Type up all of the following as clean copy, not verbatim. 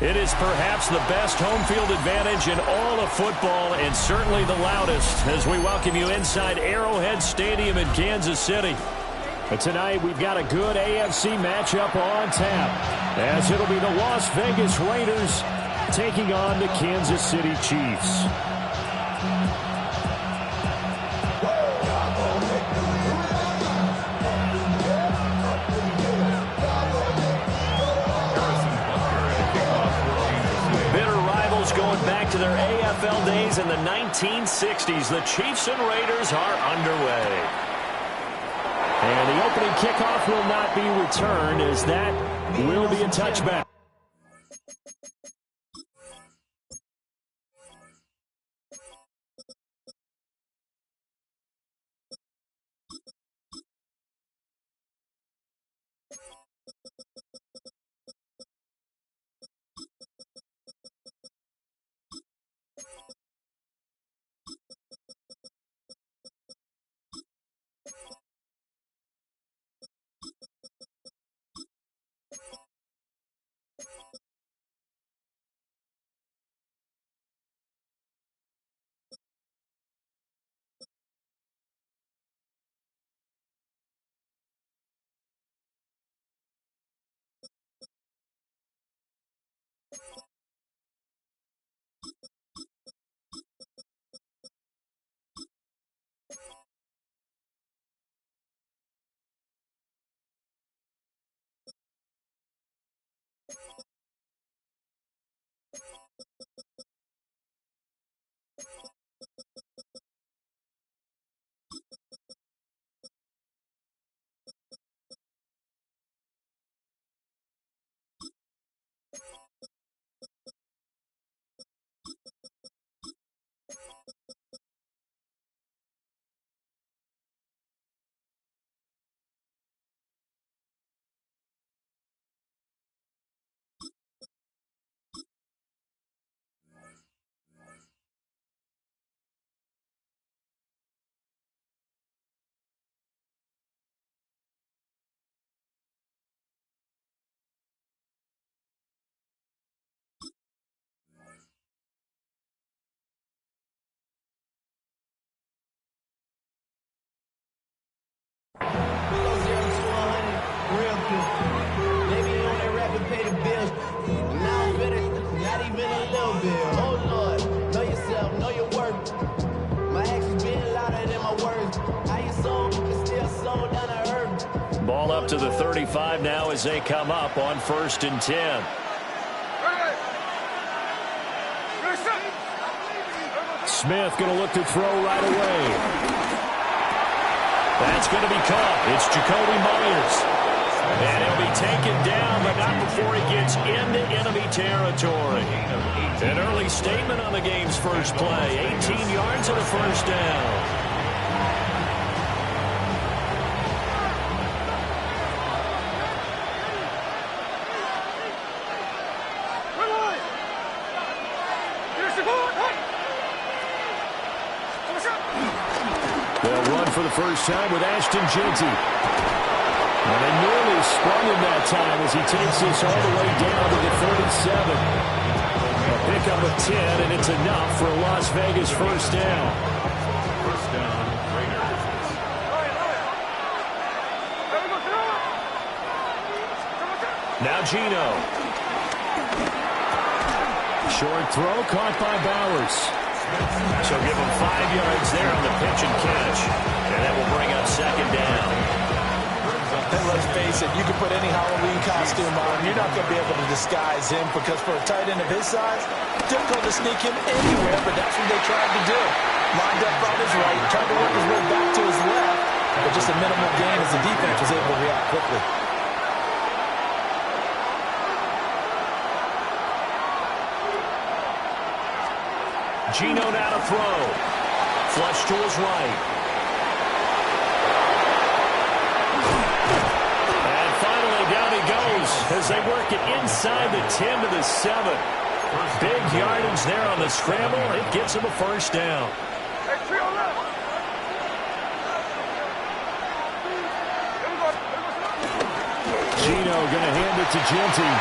It is perhaps the best home field advantage in all of football and certainly the loudest as we welcome you inside Arrowhead Stadium in Kansas City. But tonight we've got a good AFC matchup on tap as it'll be the Las Vegas Raiders taking on the Kansas City Chiefs. Going back to their AFL days in the 1960s, the Chiefs and Raiders are underway. And the opening kickoff will not be returned as that will be a touchback. Ball up to the 35 now as they come up on 1st and 10. Smith going to look to throw right away. That's going to be caught. It's Jacoby Myers. And he'll be taken down, but not before he gets into enemy territory. An early statement on the game's first play. 18 yards and a first down. They'll run for the first time with Ashton Jeanty. And they nearly sprung him that time as he takes this all the way down to the 37. A pickup of 10, and it's enough for a Las Vegas first down. First down, Raiders. Now Geno. Short throw caught by Bowers. So give him 5 yards there on the pitch and catch. And that will bring up second down. And let's face it, you can put any Halloween costume on. You're not going to be able to disguise him because for a tight end of his size, difficult to sneak him anywhere, but that's what they tried to do. Lined up on his right, tried to work his way back to his left, but just a minimal gain as the defense was able to react quickly. Geno now to throw. Flush to his right. And finally down he goes as they work it inside the 10 to the 7. Big yardage there on the scramble. It gets him a first down. Geno going to hand it to Jeanty.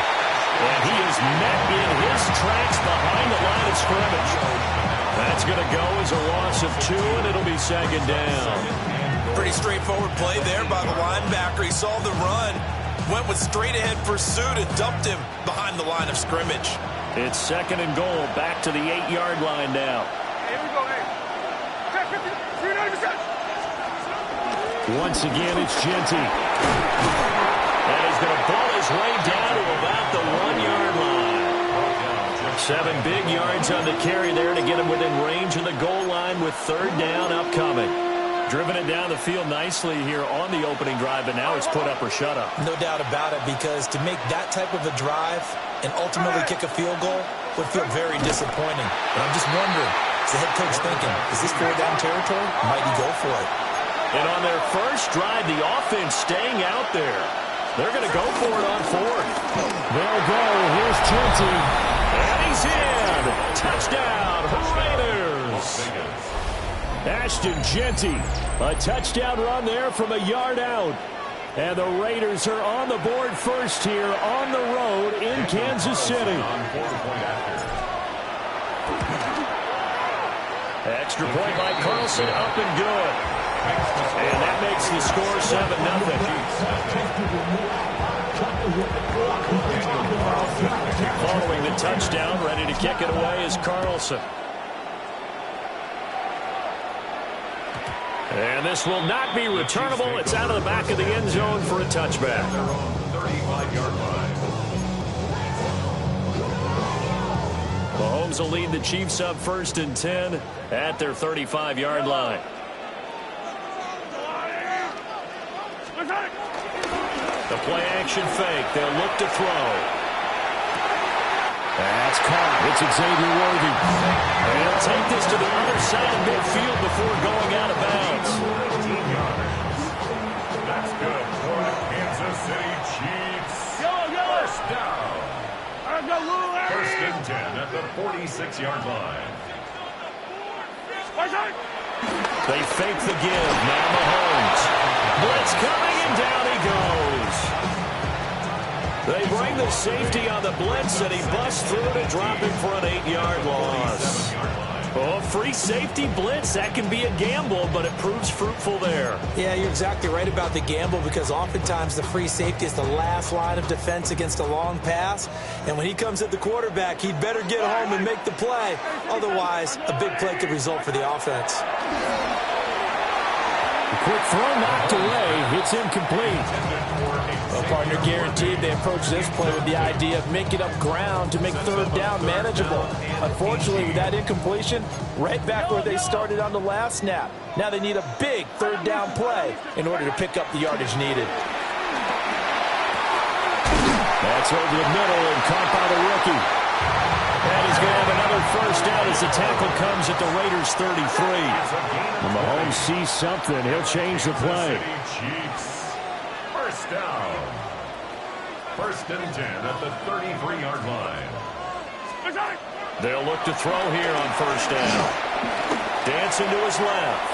And he is met in his tracks behind the line of scrimmage. That's going to go as a loss of 2, and it'll be second down. Pretty straightforward play there by the linebacker. He saw the run, went with straight-ahead pursuit, and dumped him behind the line of scrimmage. It's second and goal, back to the 8-yard line now. Here we go, hey. Once again, it's Genty. And he's going to ball his way down to about the 1-yard line. 7 big yards on the carry there to get him within range of the goal line with third down upcoming. Driven it down the field nicely here on the opening drive, but now it's put up or shut up. No doubt about it, because to make that type of a drive and ultimately kick a field goal would feel very disappointing. But I'm just wondering, is the head coach thinking, is this 4-down territory? Might he go for it? And on their first drive, the offense staying out there. They're going to go for it on 4th. They'll go. Here's Genty. And he's in. Touchdown, Raiders. Ashton Genty, a touchdown run there from a yard out. And the Raiders are on the board first here on the road in Kansas City. Extra point by Carlson, up and good. And that makes the score 7-0. Following the touchdown, ready to kick it away is Carlson. And this will not be returnable. It's out of the back of the end zone for a touchback. Mahomes will lead the Chiefs up 1st and 10 at their 35-yard line. The play-action fake. They'll look to throw. That's caught. It's Xavier Worthy. And he'll take this to the other side of midfield before going out of bounds. That's good for the Kansas City Chiefs. First down. First and 10 at the 46-yard line. They fake the give. Now Mahomes. Blitz coming, and down he goes. They bring the safety on the blitz, and he busts through to drop him for an 8-yard loss. Oh, free safety blitz, that can be a gamble, but it proves fruitful there. Yeah, you're exactly right about the gamble, because oftentimes the free safety is the last line of defense against a long pass. And when he comes at the quarterback, he'd better get home and make the play. Otherwise, a big play could result for the offense. A quick throw knocked away. It's incomplete. Well, partner, guaranteed they approach this play with the idea of making up ground to make third down manageable. Unfortunately, with that incompletion, right back where they started on the last snap. Now they need a big third down play in order to pick up the yardage needed. That's over the middle and caught by the rookie. And he's going to have another first down as the tackle comes at the Raiders' 33. When Mahomes sees something, he'll change the play. Chiefs. First down. First and 10 at the 33-yard line. They'll look to throw here on first down. Dancing to his left.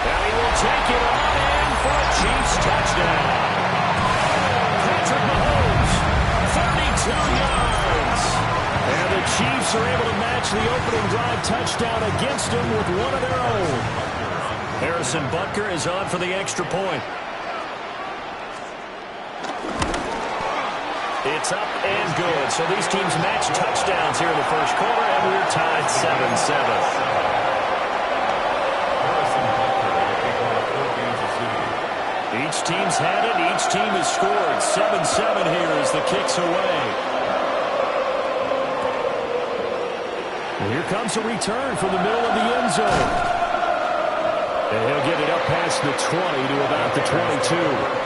And he will take it on in for a Chiefs touchdown. Patrick Mahomes, 32 yards. And the Chiefs are able to match the opening drive touchdown against him with one of their own. Harrison Butker is on for the extra point. It's up and good. So these teams match touchdowns here in the first quarter, and we're tied 7-7. Each team's had it. Each team has scored. 7-7 here as the kick's away. And here comes a return from the middle of the end zone. And he'll get it up past the 20 to about the 22.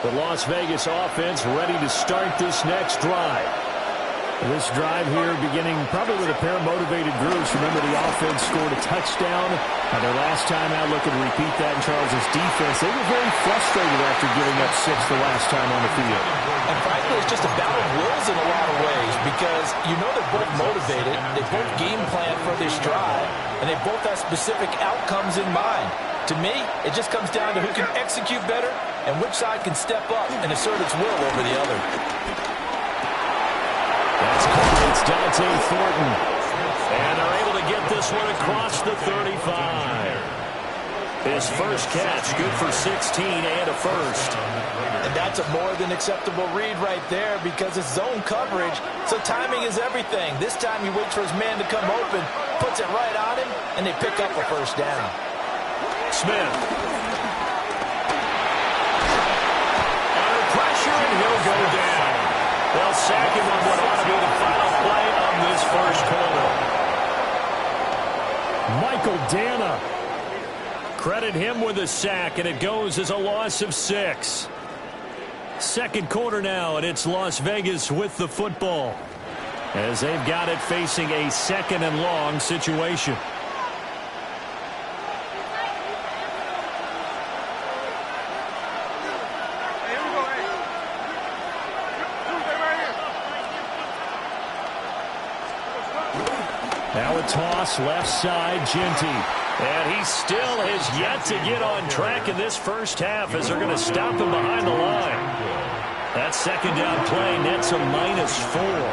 The Las Vegas offense ready to start this next drive. This drive here beginning probably with a pair of motivated groups. Remember, the offense scored a touchdown. Their last time out, looking to repeat that in Charles' defense. They were very frustrated after giving up 6 the last time on the field. And frankly, it's just a battle of wills in a lot of ways because you know they're both motivated. They both game plan for this drive, and they both have specific outcomes in mind. To me, it just comes down to who can execute better and which side can step up and assert its will over the other. That's caught. It's Dante Thornton. And they're able to get this one across the 35. His first catch, good for 16 and a first. And that's a more than acceptable read right there because it's zone coverage, so timing is everything. This time he waits for his man to come open, puts it right on him, and they pick up a first down. Smith. Under pressure, and he'll go down. They'll sack him on what ought to be the final play of this first quarter. Michael Dana. Credit him with a sack, and it goes as a loss of 6. Second quarter now, and it's Las Vegas with the football as they've got it facing a 2nd and long situation. Now a toss, left side, Genty. And he still has yet to get on track in this first half as they're going to stop him behind the line. That second down play nets a -4.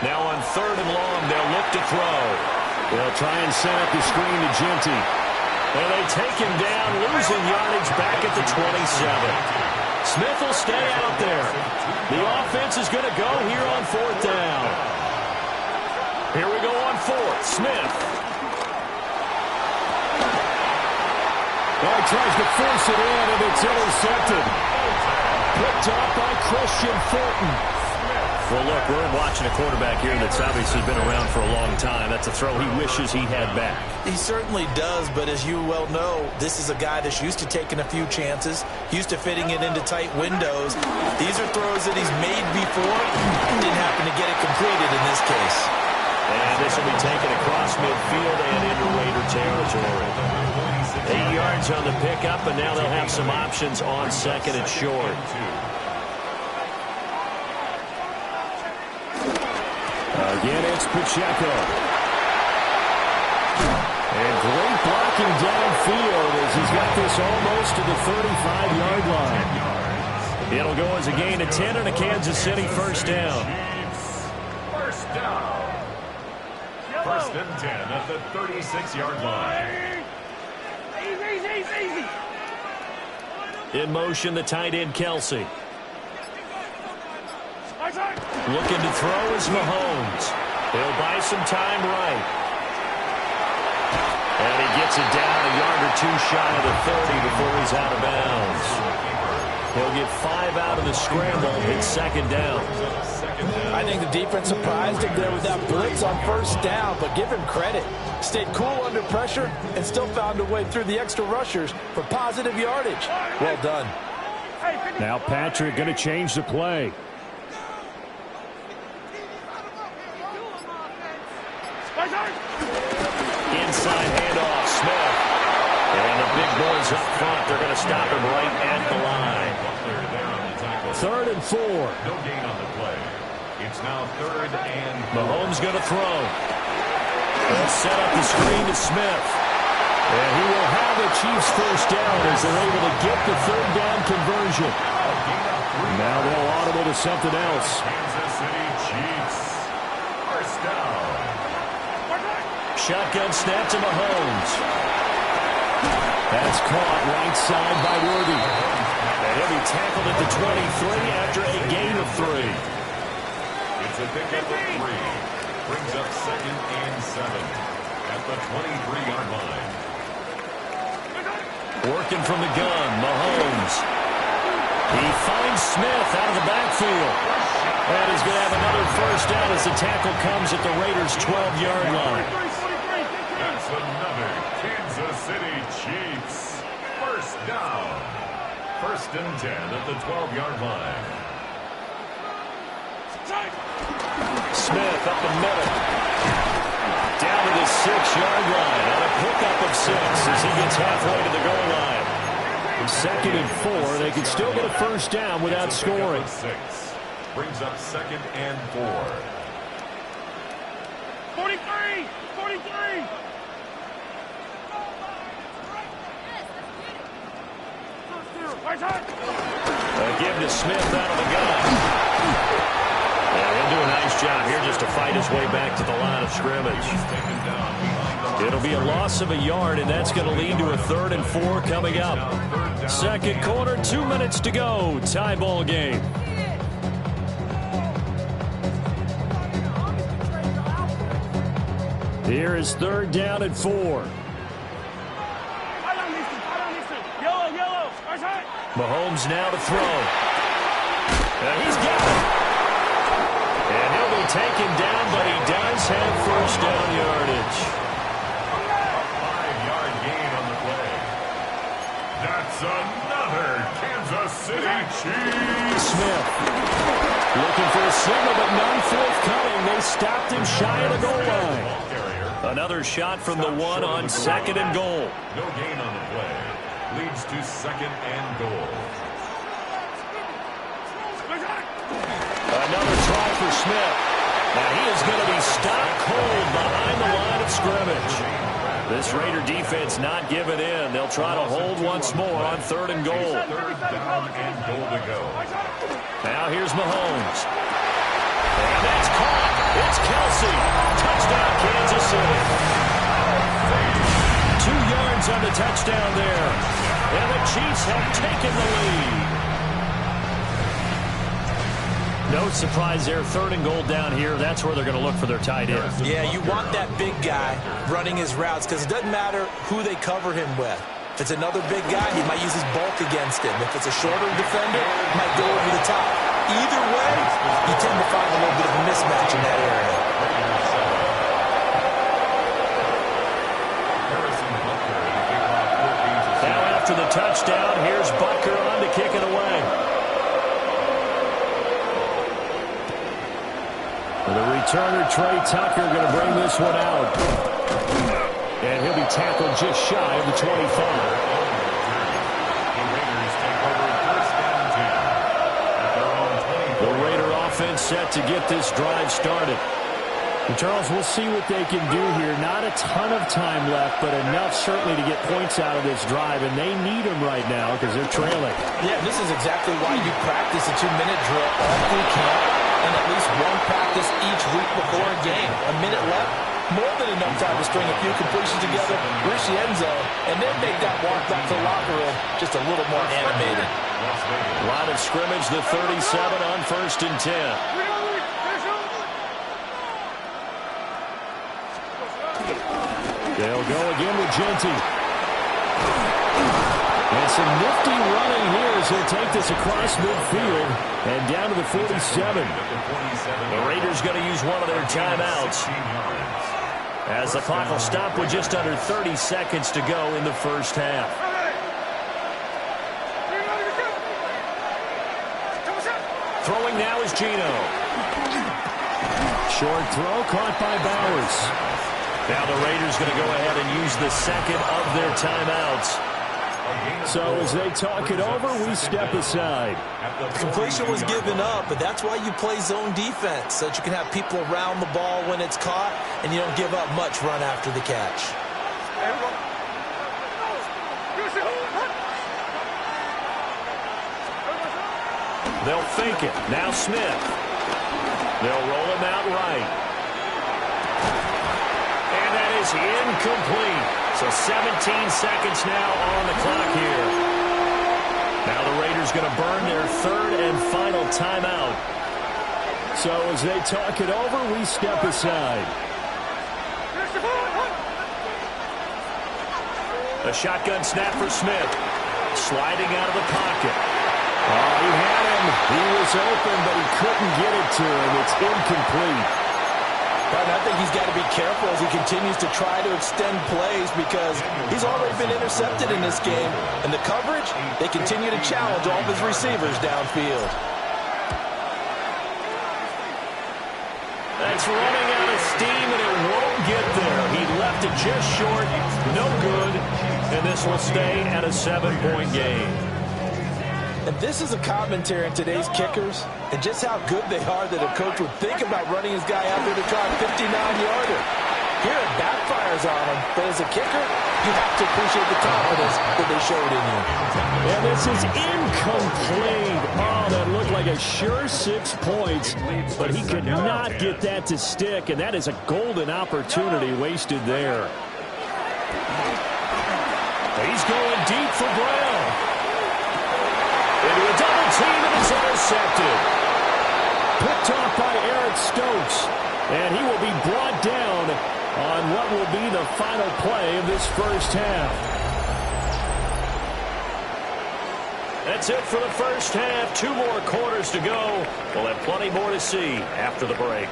Now on 3rd and long, they'll look to throw. They'll try and set up the screen to Genty. And they take him down, losing yardage back at the 27. Smith will stay out there. The offense is going to go here on 4th down. Here we go on 4th. Smith. Well, he tries to force it in, and it's intercepted. Picked up by Christian Fulton. Well, look, we're watching a quarterback here that's obviously been around for a long time. That's a throw he wishes he had back. He certainly does, but as you well know, this is a guy that's used to taking a few chances, used to fitting it into tight windows. These are throws that he's made before. Didn't happen to get it completed in this case. And this will be taken across midfield and into Raider territory. 8 yards on the pickup, and now they'll have some options on 2nd and short. Again, it's Pacheco. And great blocking downfield as he's got this almost to the 35-yard line. It'll go as a gain of 10 and a Kansas City first down. First down. 1st and 10 at the 36-yard line. Easy. In motion, the tight end, Kelsey. Looking to throw is Mahomes. He'll buy some time right. And he gets it down a yard or 2 shy of the 30 before he's out of bounds. He'll get 5 out of the scramble. It's 2nd down. I think the defense surprised him there with that blitz on 1st down, but give him credit. Stayed cool under pressure and still found a way through the extra rushers for positive yardage. Well done. Now Patrick going to change the play. Inside handoff, Smith. And the big boys up front, they're going to stop him right at the line. 3rd and 4. No gain on the play. It's now 3rd and 4. Mahomes going to throw. They'll set up the screen to Smith. And he will have the Chiefs first down as they're able to get the 3rd down conversion. Now they'll audible to something else. Kansas City Chiefs. First down. Shotgun snap to Mahomes. That's caught right side by Worthy. And he'll be tackled at the 23 after a gain of 3. It's a pickup of 3. Brings up 2nd and 7 at the 23-yard line. Working from the gun, Mahomes. He finds Smith out of the backfield. And he's going to have another first down as the tackle comes at the Raiders' 12-yard line. That's another Kansas City Chiefs. First down. 1st and 10 at the 12-yard line. Smith up the middle. Down to the 6-yard line on a pickup of 6 as he gets halfway to the goal line. 2nd and 4. They can still get a first down without scoring. 6 brings up 2nd and 4. 43! 43! They give to Smith out of the gun. Yeah, he'll do a nice job here just to fight his way back to the line of scrimmage. It'll be a loss of a yard, and that's going to lead to a 3rd and 4 coming up. 2nd quarter, 2 minutes to go. Tie ball game. Here is 3rd down and 4. Mahomes now to throw. He's got it. And he'll be taken down, but he does have first down yardage. A 5-yard gain on the play. That's another Kansas City Chiefs. Smith looking for a signal, but none forthcoming. They stopped him shy of the goal line. Another shot from the 1 on 2nd and goal. No gain on the play. Leads to 2nd and goal. Another try for Smith. Now he is going to be stopped cold behind the line of scrimmage. This Raider defense not giving in. They'll try to hold once more on 3rd and goal. 3rd down and goal to go. Now here's Mahomes. And that's caught. It's Kelsey. Touchdown, Kansas City. 2 yards on the touchdown there. And the Chiefs have taken the lead. No surprise there. 3rd and goal down here. That's where they're going to look for their tight end. Yeah, you want that big guy running his routes because it doesn't matter who they cover him with. If it's another big guy, he might use his bulk against him. If it's a shorter defender, he might go over the top. Either way, you tend to find a little bit of a mismatch in that area. Now after the touchdown, here's Butker on to kick it away. The returner, Trey Tucker, going to bring this one out. And he'll be tackled just shy of the 25. The Raider offense set to get this drive started. And Charles, we'll see what they can do here. Not a ton of time left, but enough certainly to get points out of this drive, and they need them right now because they're trailing. Yeah, this is exactly why you practice a 2-minute drill all through camp and at least one practice each week before a game. A minute left, more than enough time to string a few completions together, reach the end zone, and then make that walk back to the locker room just a little more animated. Line of scrimmage, the 37 on 1st and 10. They'll go again with Genty. And some nifty running here as he'll take this across midfield and down to the 47. The Raiders going to use one of their timeouts as the clock will stop with just under 30 seconds to go in the first half. Throwing now is Geno. Short throw caught by Bowers. Now the Raiders going to go ahead and use the 2nd of their timeouts. So as they talk it over, we step aside. Completion was given up, but that's why you play zone defense, so that you can have people around the ball when it's caught, and you don't give up much run after the catch. They'll fake it. Now Smith. They'll roll him out right. And that is incomplete. So 17 seconds now on the clock here. Now the Raiders going to burn their 3rd and final timeout. So as they talk it over, we step aside. A shotgun snap for Smith. Sliding out of the pocket. Oh, he had him. He was open, but he couldn't get it to him. It's incomplete. But I think he's got to be careful as he continues to try to extend plays because he's already been intercepted in this game. And the coverage, they continue to challenge all of his receivers downfield. It's running out of steam, and it won't get there. He left it just short. No good. And this will stay at a 7-point game. And this is a commentary on today's kickers and just how good they are that a coach would think about running his guy out there to try a 59-yarder. Here it backfires on him, but as a kicker, you have to appreciate the confidence that they showed in you. And this is incomplete. Oh, that looked like a sure 6 points, but he could not get that to stick, and that is a golden opportunity wasted there. He's going deep for Brown. Into a double team, and it's intercepted. Picked off by Eric Stokes, and he will be brought down on what will be the final play of this first half. That's it for the first half. 2 more quarters to go. We'll have plenty more to see after the break.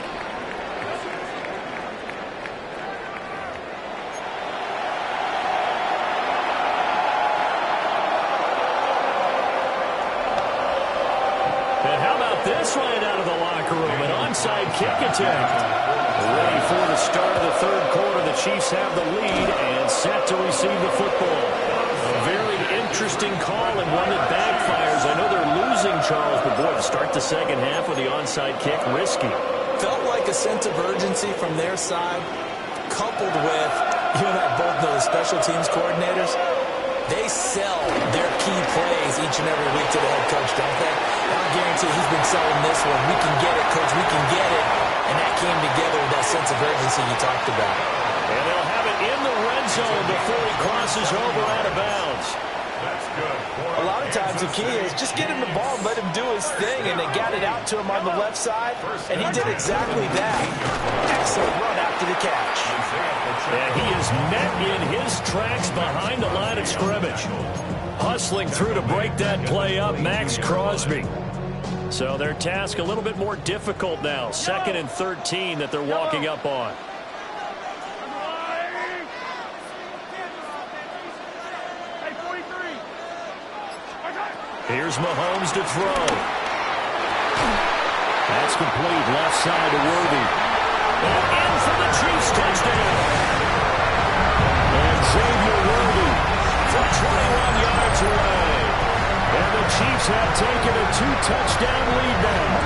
And how about this right out of the locker room? An onside kick attempt. Ready for the start of the third quarter. The Chiefs have the lead and set to receive the football. A very interesting call and one that backfires. I know they're losing, Charles, but boy, to start the second half with the onside kick, risky. Felt like a sense of urgency from their side, coupled with, you and I both know the special teams coordinators, they sell their key plays each and every week to the head coach, don't they? And I guarantee he's been selling this one. We can get it, coach, we can get it. And that came together with that sense of urgency you talked about. And they'll have it in the red zone before he crosses over out of bounds. A lot of times the key is just get him the ball and let him do his thing, and they got it out to him on the left side, and he did exactly that. Excellent run after the catch. And he is met in his tracks behind the line of scrimmage. Hustling through to break that play up, Max Crosby. So their task a little bit more difficult now. 2nd and 13 that they're walking up on. Here's Mahomes to throw. That's complete. Left side to Worthy. And in for the Chiefs touchdown. And Xavier Worthy from 21 yards away. And the Chiefs have taken a 2-touchdown lead now.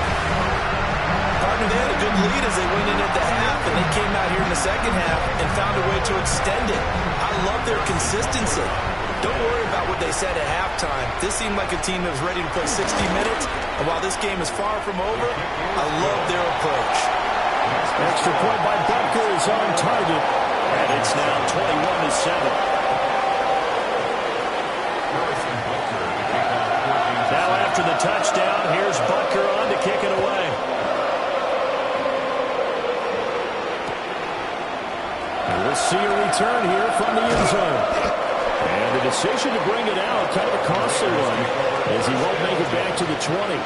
Partner, they had a good lead as they went in at the half, and they came out here in the second half and found a way to extend it. I love their consistency. Don't worry about what they said at halftime. This seemed like a team that was ready to play 60 minutes, and while this game is far from over, I love their approach. Extra point by Butker is on target. And it's now 21-7. Now after the touchdown, here's Butker on to kick it away. And we'll see a return here from the end zone. And the decision to bring it out, kind of a costly one, as he won't make it back to the 20.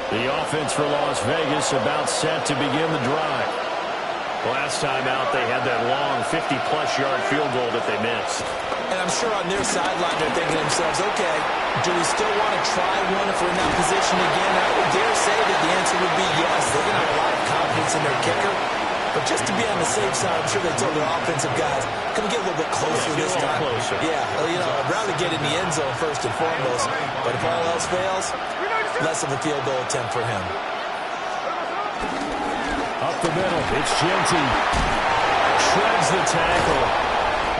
The offense for Las Vegas about set to begin the drive. Last time out, they had that long 50-plus yard field goal that they missed. And I'm sure on their sideline they're thinking to themselves, okay, do we still want to try one if we're in that position again? I would dare say that the answer would be yes. They're going to have a lot of confidence in their kicker. But just to be on the safe side, I'm sure they told their offensive guys, can we get a little bit closer this time? Closer. Yeah, you know, I'd rather get in the end zone first and foremost. But if all else fails, less of a field goal attempt for him. Up the middle, it's Genty. Shreds the tackle.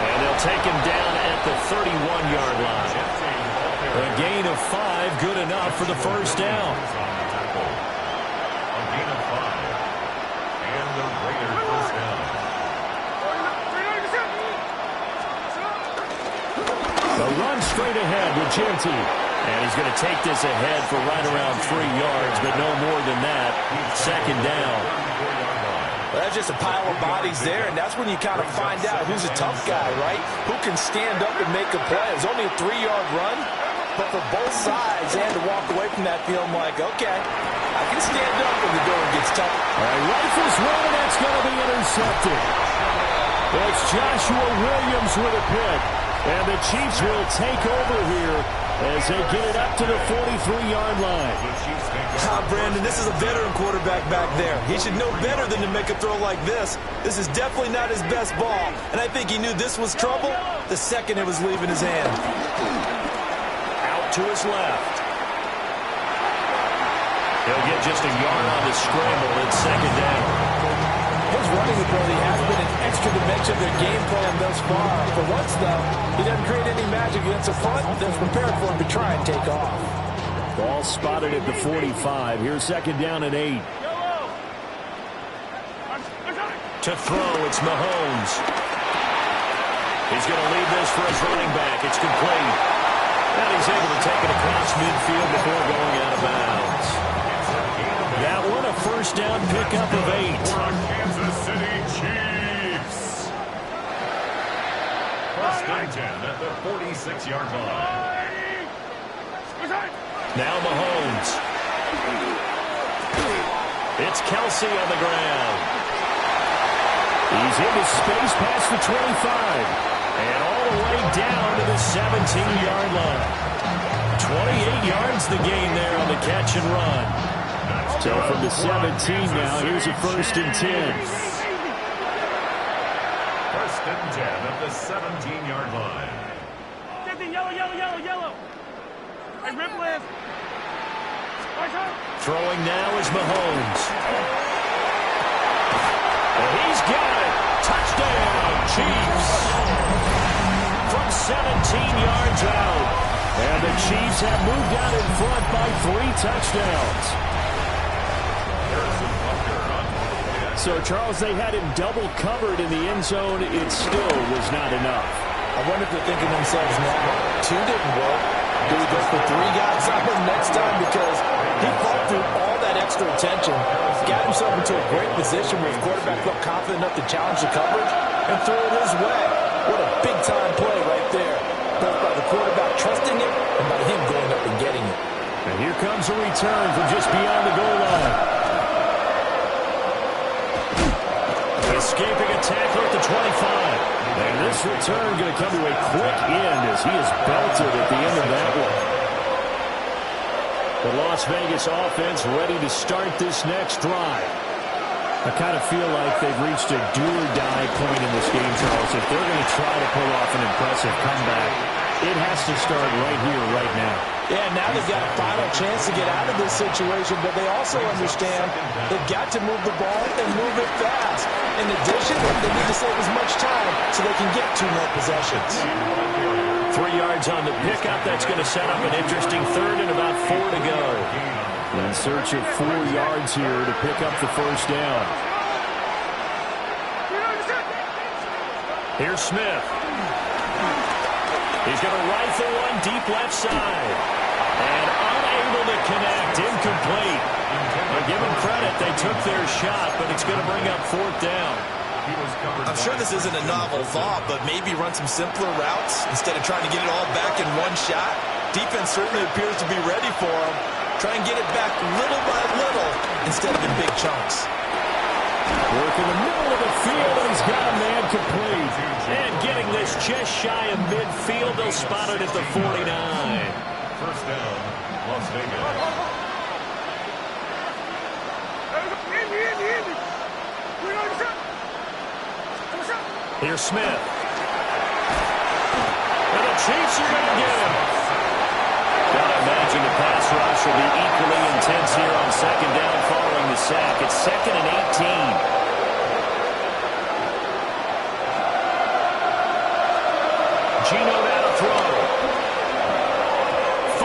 And they'll take him down at the 31-yard line. A gain of 5, good enough for the first down. A gain of 5. And the Raiders first down. The run straight ahead with Genty. And he's going to take this ahead for right around 3 yards, but no more than that. 2nd down. Well, that's just a pile of bodies there, and that's when you kind of find out who's a tough guy, right? Who can stand up and make a play. It was only a 3-yard run, but for both sides, they had to walk away from that feeling like, okay, I can stand up when the going gets tough. All right, rifles run, that's going to be intercepted. It's Joshua Williams with a pick. And the Chiefs will take over here as they get it up to the 43-yard line. Brandon, this is a veteran quarterback back there. He should know better than to make a throw like this. This is definitely not his best ball, and I think he knew this was trouble the second it was leaving his hand. Out to his left. He'll get just a yard on the scramble. It's second down. His running ability has been an extra dimension of their game plan thus far. For once, though, he doesn't create any magic against a front that's prepared for him to try and take off. Ball spotted at the 45. Here's second down and 8. To throw, it's Mahomes. He's going to leave this for his running back. It's complete. And he's able to take it across midfield before going out of bounds. That one a first down pickup of 8. Kansas City Chiefs. First and 10 at the 46-yard line. Now Mahomes. It's Kelsey on the ground. He's into space past the 25. And all the way down to the 17-yard line. 28 yards the gain there on the catch and run. So from the 17 now, here's a first and 10. First and 10 at the 17-yard line. Yellow. Hey, Ripley. Throwing now is Mahomes. And he's got it. Touchdown, Chiefs. From 17 yards out. And the Chiefs have moved out in front by 3 touchdowns. So, Charles, they had him double covered in the end zone. It still was not enough. I wonder if they're thinking to themselves now, 2 didn't work. Do we go for 3 guys on him next time? Because he fought through all that extra attention, got himself into a great position where his quarterback felt confident enough to challenge the coverage and threw it his way. What a big-time play right there, both by the quarterback trusting it and by him going up and getting it. And here comes a return from just beyond the goal line. Escaping a tackle at the 25. And this return going to come to a quick end as he is belted at the end of that one. The Las Vegas offense ready to start this next drive. I kind of feel like they've reached a do-or-die point in this game, Charles. If they're going to try to pull off an impressive comeback, it has to start right here, right now. Yeah, now they've got a final chance to get out of this situation, but they also understand they've got to move the ball and move it fast. In addition, they need to save as much time so they can get 2 more possessions. 3 yards on the pickup. That's going to set up an interesting third and about 4 to go. In search of 4 yards here to pick up the first down. Here's Smith. He's going to rifle one deep left side. And unable to connect. Incomplete. I'll give them credit. They took their shot, but it's going to bring up 4th down. I'm sure this isn't a novel thought, but maybe run some simpler routes instead of trying to get it all back in one shot. Defense certainly appears to be ready for him. Try and get it back little by little instead of in big chunks. Work in the middle of the field, and he's got a man complete. And getting this just shy of midfield, they'll spot it at the 49. First down, Las Vegas. Here's Smith. And the Chiefs are going to get him. Gotta imagine the pass rush will be equally intense here on second down following the sack. It's 2nd and 18. Gino now to throw.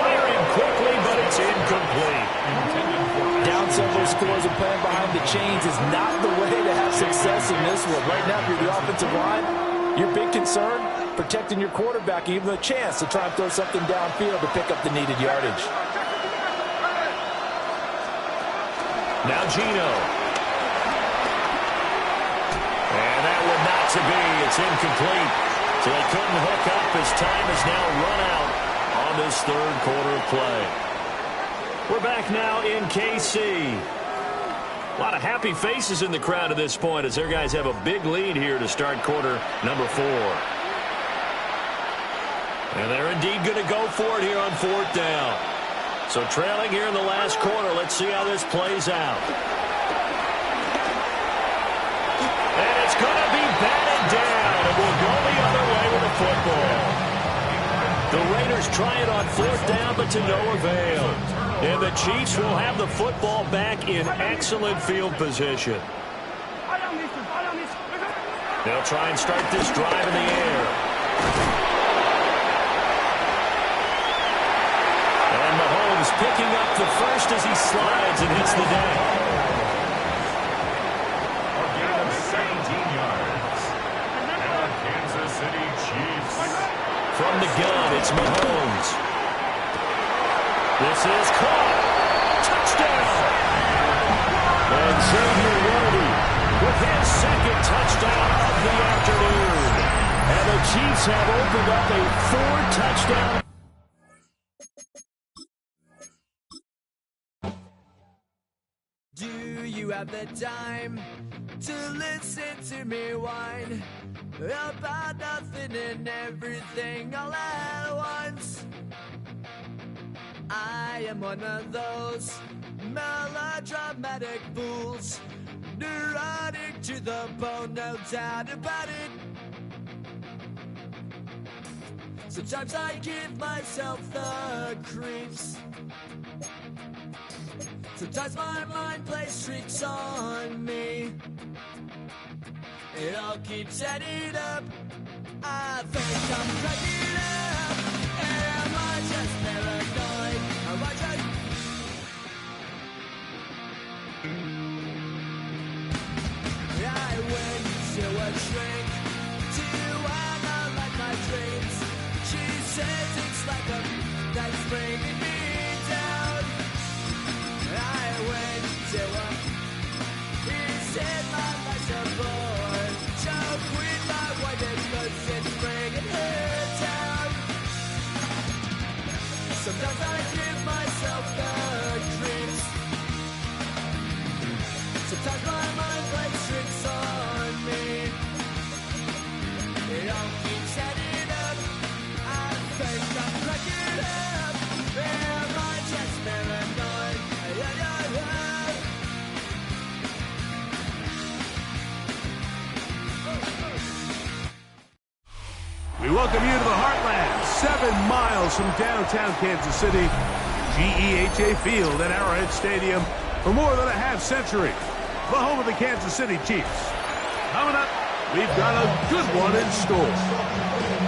Firing quickly, but it's incomplete. Down several scores and playing behind the chains is not the way to have success in this one. Right now, if you're the offensive line, your big concern, protecting your quarterback, even a chance to try and throw something downfield to pick up the needed yardage. Now Gino. And that one not to be. It's incomplete. So they couldn't hook up as time is now run out on this 3rd quarter of play. We're back now in KC. A lot of happy faces in the crowd at this point as their guys have a big lead here to start quarter number 4. And they're indeed going to go for it here on 4th down. So trailing here in the last quarter. Let's see how this plays out. And it's going to be batted down. And we'll go the other way with the football. The Raiders try it on 4th down, but to no avail. And the Chiefs will have the football back in excellent field position. They'll try and start this drive in the air. And Mahomes picking up the first as he slides and hits the deck. A gain of 17 yards. And the Kansas City Chiefs. From the gun, it's Mahomes. This is caught. Touchdown. And Xavier Worthy with his second touchdown of the afternoon. And the Chiefs have opened up a 4-touchdown. Do you have the time to listen to me whine about nothing and everything all at once? I am one of those melodramatic fools, neurotic to the bone, no doubt about it. Sometimes I give myself the creeps. Sometimes my mind plays tricks on me. It all keeps adding up. I think I'm cracking up. Am I just paranoid? Am I just... I went to a shrink to analyze my dreams. She says it's like a that's bringing me down. I went to a he said my life's a bore. Joke with my wife because it's bringing her down. Sometimes I give myself the creeps. Sometimes my mind plays tricks on me. It all keeps adding up. I think I'm cracking up. Am I just paranoid? We welcome you to the Heartland, 7 miles from downtown Kansas City. GEHA Field at Arrowhead Stadium for more than a half-century. The home of the Kansas City Chiefs. Coming up, we've got a good one in store.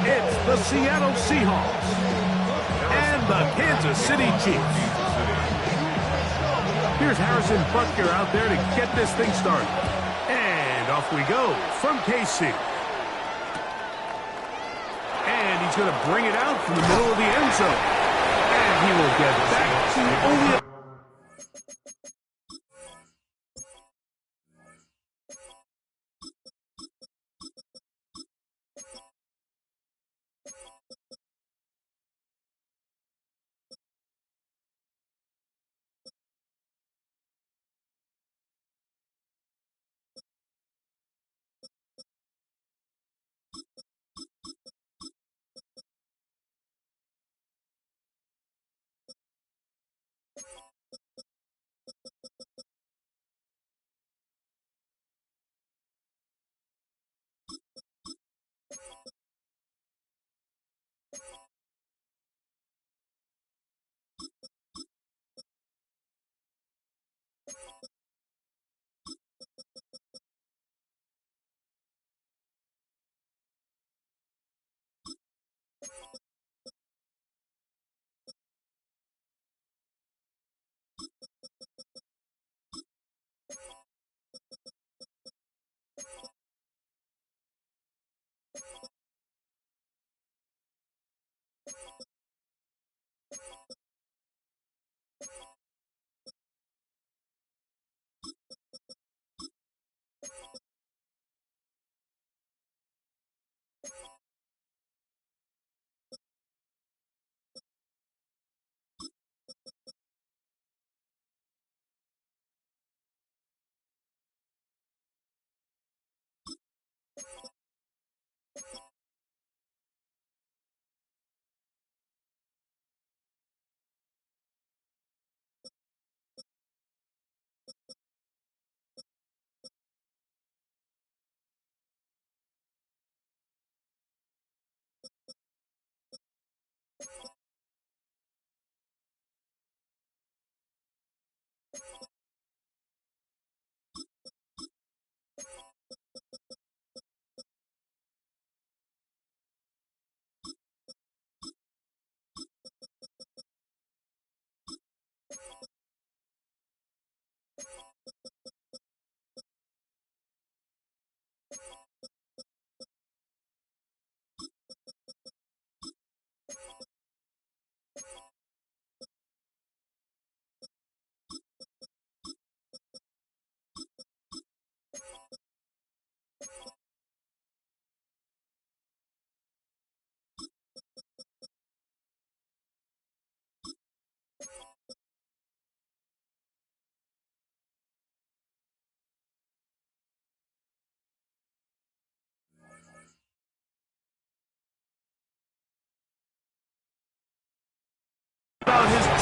It's the Seattle Seahawks and the Kansas City Chiefs. Here's Harrison Butker out there to get this thing started. And off we go from KC. And he's going to bring it out from the middle of the end zone. And he will get back to only a...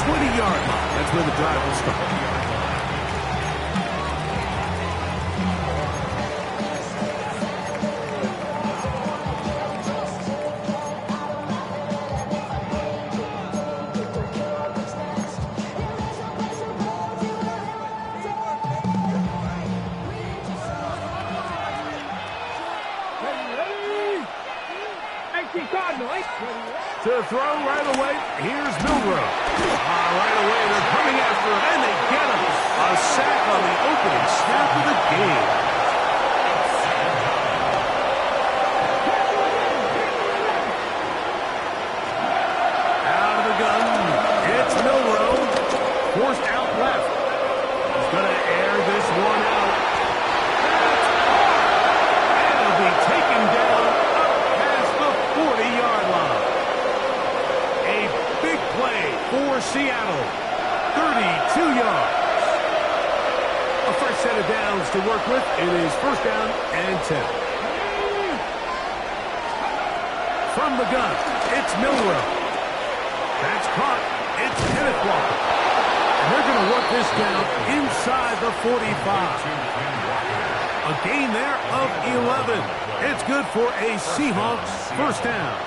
20-yard line. That's where the drive will start. To throw right away, here's Milrow. Right away, they're coming after him, and they get him. A sack on the opening snap of the game. Out of the gun, it's Milrow. Forced out left. He's going to air this one out. And it'll be taken down up past the 40-yard line. Big play for Seattle. 32 yards. A fresh set of downs to work with. It is first down and 10. From the gun, it's Milrow. That's caught. It's Kenneth Walker. And they're going to work this down inside the 45. A gain there of 11. It's good for a Seahawks first down.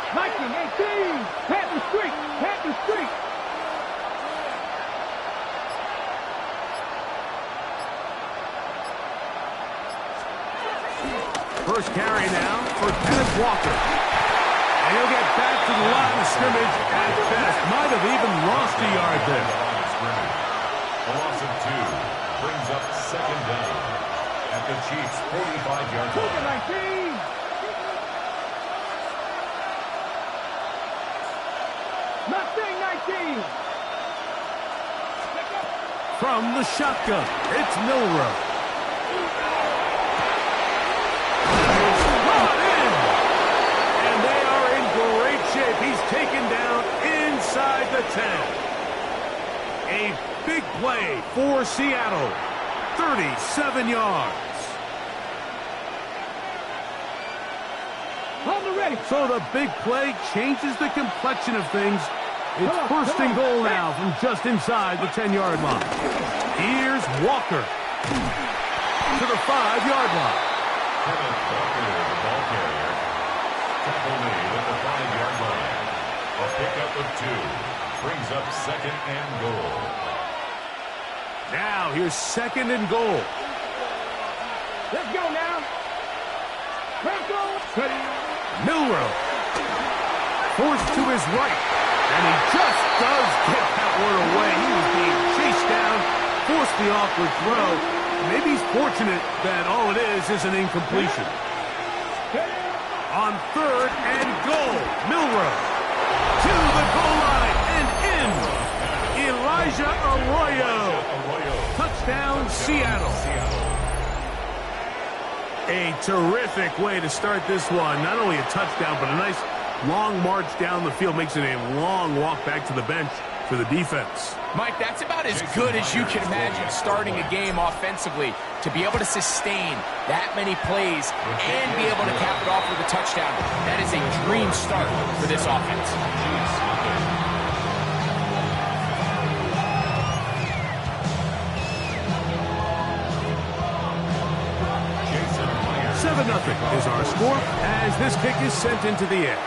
19-18, Panther Street, Panther Street. First carry now for Kenneth Walker. And he'll get back to the line of scrimmage at best. Might have even lost a yard there. A loss of 2 brings up second down at the Chiefs' 45-yard line. 19. From the shotgun, it's Milrow. And they are in great shape. He's taken down inside the 10. A big play for Seattle. 37 yards. So the big play changes the complexion of things. It's first and goal now from just inside the 10-yard line. Here's Walker to the 5-yard line. Kenneth Walker, the ball carrier, tackle made at the 5-yard line. A pickup of 2 brings up second and goal. Now here's second and goal. Let's go now. Milrow forced to his right. And he just does get that one away. He was being chased down, forced the awkward throw. Maybe he's fortunate that all it is an incompletion. On third and goal, Milrow to the goal line and in. Elijah Arroyo. Touchdown, Seattle. A terrific way to start this one. Not only a touchdown, but a nice long march down the field. Makes it a long walk back to the bench for the defense. Mike, that's about as good as you can imagine starting a game offensively. To be able to sustain that many plays and be able to cap it off with a touchdown, that is a dream start for this offense. 7-0 is our score as this kick is sent into the air.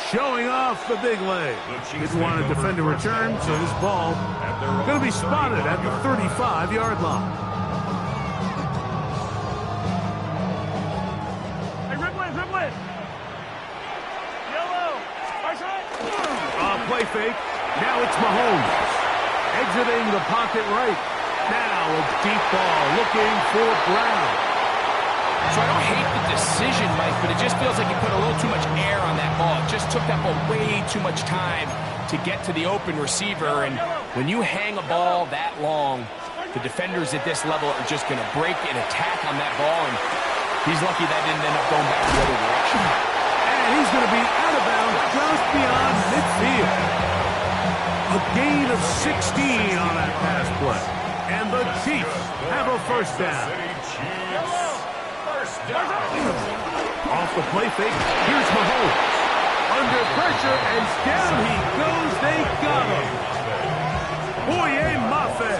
Showing off the big leg. Didn't want to defend a return, so this ball going to be spotted at the 35-yard line. Hey, Ripley. Yellow. Play fake. Now it's Mahomes. Exiting the pocket right. Now a deep ball looking for Brown. So I don't hate the decision, Mike, but it just feels like he put a little too much air on that ball. It just took that ball way too much time to get to the open receiver. And when you hang a ball that long, the defenders at this level are just going to break and attack on that ball. And he's lucky that didn't end up going back the other direction. And he's going to be out of bounds just beyond midfield. A gain of 16 on that pass play. And the Chiefs have a first down. First down. Off the play fake, here's Mahomes. Under pressure, and down he goes. They got him. Boye Mafe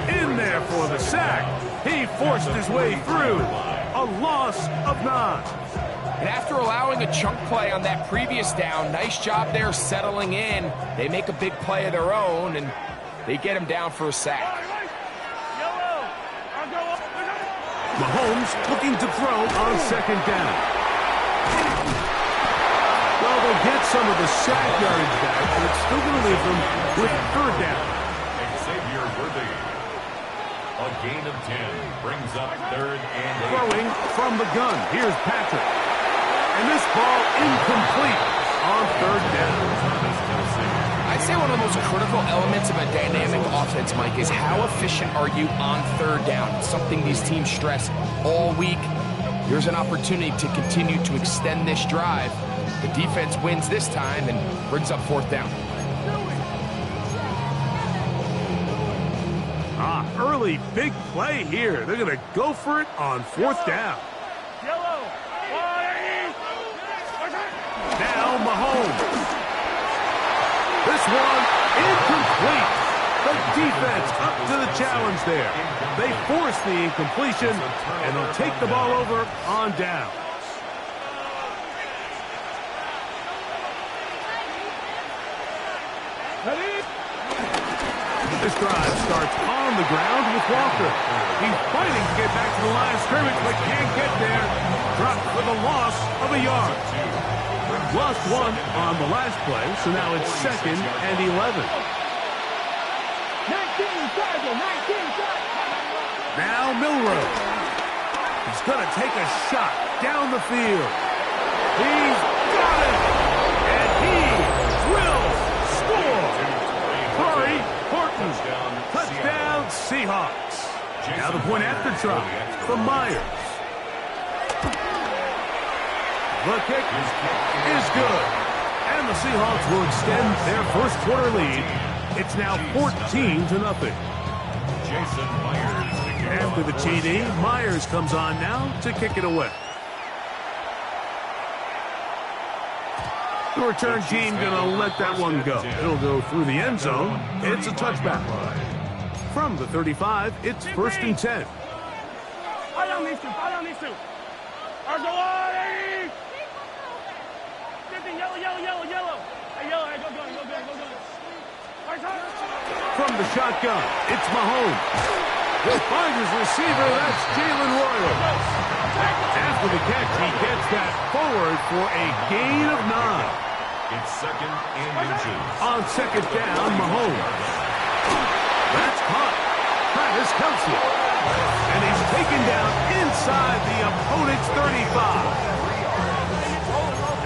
in there for the sack. He forced his way through. A loss of 9. And after allowing a chunk play on that previous down, nice job there settling in. They make a big play of their own, and they get him down for a sack. Mahomes looking to throw on 2nd down. Well, they'll get some of the sack yardage back, but it's still going to leave them with 3rd down. Xavier Worthy. A gain of 10 brings up 3rd and 8. Throwing from the gun. Here's Patrick. And this ball incomplete on 3rd down. I'd say one of the most critical elements of a dynamic offense, Mike, is how efficient are you on 3rd down? It's something these teams stress all week. Here's an opportunity to continue to extend this drive. The defense wins this time and brings up 4th down. Early big play here. They're going to go for it on 4th down. Now Mahomes. This one incomplete. The defense up to the challenge there. They force the incompletion, and they'll take the ball over on down. This drive starts on the ground with Walker. He's fighting to get back to the line of scrimmage, but can't get there. Dropped for the loss of a yard. Lost 1 on the last play, so now it's 2nd and 11. Now Milroe. He's going to take a shot down the field. He's got it! And he will score! Curry, Horton, touchdown Seahawks. Now the point after try from Myers. The kick is good. And the Seahawks will extend their first quarter lead. It's now 14-0. Jason Myers. After the TD, Myers comes on now to kick it away. The return team going to let that one go. It'll go through the end zone. It's a touchback. From the 35, it's 1st and 10. Follow these two. Yellow. Hey, go. From the shotgun, it's Mahomes. He'll find his receiver. That's Jalen Royal. After the catch, he gets that forward for a gain of 9. It's 2nd and inches. On 2nd down, Mahomes. That's caught. Travis Kelce. And he's taken down inside the opponent's 35.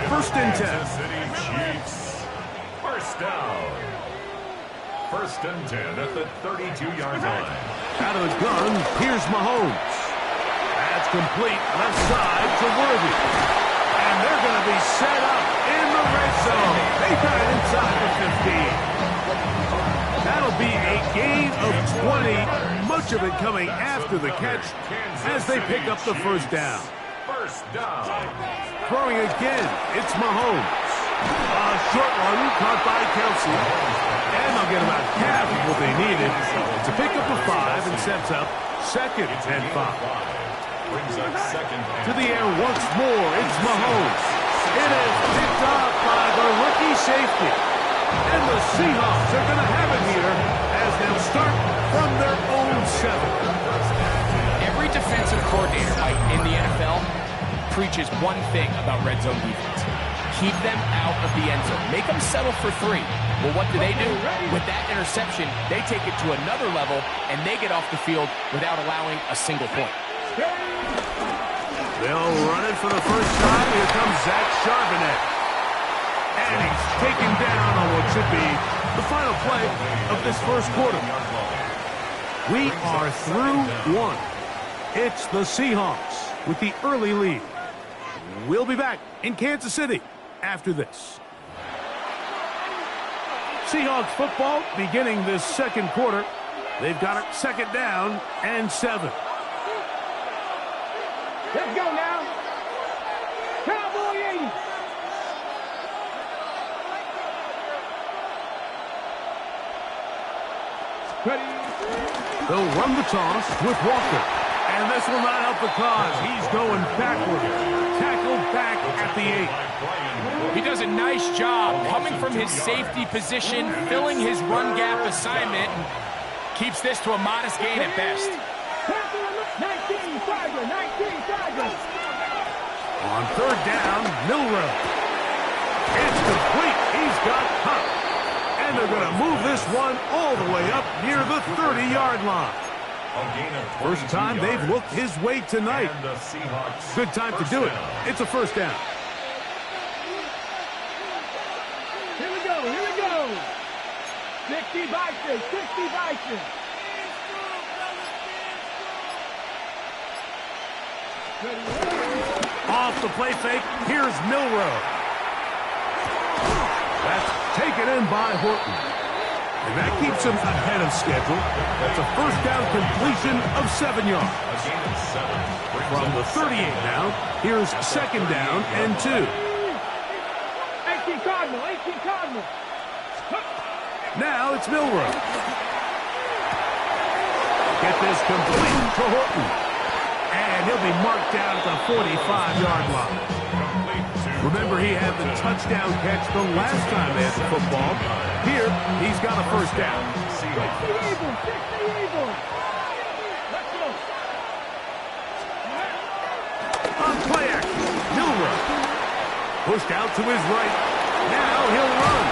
1st and 10. Kansas City Chiefs. 1st down. 1st and 10 at the 32-yard line. Out of the gun, here's Mahomes. That's complete left side to Worthy. And they're going to be set up in the red zone. They got it inside the 15. That'll be a gain of 20. Much of it coming after the catch as they pick up the 1st down. 1st down. Throwing again, it's Mahomes. A short one caught by Kelce. And they'll get about half of what they needed to pick up a 5 and sets up 2nd and 5. Brings up 2nd and To the air once more, it's Mahomes. It is picked off by the rookie safety. And the Seahawks are going to have it here as they'll start from their own 7. Every defensive coordinator, Mike, in the NFL preaches one thing about red zone defense. Keep them out of the end zone. Make them settle for 3. Well, what do? With that interception, they take it to another level, and they get off the field without allowing a single point. They'll run it for the first time. Here comes Zach Charbonnet. And he's taken down on what should be the final play of this first quarter. We are through 1. It's the Seahawks with the early lead. We'll be back in Kansas City after this. Seahawks football beginning this second quarter. They've got it 2nd down and 7. Let's go now. They'll run the toss with Walker. And this will not help the cause. He's going backward. Tackled back at the 8. He does a nice job coming from his safety position, filling his run gap assignment, and keeps this to a modest gain at best. 19, Tiger, 19, Tiger. On third down, Milroe. It's complete. He's got Hunt. And they're going to move this one all the way up near the 30-yard line. First time they've looked his way tonight. Good time to do it. It's a first down. Here we go, here we go. 60 Bison, 60 Bison. Off the play fake, here's Milroe. That's taken in by Horton. And that keeps him ahead of schedule. That's a first down completion of 7 yards. From the 38 now, here's second down and 2. 18 Cardinal, 18 Cardinal. Now it's Milroe. Get this complete to Horton. And he'll be marked down at the 45-yard line. Remember, he had the touchdown catch the last time they had the football. Here, he's got a first down. 60 evil, 60 evil. Let's go. On play action, Milroe. Pushed out to his right. Now he'll run.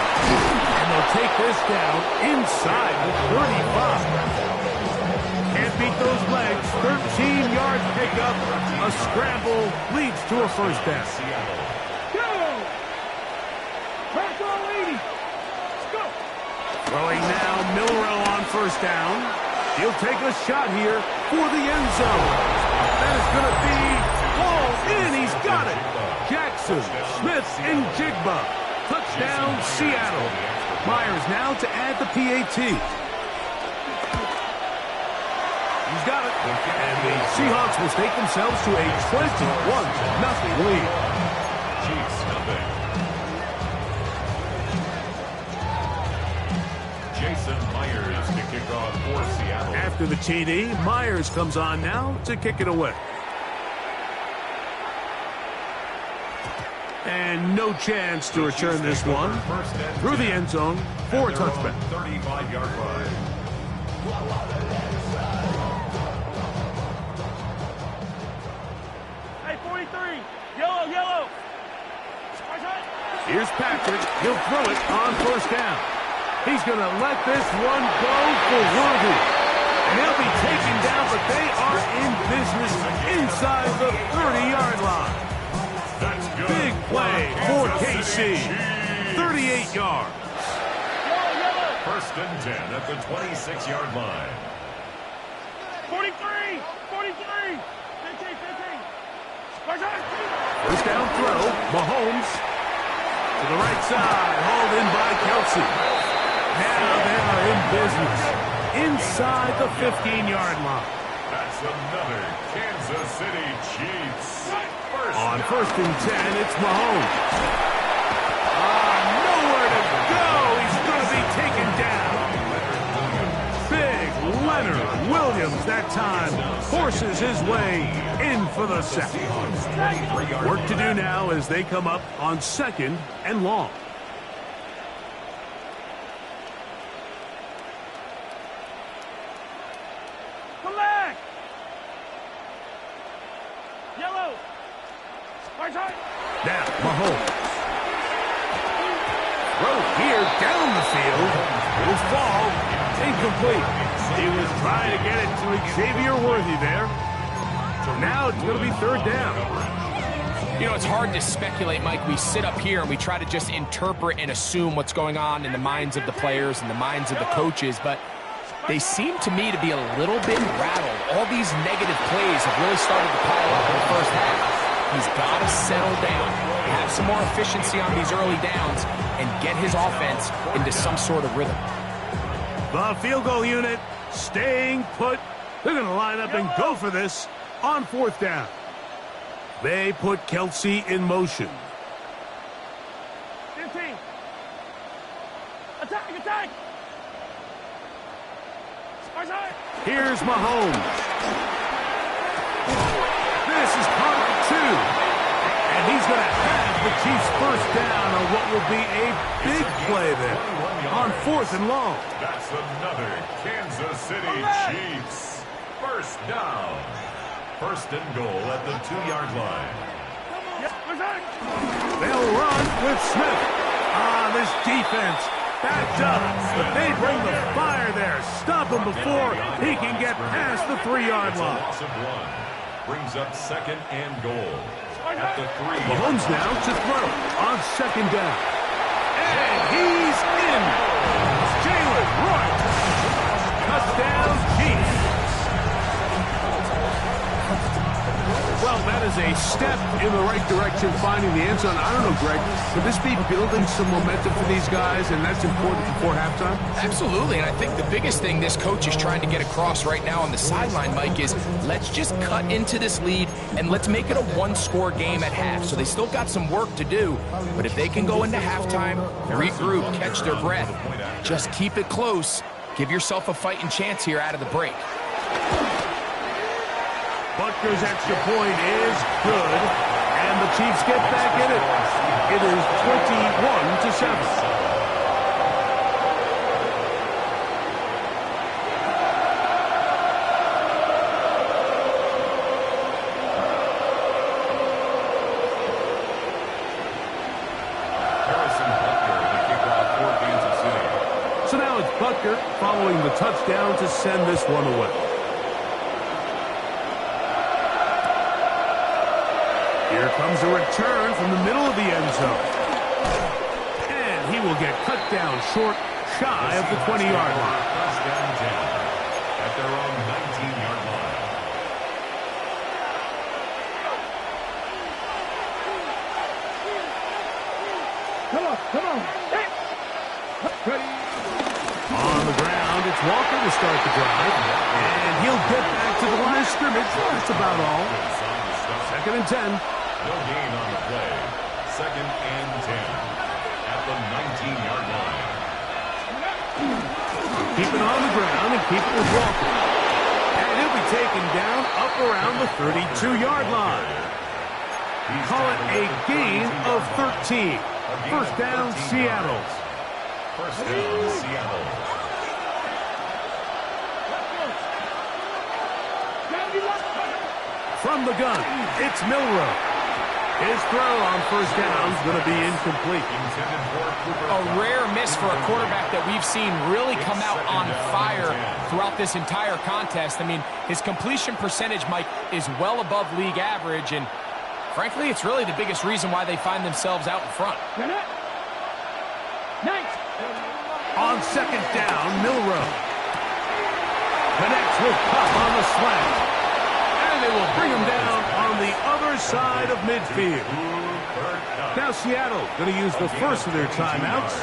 And they'll take this down inside the 35. Can't beat those legs. 13-yard pickup. A scramble leads to a first down. Throwing now, Milroe on first down. He'll take a shot here for the end zone. That is going to be hauled in. He's got it. Jackson, Smith, and Jigba. Touchdown, Seattle. Myers now to add the PAT. He's got it. And the Seahawks will stake themselves to a 21-0 lead. Chiefs nothing. Jason Myers to kick off for Seattle. After the TD, Myers comes on now to kick it away. And no chance to return this one through the end zone for a touchback. 35-yard line. Hey, 43. Yellow, yellow. Here's Patrick. He'll throw it on first down. He's going to let this one go for Worthy. And he'll be taken down, but they are in business inside the 30-yard line. That's good. Big play for KC. 38 yards. First and 10 at the 26-yard line. 43. 43. 15, 15. First down throw. Mahomes to the right side. Hauled in by Kelsey. Now they are in business inside the 15-yard line. That's another Kansas City Chiefs. On first and 10, it's Mahomes. Nowhere to go. He's going to be taken down. Big Leonard Williams that time forces his way in for the sack. Work to do now as they come up on second and long. Collect. Yellow. Now, Mahomes. Throw here down the field. It'll fall. Incomplete. He was trying to get it to Xavier Worthy there. So now it's going to be third down. You know, it's hard to speculate, Mike. We sit up here and we try to just interpret and assume what's going on in the minds of the players and the minds of the coaches, but they seem to me to be a little bit rattled. All these negative plays have really started to pile up in the first half. He's got to settle down, have some more efficiency on these early downs, and get his offense into some sort of rhythm. The field goal unit staying put. They're going to line up and go for this on fourth down. They put Kelsey in motion. 15. Attack, attack. Here's Mahomes. This is part 2. And he's going to have the Chiefs first down on what will be a big play there on 4th and long. That's another Kansas City Chiefs first down. 1st and goal at the 2-yard line. They'll run with Smith. This defense backed up, but they bring the fire there. Stop him before he can get past the 3-yard line. Loss of 1 brings up 2nd and goal at the 3. Mahomes now to throw on 2nd down. And he's in. Jalen Wright. Touchdown, Chiefs. Well, that is a step in the right direction, finding the end zone. I don't know, Greg, could this be building some momentum for these guys, and that's important before halftime? Absolutely, and I think the biggest thing this coach is trying to get across right now on the sideline, Mike, is let's just cut into this lead and let's make it a 1-score game at half. So they still got some work to do, but if they can go into halftime, regroup, catch their breath, just keep it close, give yourself a fighting chance here out of the break. Butker's extra point is good, and the Chiefs get back in it. It is 21-7. So now it's Butker following the touchdown to send this one away. Here comes a return from the middle of the end zone. And he will get cut down short, shy of the 20-yard line. First down 10 at their own 19-yard line. Come on. Hey. Ready. On the ground, it's Walker to start the drive. And he'll get back to the line of scrimmage. That's about all. 2nd and 10. No gain on the play. 2nd and 10 at the 19-yard line. Keep it on the ground and keep it with Walker. And he'll be taken down up around the 32-yard line. Call it a gain of 13. First down, Seattle. First down, Seattle. From the gun, it's Milroe. His throw on first down is going to be incomplete. A rare miss for a quarterback that we've seen really come out on fire throughout this entire contest. I mean, his completion percentage, Mike, is well above league average, and frankly, it's really the biggest reason why they find themselves out in front. On 2nd down, Milroe connects with Cup on the slant. And they will bring him down on the other side of midfield. Now Seattle going to use the first of their timeouts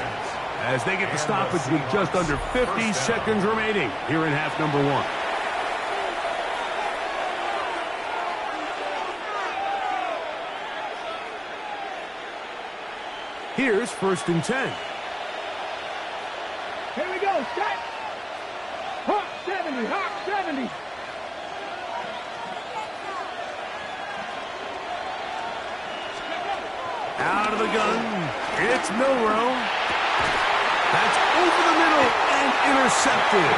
as they get the stoppage with just under 50 seconds remaining here in half number 1. Here's 1st and 10. Here we go. Set. Hawk 70. Hawk 70. Out of the gun, it's Milroe. That's over the middle and intercepted.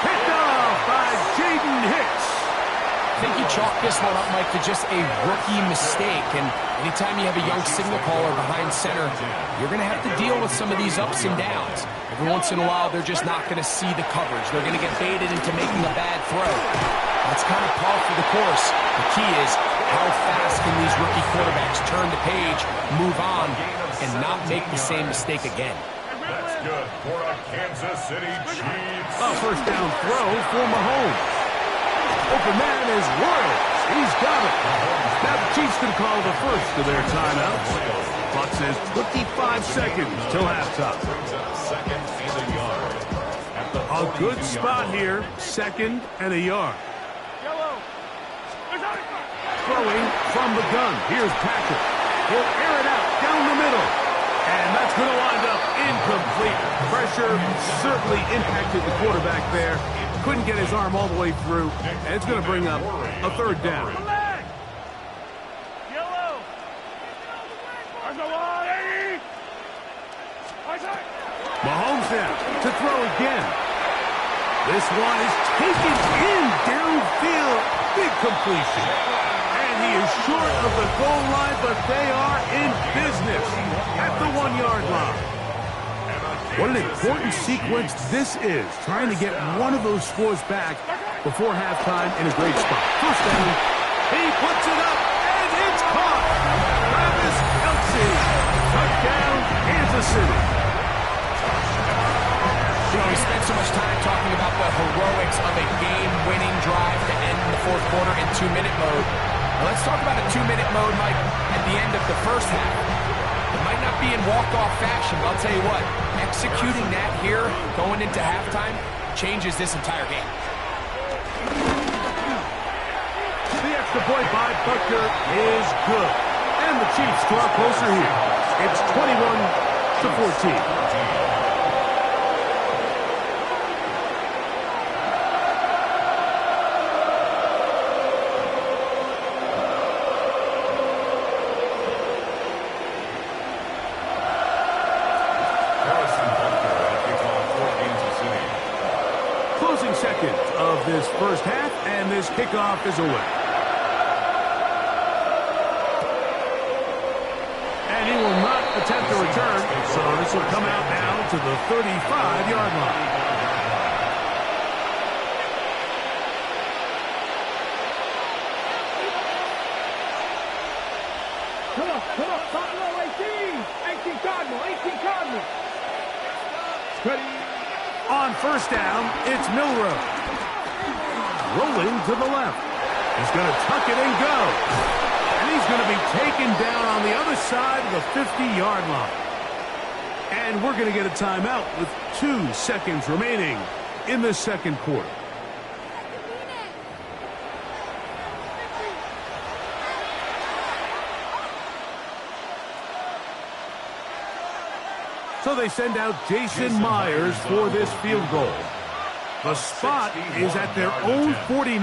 Picked off by Jaden Hicks. I think you chalk this one up, Mike, to just a rookie mistake. And anytime you have a young signal caller behind center, you're going to have to deal with some of these ups and downs. Every once in a while, they're just not going to see the coverage. They're going to get baited into making a bad throw. That's kind of par for the course. The key is how fast can these rookie quarterbacks turn the page, move on, and not make the same mistake again. That's good for a Kansas City Chiefs. A first down throw for Mahomes. Open man is Royals. He's got it. Now the Chiefs can call the first of their timeouts. Clock says 25 seconds till halftime. Second and a yard. A good spot here. 2nd and a yard. Throwing from the gun. Here's Patrick. He'll air it out down the middle. And that's going to wind up incomplete. Pressure certainly impacted the quarterback there. couldn't get his arm all the way through, and it's going to bring up a third down. Mahomes now to throw again. This one is taken in downfield. Big completion. And he is short of the goal line, but they are in business at the 1-yard line. What an important sequence this is, trying to get one of those scores back before halftime in a great spot. First down, he puts it up, and it's caught. Travis Kelce, touchdown, Kansas City. You know, we spent so much time talking about the heroics of a game-winning drive to end the fourth quarter in 2-minute mode. Now let's talk about a 2-minute mode, Mike, at the end of the first half. It might not be in walk-off fashion, but I'll tell you what, executing that here, going into halftime, changes this entire game. The extra point by Butker is good. And the Chiefs draw closer here. It's 21-14. Of this first half, and this kickoff is away. And he will not attempt to return, so this will come out now to the 35-yard line. Come on, top low, 18 Cardinal, 18 Cardinal. Ready? On first down, it's Milrow. Rolling to the left. He's going to tuck it and go. And he's going to be taken down on the other side of the 50-yard line. And we're going to get a timeout with 2 seconds remaining in the second quarter. So they send out Jason Myers for this field goal. The spot is at their own 49,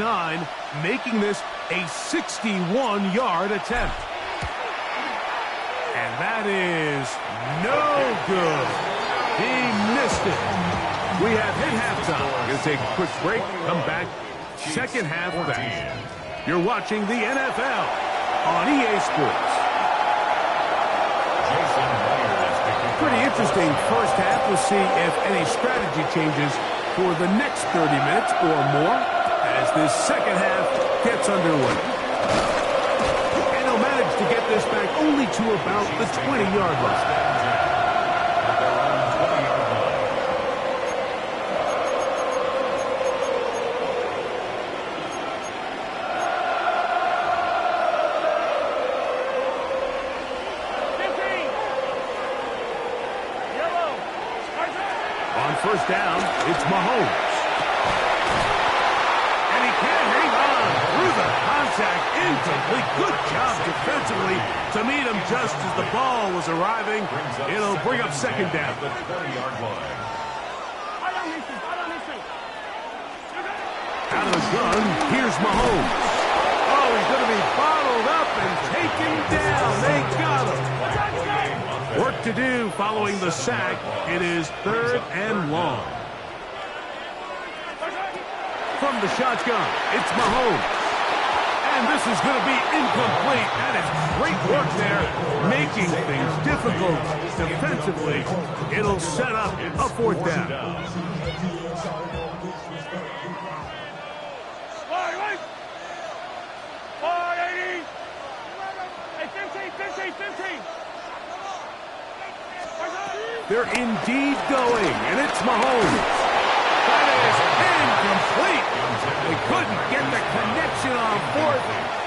making this a 61-yard attempt. And that is no good. He missed it. We have hit halftime. We're going to take a quick break, come back, second half of action. You're watching the NFL on EA Sports. Pretty interesting first half. We'll see if any strategy changes for the next 30 minutes or more as this second half gets underway. And he'll manage to get this back only to about the 20-yard line. First down, it's Mahomes. And he can't hang on through the contact. Incomplete. Good job defensively to meet him just as the ball was arriving. It'll bring up second down. Out of the gun, here's Mahomes. Oh, he's going to be bottled up and taken down. They got him. Work to do following the sack. It is third and long. From the shotgun, it's Mahomes. And this is going to be incomplete. That is great work there, making things difficult defensively. It'll set up a fourth down. They're indeed going, and it's Mahomes. That is incomplete. They couldn't get the connection on fourth.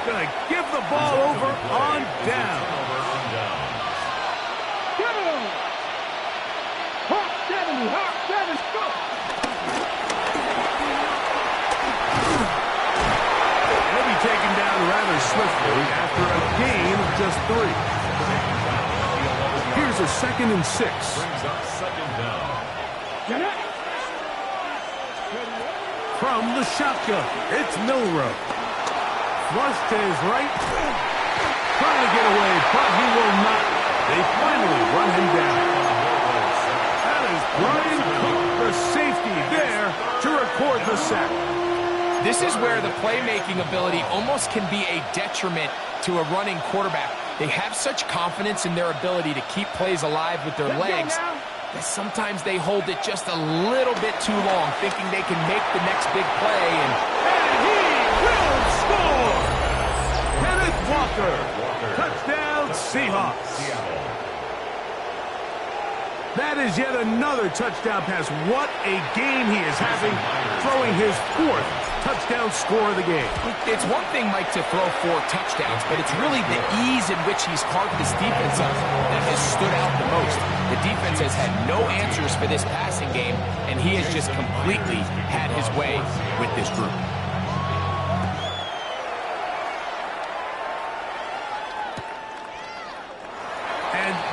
Going to give the ball over on down. Hawk 70, Hawk 7, go! He'll be taken down rather swiftly after a gain of just 3. Here's a 2nd and 6. from the shotgun. It's Milrow. Flush to his right. Trying to get away, but he will not. They finally run him down. That is Brian Cook, the safety, there to record the sack. This is where the playmaking ability almost can be a detriment to a running quarterback. They have such confidence in their ability to keep plays alive with their legs that sometimes they hold it just a little bit too long, thinking they can make the next big play. And he will score! Kenneth Walker. Touchdown, Seahawks. That is yet another touchdown pass. What a game he is having, throwing his 4th touchdown score of the game. It's one thing, Mike, to throw 4 touchdowns, but it's really the ease in which he's carved this defense up that has stood out the most. The defense has had no answers for this passing game, and he has just completely had his way with this group.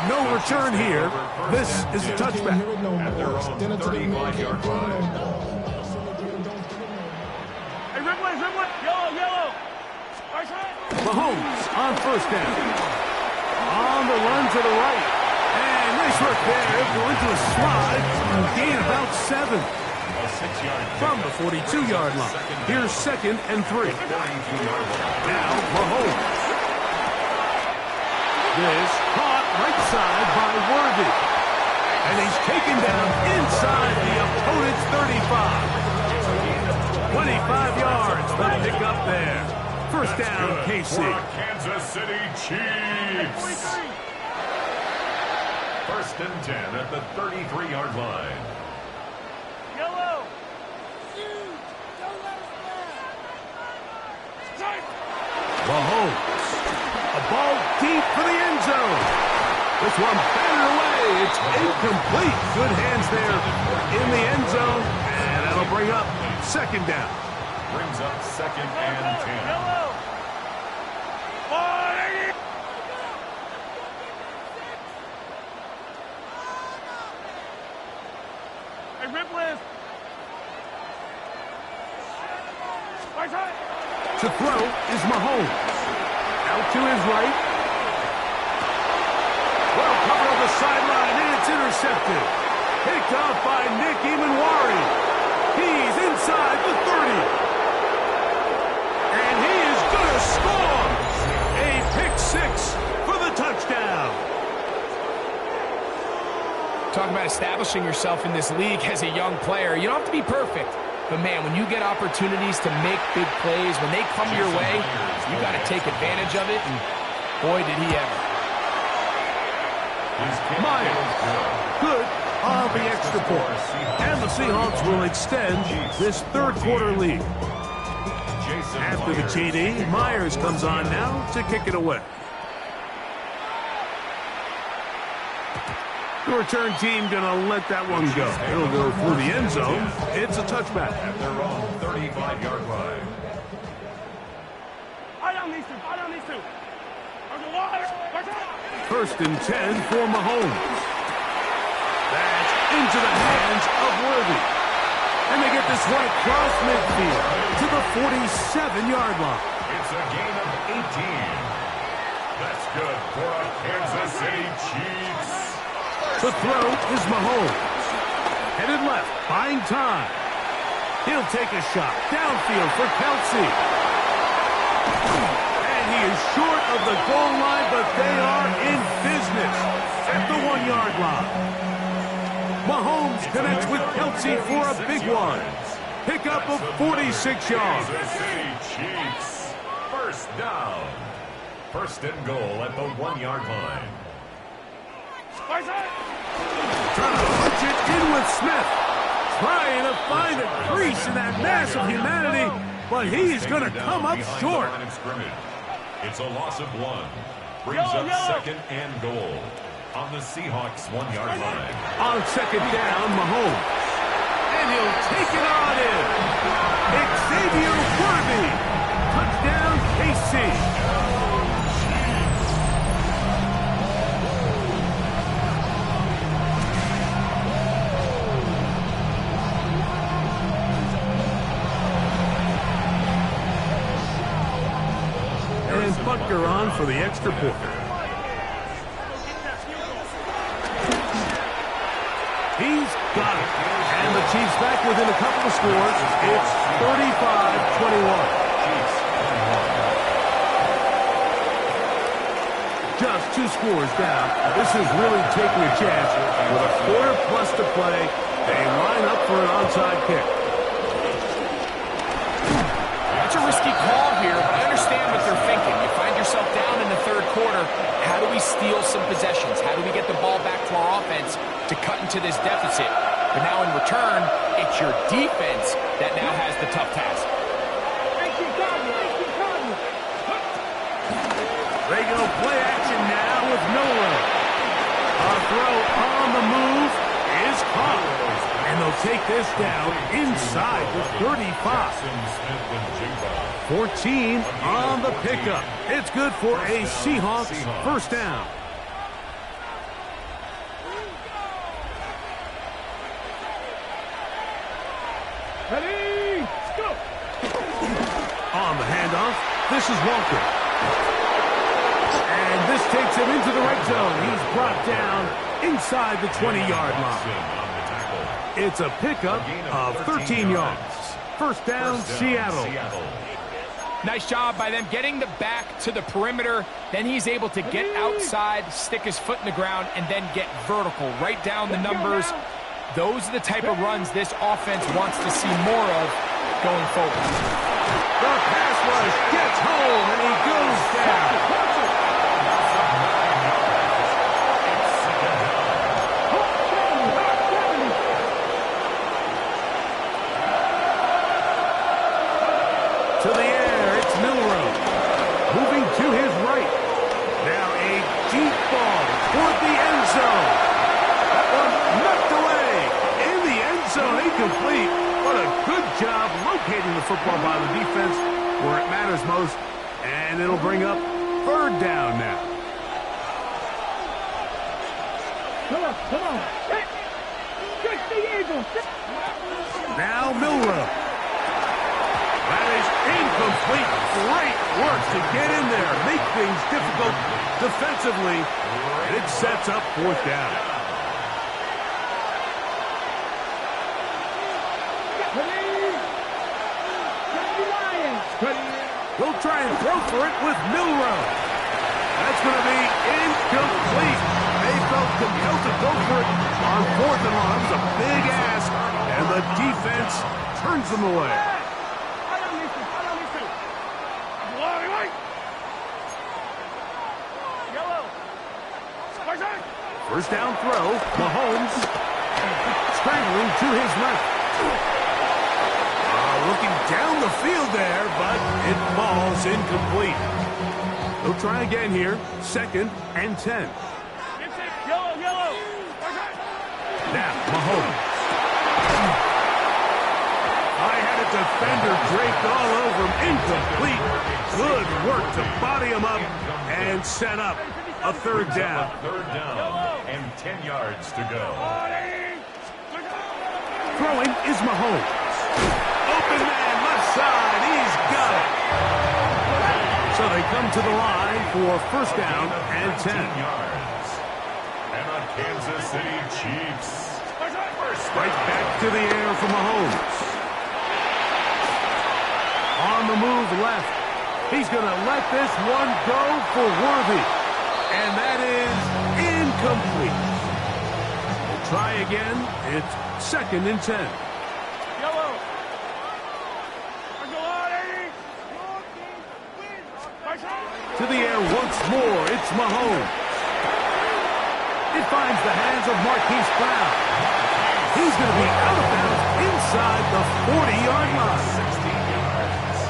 No return here. This is a touchback. At their own 35-yard line. Hey, Ripley, yellow. Mahomes on first down. On the run to the right. And nice work there. Going to a slide. Gain about 7. From the 42-yard line. Here's 2nd and 3. Now Mahomes. This caught right side by Worthy. And he's taken down inside the opponent's 35. 25 yards for the pick up there. First down, KC. Kansas City Chiefs. 1st and 10 at the 33-yard line. Yellow. Mahomes. A ball deep for the end zone. This one batted away. It's incomplete. Good hands there in the end zone. And that'll bring up 2nd down. Brings up 2nd and 10. Yellow. Hey, Ripley. To throw is Mahomes. Out to his right. Well covered on the sideline, and it's intercepted. Picked off by Nick Emanwari. He's inside the 30. And he is going to score. A pick-6 for the touchdown. Talk about establishing yourself in this league as a young player. You don't have to be perfect. But, man, when you get opportunities to make big plays, when they come your way, you got to take advantage of it. And, boy, did he ever. Myers. Good on the extra point. And the Seahawks will extend this 3rd quarter lead. After the TD, Myers comes on now to kick it away. The return team going to let that one go. It'll go through the end zone. It's a touchback. At their own 35-yard line. I don't need to. 1st and 10 for Mahomes. That's into the hands of Worthy. And they get this one across midfield to the 47-yard line. It's a gain of 18. That's good for a Kansas City Chiefs. The throw is Mahomes. Headed left, buying time. He'll take a shot downfield for Kelsey. And he is short of the goal line, but they are in business at the 1-yard line. Mahomes connects with Kelsey for a big one. Pickup of 46 yards. Kansas City Chiefs. 1st down. 1st and goal at the 1-yard line. Trying to punch it in with Smith. Trying to find a crease in that mass of humanity, but he's going to come up short. It's a loss of 1. Brings up 2nd and goal on the Seahawks 1-yard line. On 2nd down, Mahomes. And he'll take it on in. Xavier Worthy. Touchdown, KC. kicker on for the extra point. He's got it. And the Chiefs back within a couple of scores. It's 35-21. Just 2 scores down. This is really taking a chance. With a quarter plus to play, they line up for an onside kick. That's a risky call here, but I understand what they're thinking. You find yourself down in the third quarter. How do we steal some possessions? How do we get the ball back to our offense to cut into this deficit? But now in return, it's your defense that now has the tough task. They go play action now with Miller. A throw on the move is caught. And they'll take this down inside the 35. 14 on the pickup. It's good for a Seahawks first down. Ready, go! On the handoff, this is Walker. And this takes him into the red zone. He's brought down inside the 20-yard line. It's a pickup of 13 yards. First down, Seattle. Nice job by them getting the back to the perimeter. Then he's able to get outside, stick his foot in the ground, and then get vertical. Right down the numbers. Those are the type of runs this offense wants to see more of going forward. The pass rush gets home, and he goes down. To the air, it's Milrow. Moving to his right. Now a deep ball toward the end zone. That one knocked away. In the end zone, incomplete. What a good job locating the football by the defense where it matters most. And it'll bring up third down now. Come on. Get the Eagles. Now Milrow. That is incomplete. Great work to get in there. Make things difficult defensively. And it sets up fourth down. He'll try and throw for it with Milrow. That's going to be incomplete. They felt compelled to go for it on fourth and long. It was a big ask. And the defense turns them away. First down throw, Mahomes scrambling to his left. Looking down the field there, but it falls incomplete. They'll try again here, 2nd and 10. Yellow. Now, Mahomes. I had a defender draped all over him, incomplete. Good work to body him up and set up a third down. Third down and 10 yards to go. Throwing is Mahomes. Open man, left side. He's got it. So they come to the line for first down and 10. Yards. And on Kansas City Chiefs. Right back to the air for Mahomes. On the move left. He's going to let this one go for Worthy. And that is incomplete. We'll try again. It's 2nd and 10. To the air once more. It's Mahomes. It finds the hands of Marquise Brown. He's going to be out of bounds inside the 40-yard line.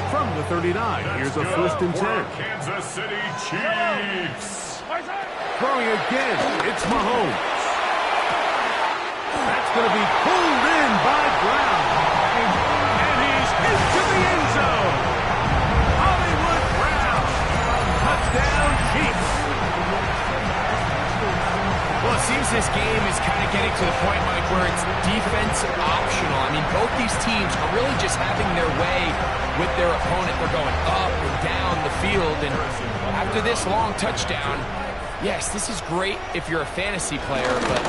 From the 39, here's a first and 10. Kansas City Chiefs. Throwing again, it's Mahomes. That's going to be pulled in by Brown. And he's into the end zone. Hollywood Brown. Touchdown, Chiefs. Well, it seems this game is kind of getting to the point, Mike, where it's defense optional. I mean, both both these teams are really just having their way with their opponent. They're going up and down the field, and after this long touchdown, yes, this is great if you're a fantasy player, but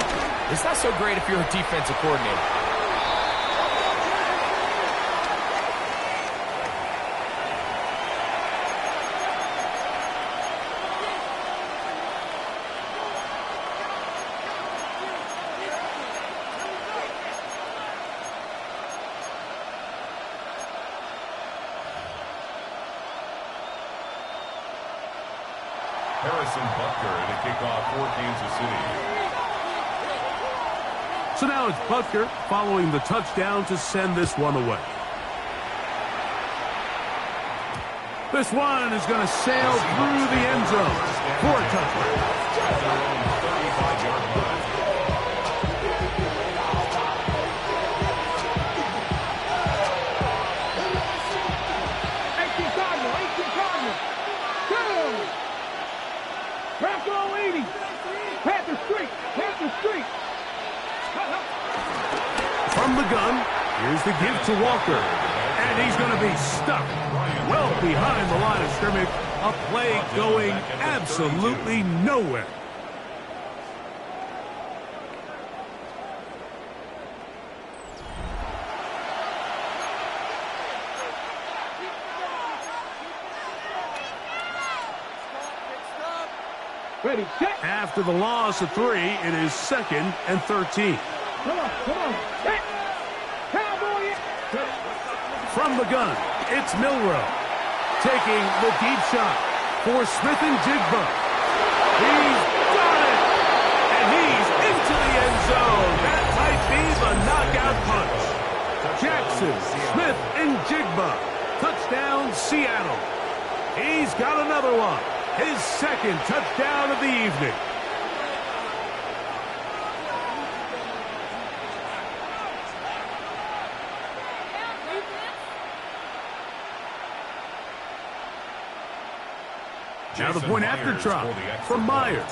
it's not so great if you're a defensive coordinator. Butker to kick off for Kansas City. So now it's Butker following the touchdown to send this one away. This one is going to sail through the end zone for a touchdown. From the gun, here's the give to Walker, and he's going to be stuck well behind the line of scrimmage. A play going absolutely nowhere. Ready, check. After the loss of 3, it is 2nd and 13. Come on, come on. Hey. Cowboy. From the gun, it's Milrow taking the deep shot for Smith and Jigba. He's got it, and he's into the end zone. That might be the knockout punch. Jackson, Smith, and Jigba. Touchdown, Seattle. He's got another one. His 2nd touchdown of the evening. Now the point after try from Myers.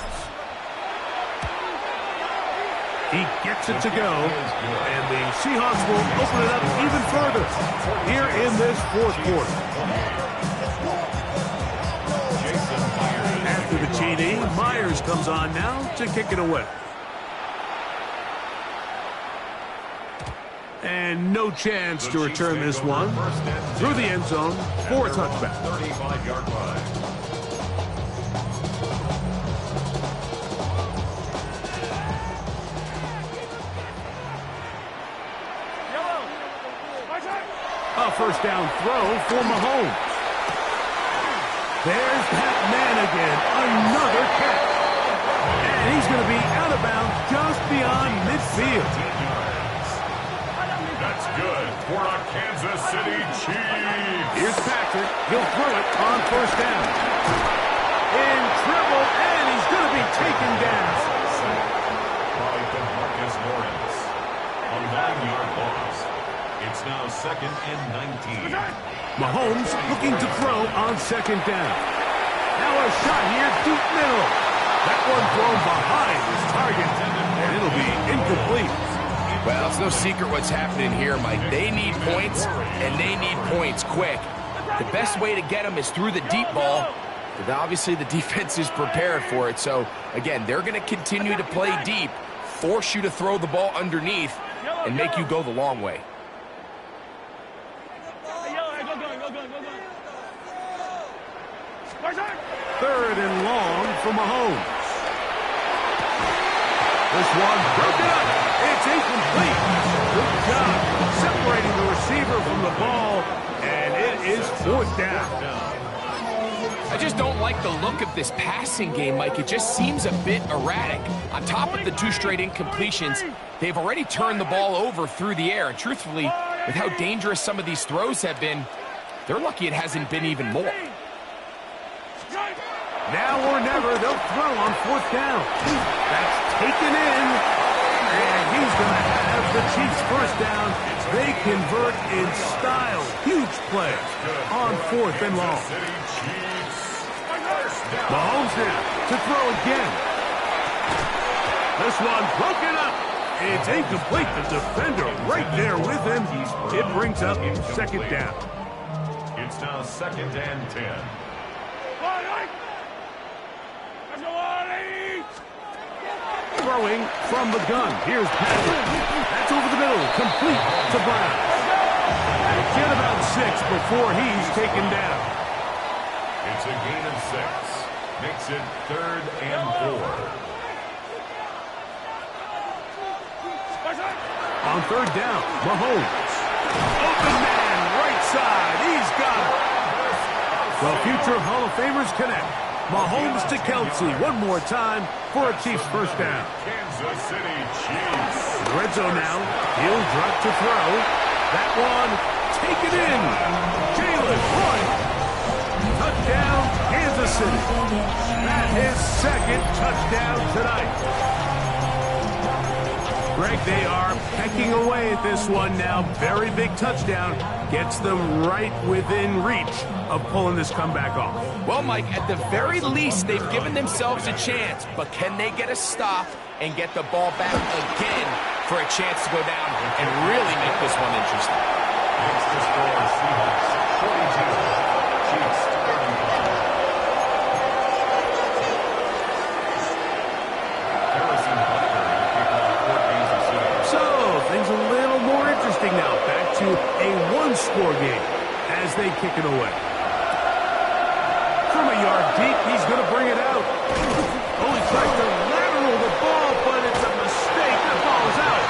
He gets it to go, and the Seahawks will open it up even further here in this 4th quarter. After the TD, Myers comes on now to kick it away. And no chance to return this one through the end zone for a touchback. 35-yard line. A first down throw for Mahomes. There's that man again, another catch. And he's going to be out of bounds just beyond midfield. That's good for a Kansas City Chiefs. Here's Patrick. He'll throw it on first down. In trouble, and he's going to be taken down. By DeMarcus Lawrence. A 9-yard loss. It's now 2nd and 19. Mahomes looking to throw on 2nd down. Now a shot here, deep middle. That one thrown behind his target, and it'll be incomplete. Well, it's no secret what's happening here, Mike. They need points, and they need points quick. The best way to get them is through the deep ball. But obviously, the defense is prepared for it. So, again, they're going to continue to play deep, force you to throw the ball underneath, and make you go the long way. 3rd and long for Mahomes. This one broken up. It's incomplete. Good job separating the receiver from the ball, and it is 4th down. I just don't like the look of this passing game, Mike. It just seems a bit erratic. On top of the 2 straight incompletions, they've already turned the ball over through the air. And truthfully, with how dangerous some of these throws have been, they're lucky it hasn't been even more. Now or never, they'll throw on 4th down. That's taken in, and he's going to have the Chiefs first down. They convert in style. Huge play on 4th and long. Mahomes now to throw again. This one broken up. It's incomplete. The defender right there with him. It brings up second down. It's now 2nd and 10. Throwing from the gun. Here's Patrick. That's over the middle. Complete to Brown. Get about 6 before he's taken down. It's a gain of 6. Makes it 3rd and 4. On 3rd down, Mahomes. Open man, right side. He's got it. The future Hall of Famers connect. Mahomes to Kelsey one more time for a Chiefs first down. Kansas City Chiefs. Red zone now. He'll drop to throw. That one, take it in. Jalen Bryant. Touchdown, Kansas City. That is second touchdown tonight. Greg, they are pecking away at this one now. Very big touchdown. Gets them right within reach of pulling this comeback off. Well, Mike, at the very least, they've given themselves a chance. But can they get a stop and get the ball back again for a chance to go down and really make this one interesting? Makes the score Seahawks 42. Chiefs 35. Harrison Butker to kick off for Kansas City. So, things a little more interesting now. Back to a one-score game as they kick it away. From a yard deep, he's going to bring it out. Oh, he tries to lateral the ball, but it's a mistake. That ball is out.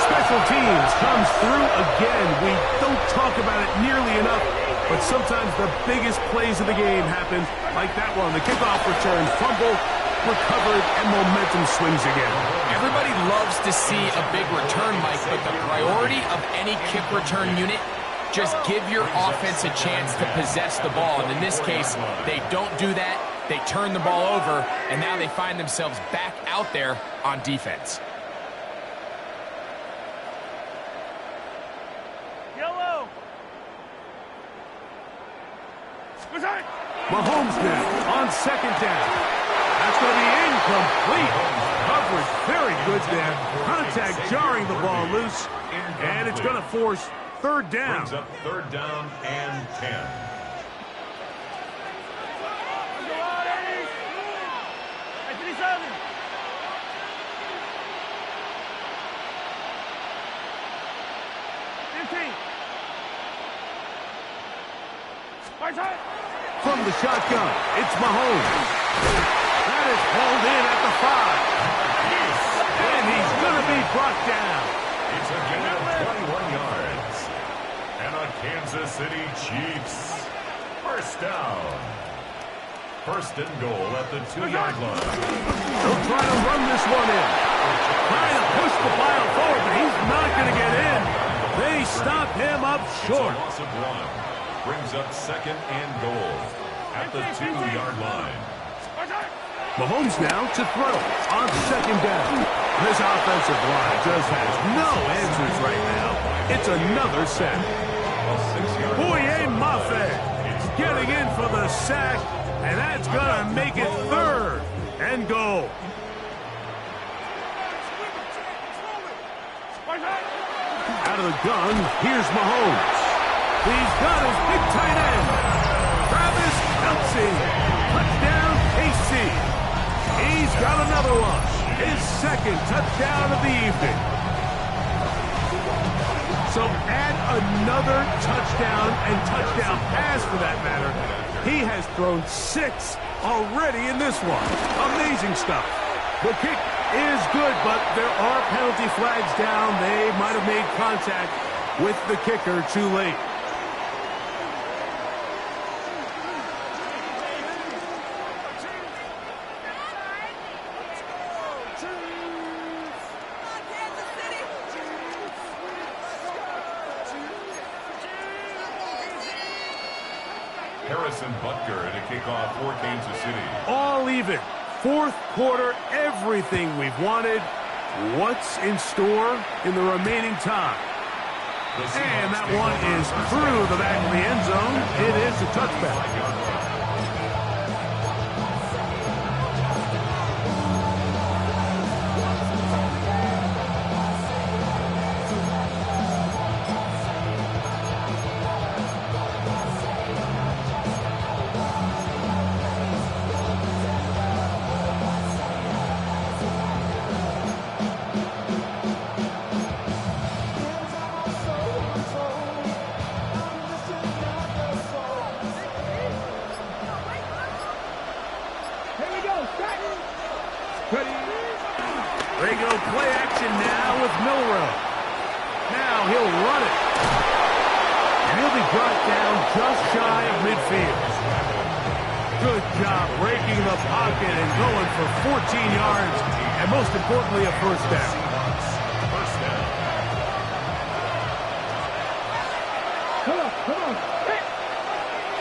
Special teams comes through again. We don't talk about it nearly enough, but sometimes the biggest plays of the game happen like that one. The kickoff return, fumble, recovered, and momentum swings again. Everybody loves to see a big return, Mike, but the priority of any kick return unit, just give your offense a chance to possess the ball. And in this case, they don't do that. They turn the ball over, and now they find themselves back out there on defense. Yellow. Mahomes now on 2nd down. That's going to be incomplete. Coverage very good there. Contact jarring the ball loose, and it's going to force 3rd down. Brings up 3rd down and 10. From the shotgun, it's Mahomes. That is hauled in at the 5. And he's going to be brought down. It's a gain of 21 yards. And a Kansas City Chiefs first down. 1st and goal at the 2-yard line. They'll try to run this one in. Trying to push the pile forward, but he's not going to get in. They stop him up short. It's a loss of 1. Brings up 2nd and goal at the 2-yard line. Mahomes now to throw on 2nd down. This offensive line just has no answers right now. It's another sack. Boye Mafe getting in for the sack, and that's going to make it 3rd and goal. Out of the gun, here's Mahomes. He's got his big tight end, Travis Kelce. Touchdown, KC. He's got another one. His 2nd touchdown of the evening. So add another touchdown and touchdown pass for that matter. He has thrown 6 already in this one. Amazing stuff. The kick is good, but there are penalty flags down. They might have made contact with the kicker too late. Harrison Butker to kick off for Kansas City. All even. 4th quarter, everything we've wanted. What's in store in the remaining time? And that one is through the back of the end zone. It is a touchback. play action now with Milrow. Now he'll run it. And he'll be brought down just shy of midfield. Good job breaking the pocket and going for 14 yards, and most importantly, a first down. Come on, come on. Hit.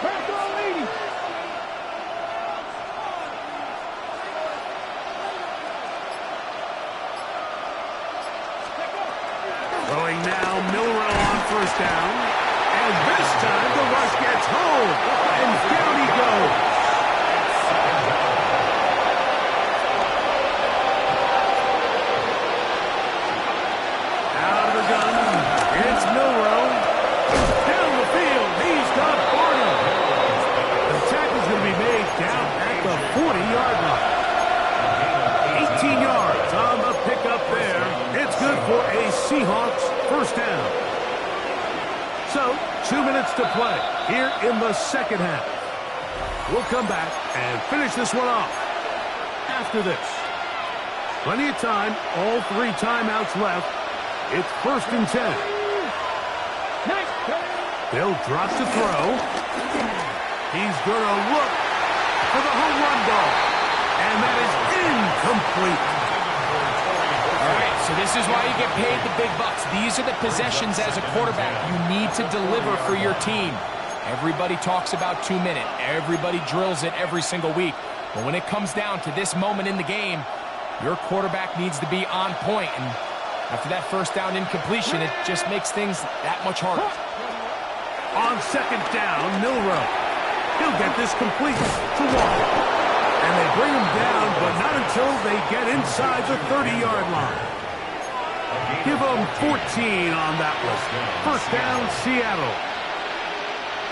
Back on, lady. Throwing now, Milrow on first down. And this time the rush gets home. And down he goes. Out of the gun. It's Milrow. Down the field. He's got Barnum. The tackle's going to be made down at the 40-yard line. 18 yards on the pickup there. It's good for a Seahawks first down. So, 2 minutes to play here in the second half. We'll come back and finish this one off after this. Plenty of time, all 3 timeouts left. It's 1st and 10. They'll drop to throw. He's going to look for the home run ball. And that is incomplete. All right, so this is why you get paid the big bucks. These are the possessions as a quarterback you need to deliver for your team. Everybody talks about 2 minute. Everybody drills it every single week. But when it comes down to this moment in the game, your quarterback needs to be on point. And after that first down incompletion, it just makes things that much harder. On second down, Milrow. He'll get this complete to Walker. And they bring him down, but not until they get inside the 30-yard line. Give them 14 on that one. First down, Seattle.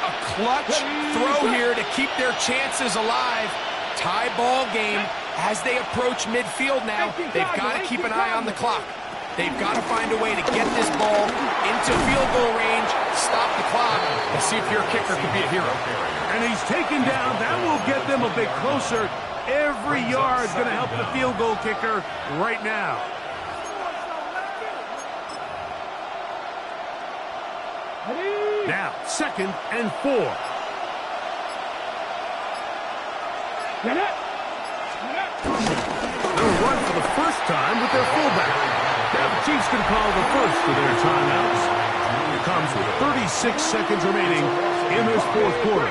A clutch throw here to keep their chances alive. Tie ball game as they approach midfield now. They've got to keep an eye on the clock. They've got to find a way to get this ball into field goal range, stop the clock, and see if your kicker can be a hero. And he's taken down. That will get them a bit closer. Every yard's going to help the field goal kicker right now. Now, 2nd and 4. They'll run for the first time with their fullback. Now the Chiefs can call the first of their timeouts. It comes with 36 seconds remaining in this 4th quarter.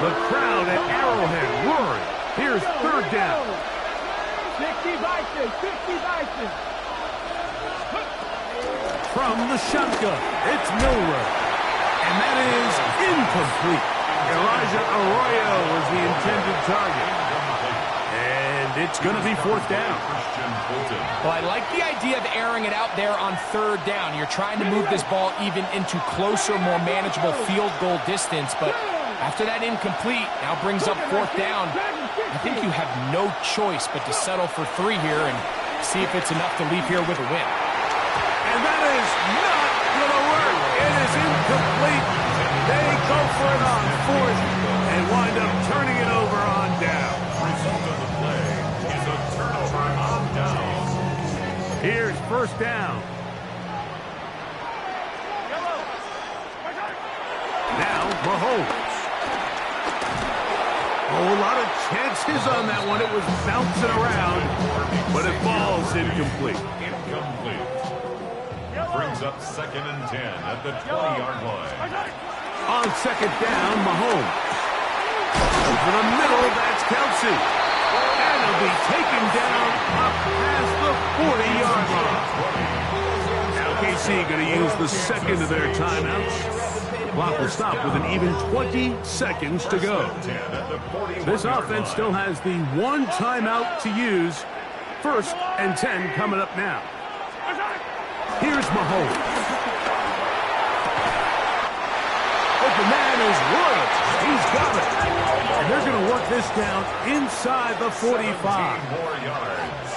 The crowd at Arrowhead roaring. Here's 3rd down. 60 Vikings, 60 Vikings. From the shotgun, it's Milrow. And that is incomplete. Elijah Arroyo was the intended target. And it's going to be 4th down. Well, I like the idea of airing it out there on 3rd down. You're trying to move this ball even into closer, more manageable field goal distance, but after that incomplete, now brings up 4th down. I think you have no choice but to settle for 3 here and see if it's enough to leave here with a win. And that is not going to work. It is incomplete. They go for it on 4th and wind up turning it over on down. Result of the play is a turnover on down. Here's 1st down. Now, Mahomes. Oh, a lot of chances on that one. It was bouncing around, but it falls incomplete. Incomplete. Brings up 2nd and 10 at the 20-yard line. On 2nd down, Mahomes. Over the middle, that's Kelsey. And he'll be taken down up past the 40-yard line. Now KC going to use the 2nd of their timeouts. Clock will stop with an even 20 seconds to go. This offense still has the 1 timeout to use. 1st and 10 coming up now. Here's Mahomes. Open man is Woods. He's got it. And they're going to work this down inside the 45. More yards.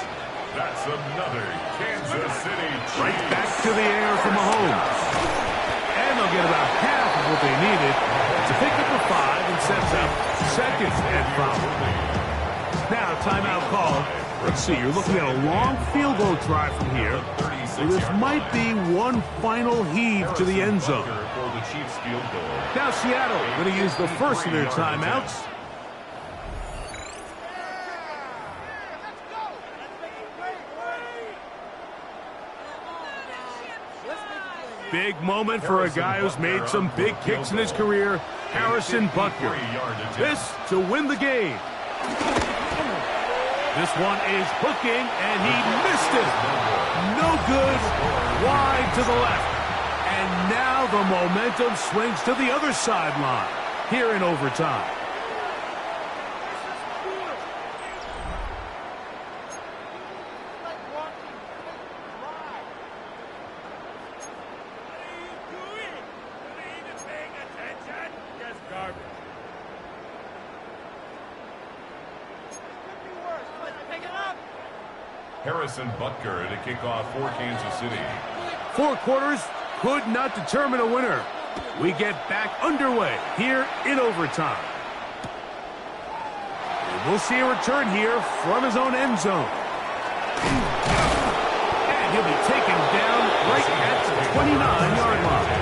That's another Kansas City Chiefs. Right back to the air for Mahomes. And they'll get about half of what they needed to pick up a 5 and sets up 2nd and 5. Now timeout called Let's see, you're looking at a long field goal try from here. So this might be one final heave to the end zone. Now Seattle going to use the first of their timeouts. Big moment for a guy who's made some big kicks in his career, Harrison Butker. This to win the game. This one is hooking, and he missed it. No good. Wide to the left. And now the momentum swings to the other sideline here in overtime. Harrison Butker to kick off for Kansas City. 4 quarters could not determine a winner. We get back underway here in overtime. And we'll see a return here from his own end zone. And he'll be taken down right at the 29-yard line.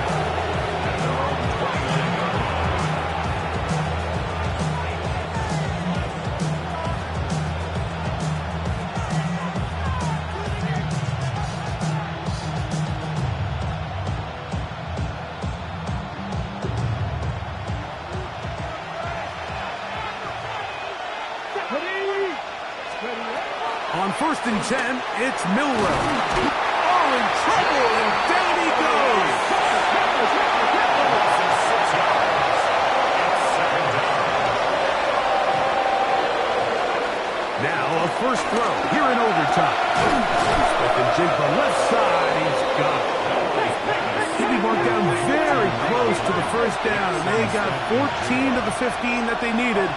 On 1st and 10, it's Milrow. Oh, in trouble, and down he goes. Now a first throw here in overtime. With the jig from left side, he's got it. He marked down very close to the first down, and they got 14 of the 15 that they needed.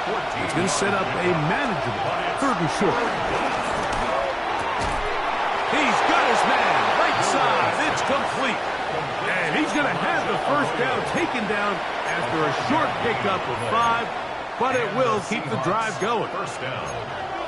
It's going to set up a manageable 3rd and short. He's got his man, right side, it's complete. And he's going to have the first down taken down after a short pickup of 5, but it will keep the drive going. First down.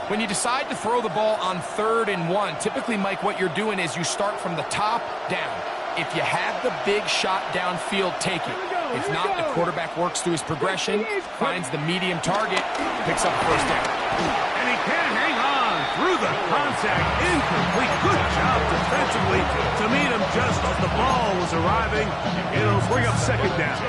When you decide to throw the ball on 3rd and 1, typically, Mike, what you're doing is you start from the top down. If you have the big shot downfield, take it. If not, the quarterback works through his progression, finds the medium target, picks up the first down. And he can't hang on through the contact. Incomplete. Good job defensively to meet him just as the ball was arriving. It'll bring up 2nd down.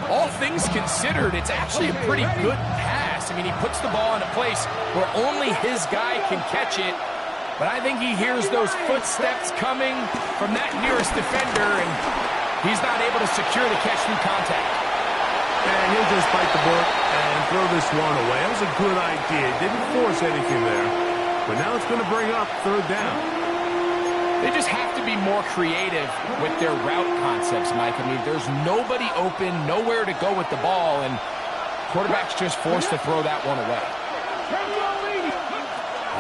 All things considered, it's actually a pretty good pass. I mean, he puts the ball in a place where only his guy can catch it. But I think he hears those footsteps coming from that nearest defender, and he's not able to secure the catch through contact. And he'll just bite the bullet and throw this one away. That was a good idea. Didn't force anything there. But now it's going to bring up 3rd down. They just have to be more creative with their route concepts, Mike. I mean, there's nobody open, nowhere to go with the ball, and quarterback's just forced to throw that one away.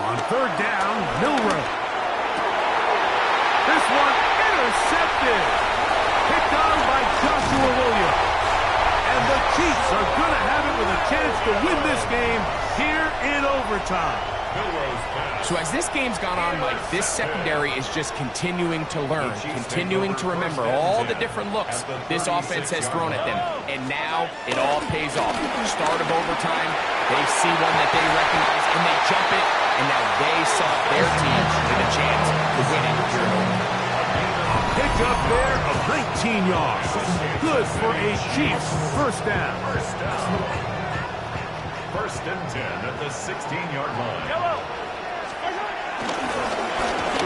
On 3rd down, Milrow. This one intercepted. Picked on by Joshua Williams. And the Chiefs are going to have it with a chance to win this game here in overtime. So as this game's gone on, Mike, this secondary is just continuing to learn, continuing to remember all the different looks this offense has thrown at them. And now it all pays off. Start of overtime, they see one that they recognize, and they jump it, and now they set up their team with a chance to win it here in overtime. Pick up there of 19 yards. Good for a Chiefs first down. 1st and 10 at the 16-yard line.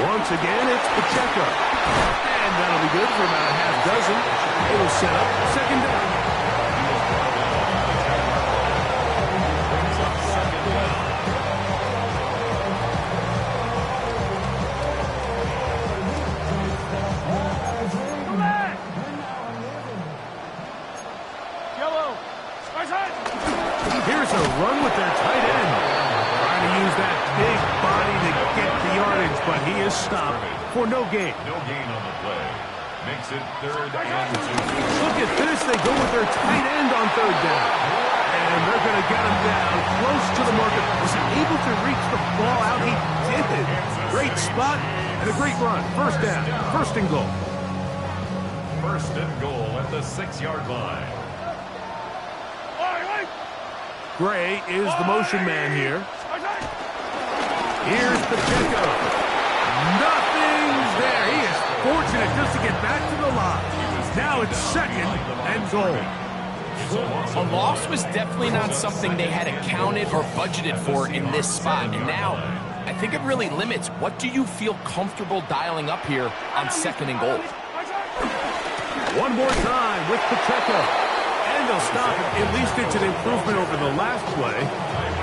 Once again, it's Pacheco. And that'll be good for about a half dozen. It'll set up 2nd down. Here's a run with their tight end. Trying to use that big body to get the yardage, but he is stopped for no gain. No gain on the play. Makes it 3rd and 2. Look at this. They go with their tight end on 3rd down. And they're going to get him down close to the marker. Was he able to reach the ball out? He did. Great spot and a great run. First down, first and goal. First and goal at the 6-yard line. Gray is the motion man here. Here's Pacheco. Nothing's there. He is fortunate just to get back to the line. Now it's second and goal. A loss was definitely not something they had accounted or budgeted for in this spot. And now, I think it really limits what do you feel comfortable dialing up here on second and goal. One more time with Pacheco. And they'll stop it. At least it's an improvement over the last play.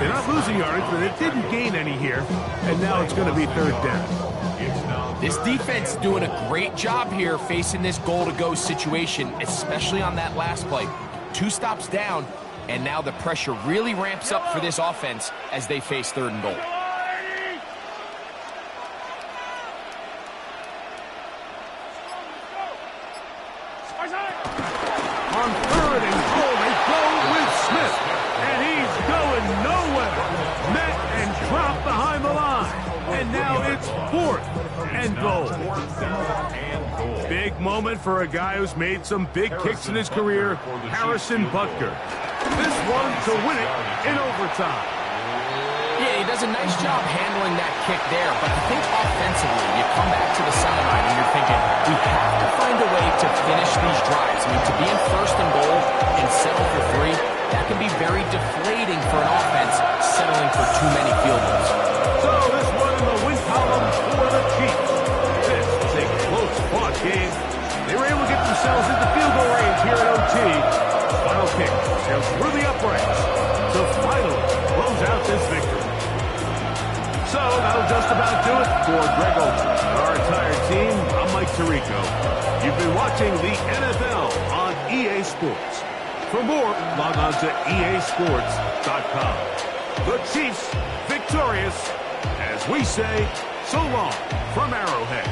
They're not losing yardage, but it didn't gain any here. And now it's going to be third down. This defense doing a great job here facing this goal-to-go situation, especially on that last play. 2 stops down, and now the pressure really ramps up for this offense as they face third and goal. On third and goal, they go with Smith. And he's going nowhere. Met and dropped behind the line. And now it's fourth and goal. Big moment for a guy who's made some big kicks in his career, Harrison Butker. This one to win it in overtime. Yeah, he does a nice job handling that kick there, but I think offensively, you come back to the sideline and you're thinking, we have to find a way to finish these drives. I mean, to be in first and goal and settle for 3, that can be very deflating for an offense settling for too many field goals. So this one in the win column for the Chiefs. This is a close-fought game. They were able to get themselves into field goal range here at OT. Final kick sails through the uprights to finally close out this victory. So that'll just about do it for Greg Olsen and our entire team. I'm Mike Tirico. You've been watching the NFL on EA Sports. For more, log on to easports.com. The Chiefs victorious, as we say, so long from Arrowhead.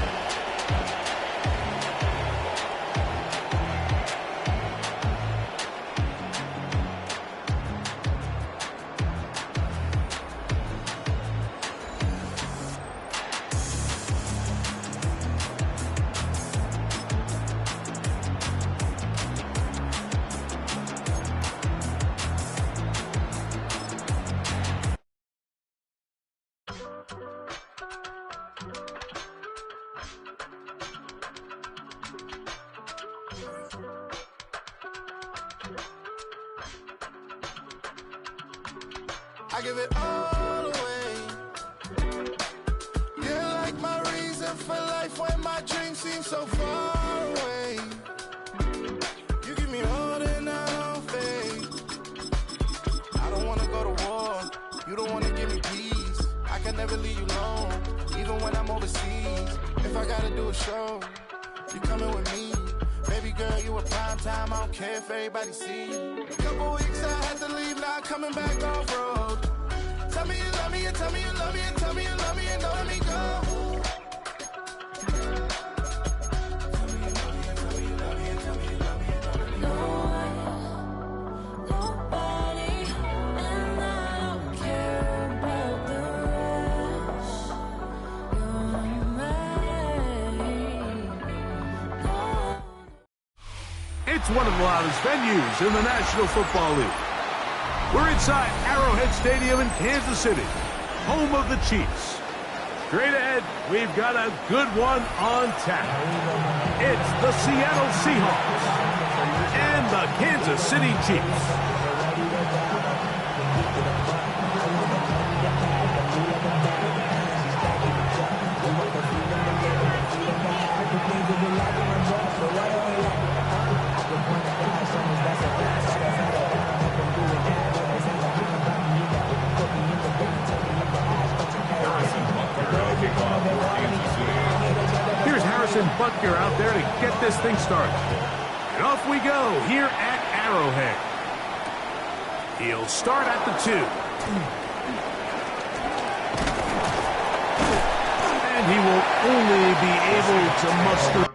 I give it all away. You're like my reason for life when my dreams seem so far away. You give me all and I don't fade. I don't wanna go to war. You don't wanna give me peace. I can never leave you alone, even when I'm overseas. If I gotta do a show, you coming with me. Baby girl, you a prime time. I don't care if everybody see you. A couple weeks I had to leave, now coming back off road. Tell me you love me and tell me you love me and tell me you love me and don't let me go. It's one of the loudest venues in the National Football League. We're inside Arrowhead Stadium in Kansas City, home of the Chiefs. Straight ahead, we've got a good one on tap. It's the Seattle Seahawks and the Kansas City Chiefs. Here's Harrison Butker out there to get this thing started. And off we go here at Arrowhead. He'll start at the 2. And he will only be able to muster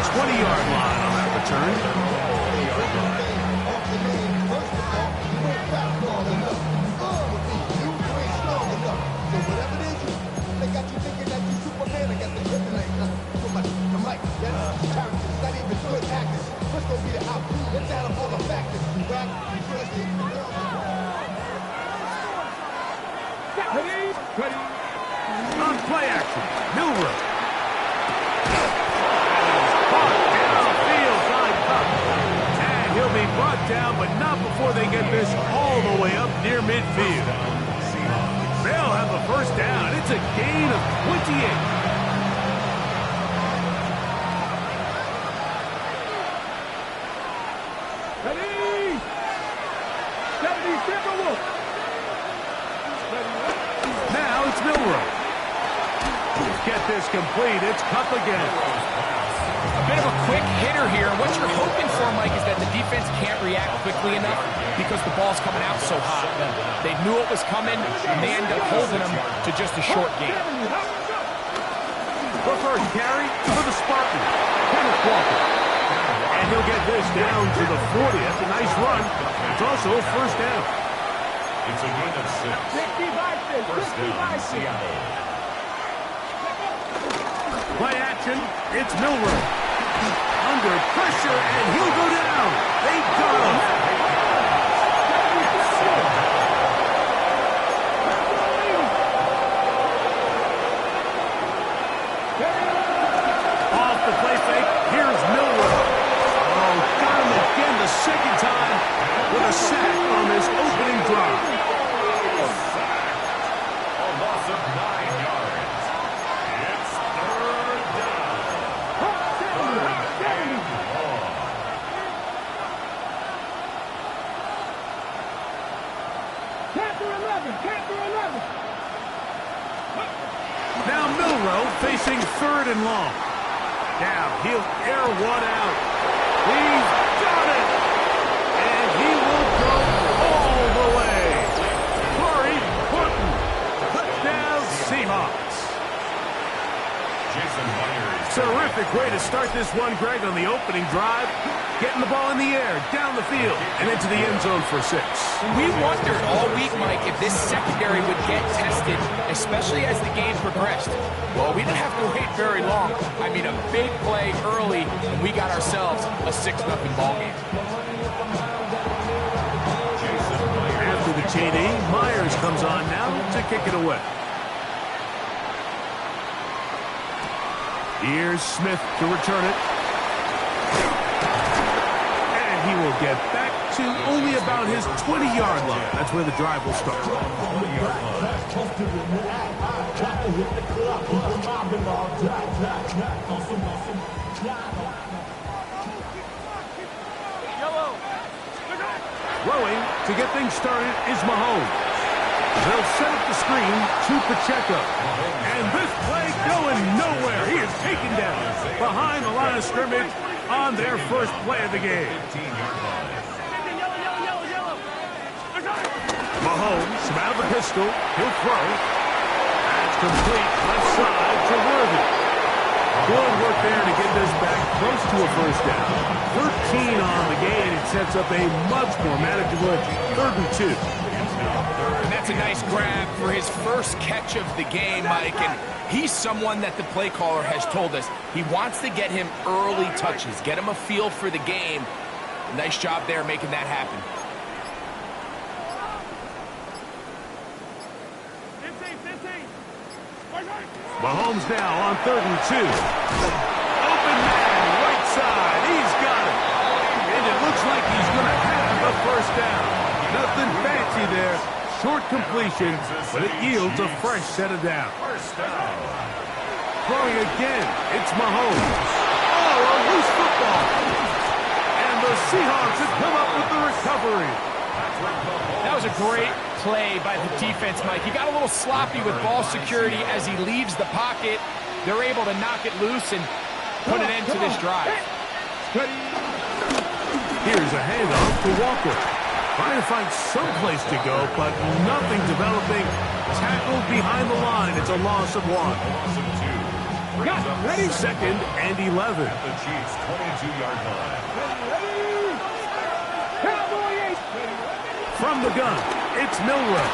20-yard line on that return. On play action, Milrow. And he'll be brought down, but not before they get this all the way up near midfield. They'll have the first down. It's a gain of 28. Now it's Milrow. Get this complete. It's Cup again. A bit of a quick hitter here. What you're hoping for, Mike, is that the defense can't react quickly enough because the ball's coming out so hot. They knew it was coming, and they end up holding them to just a short game. The first carry for the Spartans, Kenneth Walker. And he'll get this down to the 40th. A nice run. It's also a first down. It's a gain of 6. First down, Seattle. Play action. It's Milrow. Under pressure, and he'll go down. They got him. Off the play fake. Here's Milrow. Oh, got him again the second time with a sack on this opening drive. A loss of 9 yards. It's third down. Third and long. Now Milrow facing third and long. Now he'll air one out. He's got it. And he will go all the way. Corey Horton. Touchdown Seahawks. Jason Myers. Terrific way to start this one, Greg, on the opening drive. Getting the ball in the air, down the field, and into the end zone for 6. We wondered all week, Mike, if this secondary would get tested, especially as the game progressed. Well, we didn't have to wait very long. I mean, a big play early, and we got ourselves a 6-0 ball game. After the TD, Myers comes on now to kick it away. Here's Smith to return it. And he will get back to only about his 20-yard line. That's where the drive will start. Throwing to get things started is Mahomes. They'll set up the screen to Pacheco. And this play going nowhere. He is taken down behind the line of scrimmage on their first play of the game. Mahomes from out of the pistol. He'll throw. That's complete left side to Worthy. Good work there to get this back close to a first down. 13 on the game. It sets up a much more manageable 3rd and 2. And that's a nice grab for his first catch of the game, Mike. And he's someone that the play caller has told us he wants to get him early touches, get him a feel for the game. Nice job there making that happen. Mahomes now on 3rd and 2. Open man, right side. He's got it. And it looks like he's going to have the first down. Nothing fancy there. Short completion, but it yields a fresh set of downs. Throwing again, it's Mahomes. Oh, a loose football. And the Seahawks have come up with the recovery. That was a great play by the defense, Mike. He got a little sloppy with ball security as he leaves the pocket. They're able to knock it loose and put an end to this drive. Here's a handoff to Walker. Trying to find some place to go, but nothing developing. Tackled behind the line. It's a loss of 1. brings up Ready? Second and 11. at the Chiefs' 22-yard line. From the gun, it's Milrow.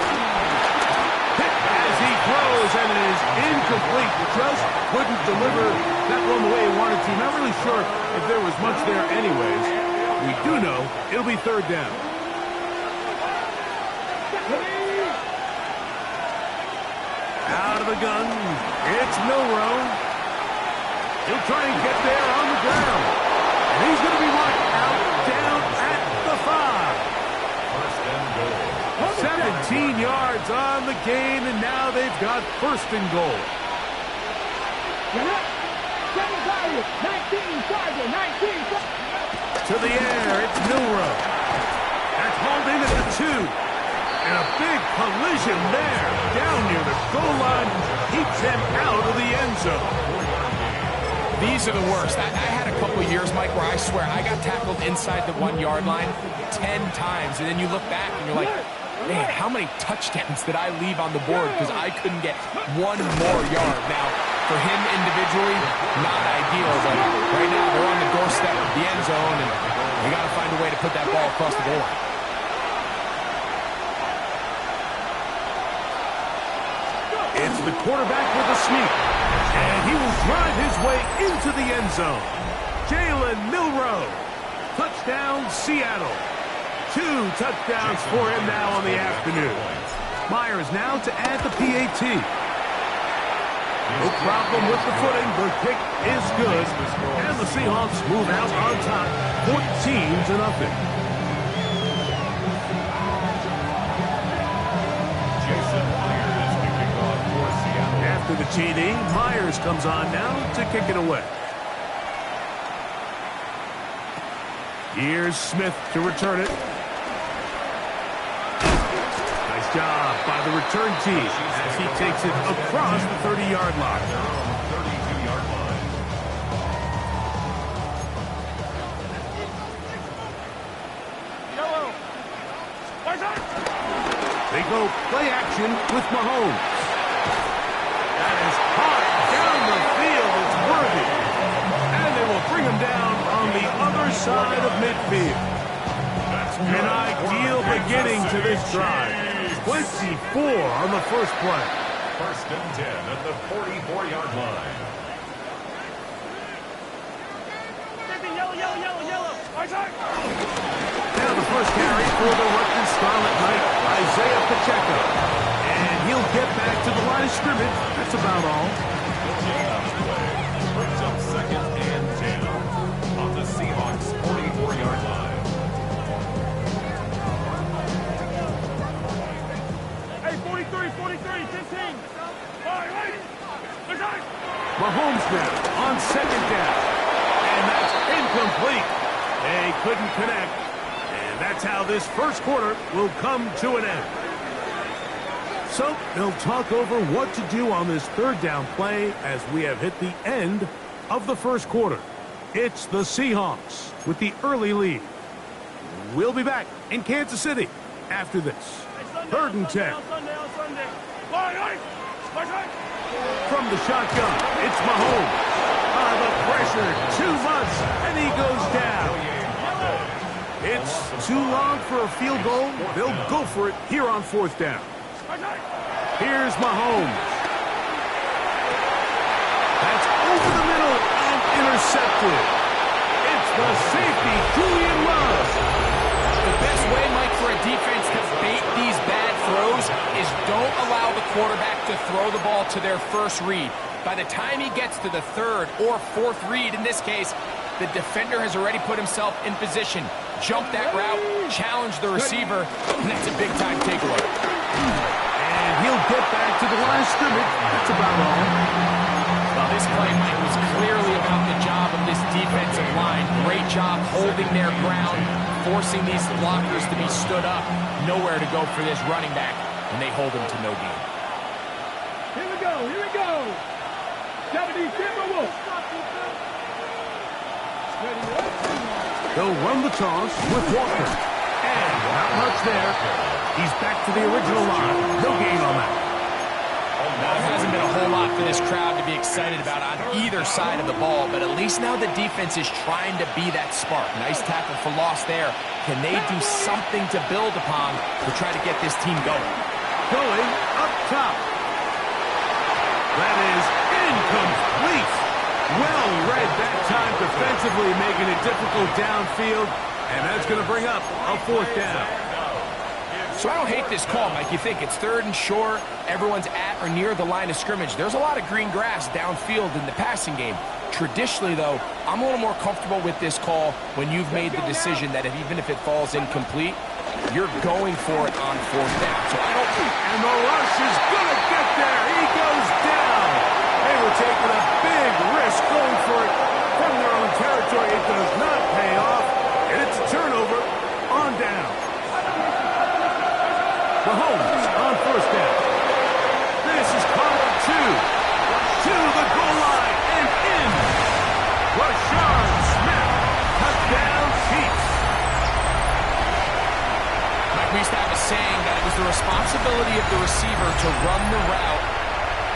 Hit as he throws, and it is incomplete. Just couldn't deliver that one the way he wanted to. Not really sure if there was much there anyways. We do know it'll be third down. Out of the gun, it's Milrow. He'll try and get there on the ground. And he's going to be marked out down at the 5. 17 yards on the gain, and now they've got first and goal. 19. To the air, it's Milrow. That's hauled in at the 2. And a big collision there, down near the goal line, keeps him out of the end zone. These are the worst. I had a couple of years, Mike, where I swear I got tackled inside the 1-yard line 10 times, and then you look back and you're like, man, how many touchdowns did I leave on the board because I couldn't get one more yard? Now, for him individually, not ideal, but right now they're on the doorstep of the end zone, and you got to find a way to put that ball across the goal line. It's the quarterback with a sneak, and he will drive his way into the end zone. Jalen Milrow, touchdown Seattle. 2 touchdowns for him now on the afternoon. Myers now to add the PAT. No problem with the footing. The kick is good, and the Seahawks move out on top, 14-0. After the TD, Myers comes on now to kick it away. Here's Smith to return it. Nice job by the return team as he takes it across the 30-yard line. 32-yard line. They go play action with Mahomes. That is hard down the field. It's worthy. And they will bring him down on the other side of midfield. An ideal beginning to this drive. 24 on the first play. First and 10 at the 44-yard line. Now the first carry for the Rutgers Scarlet Knight, Isaiah Pacheco. And he'll get back to the line of scrimmage. That's about all. Brings up second and 10 on the Seahawks' 44-yard line. Hey, 43, 15. Mahomes now on second down. And that's incomplete. They couldn't connect. And that's how this first quarter will come to an end. So they'll talk over what to do on this third down play as we have hit the end of the first quarter. It's the Seahawks with the early lead. We'll be back in Kansas City after this. Third and 10. From the shotgun, it's Mahomes. The pressure, too much, and he goes down. It's too long for a field goal. They'll go for it here on fourth down. Here's Mahomes. That's over the middle and intercepted. It's the safety, Julian Love. The best way, Mike, for a defense to bait these bad throws is don't allow the quarterback to throw the ball to their first read. By the time he gets to the third or fourth read, in this case, the defender has already put himself in position. Jump that route, challenge the receiver, and that's a big-time takeaway. And he'll get back to the line of scrimmage. That's about all. Well, this play, Mike, was clearly about the job of this defensive line. Great job holding their ground, forcing these blockers to be stood up. Nowhere to go for this running back, and they hold him to no gain. Here we go. 70 Timberwolves. They'll run the toss with Walker. And not much there. He's back to the original line. No gain on that. Now, there hasn't been a whole lot for this crowd to be excited about on either side of the ball, but at least now the defense is trying to be that spark. Nice tackle for loss there. Can they do something to build upon to try to get this team going? Going up top. That is incomplete. Well read that time defensively, making it difficult downfield, and that's going to bring up a 4th down. So I don't hate this call, Mike. You think it's 3rd and short, everyone's at or near the line of scrimmage. There's a lot of green grass downfield in the passing game. Traditionally, though, I'm a little more comfortable with this call when you've made the decision that even if it falls incomplete, you're going for it on 4th down. So I don't... And the rush is going to get there. He goes down. They were taking a big risk going for it from their own territory. It does not pay off, and it's a turnover on down. Mahomes on 1st down. This is cover 2. To the goal line and in. Rashard Smith. Touchdown Chiefs. Mike, we used to have a saying that it was the responsibility of the receiver to run the route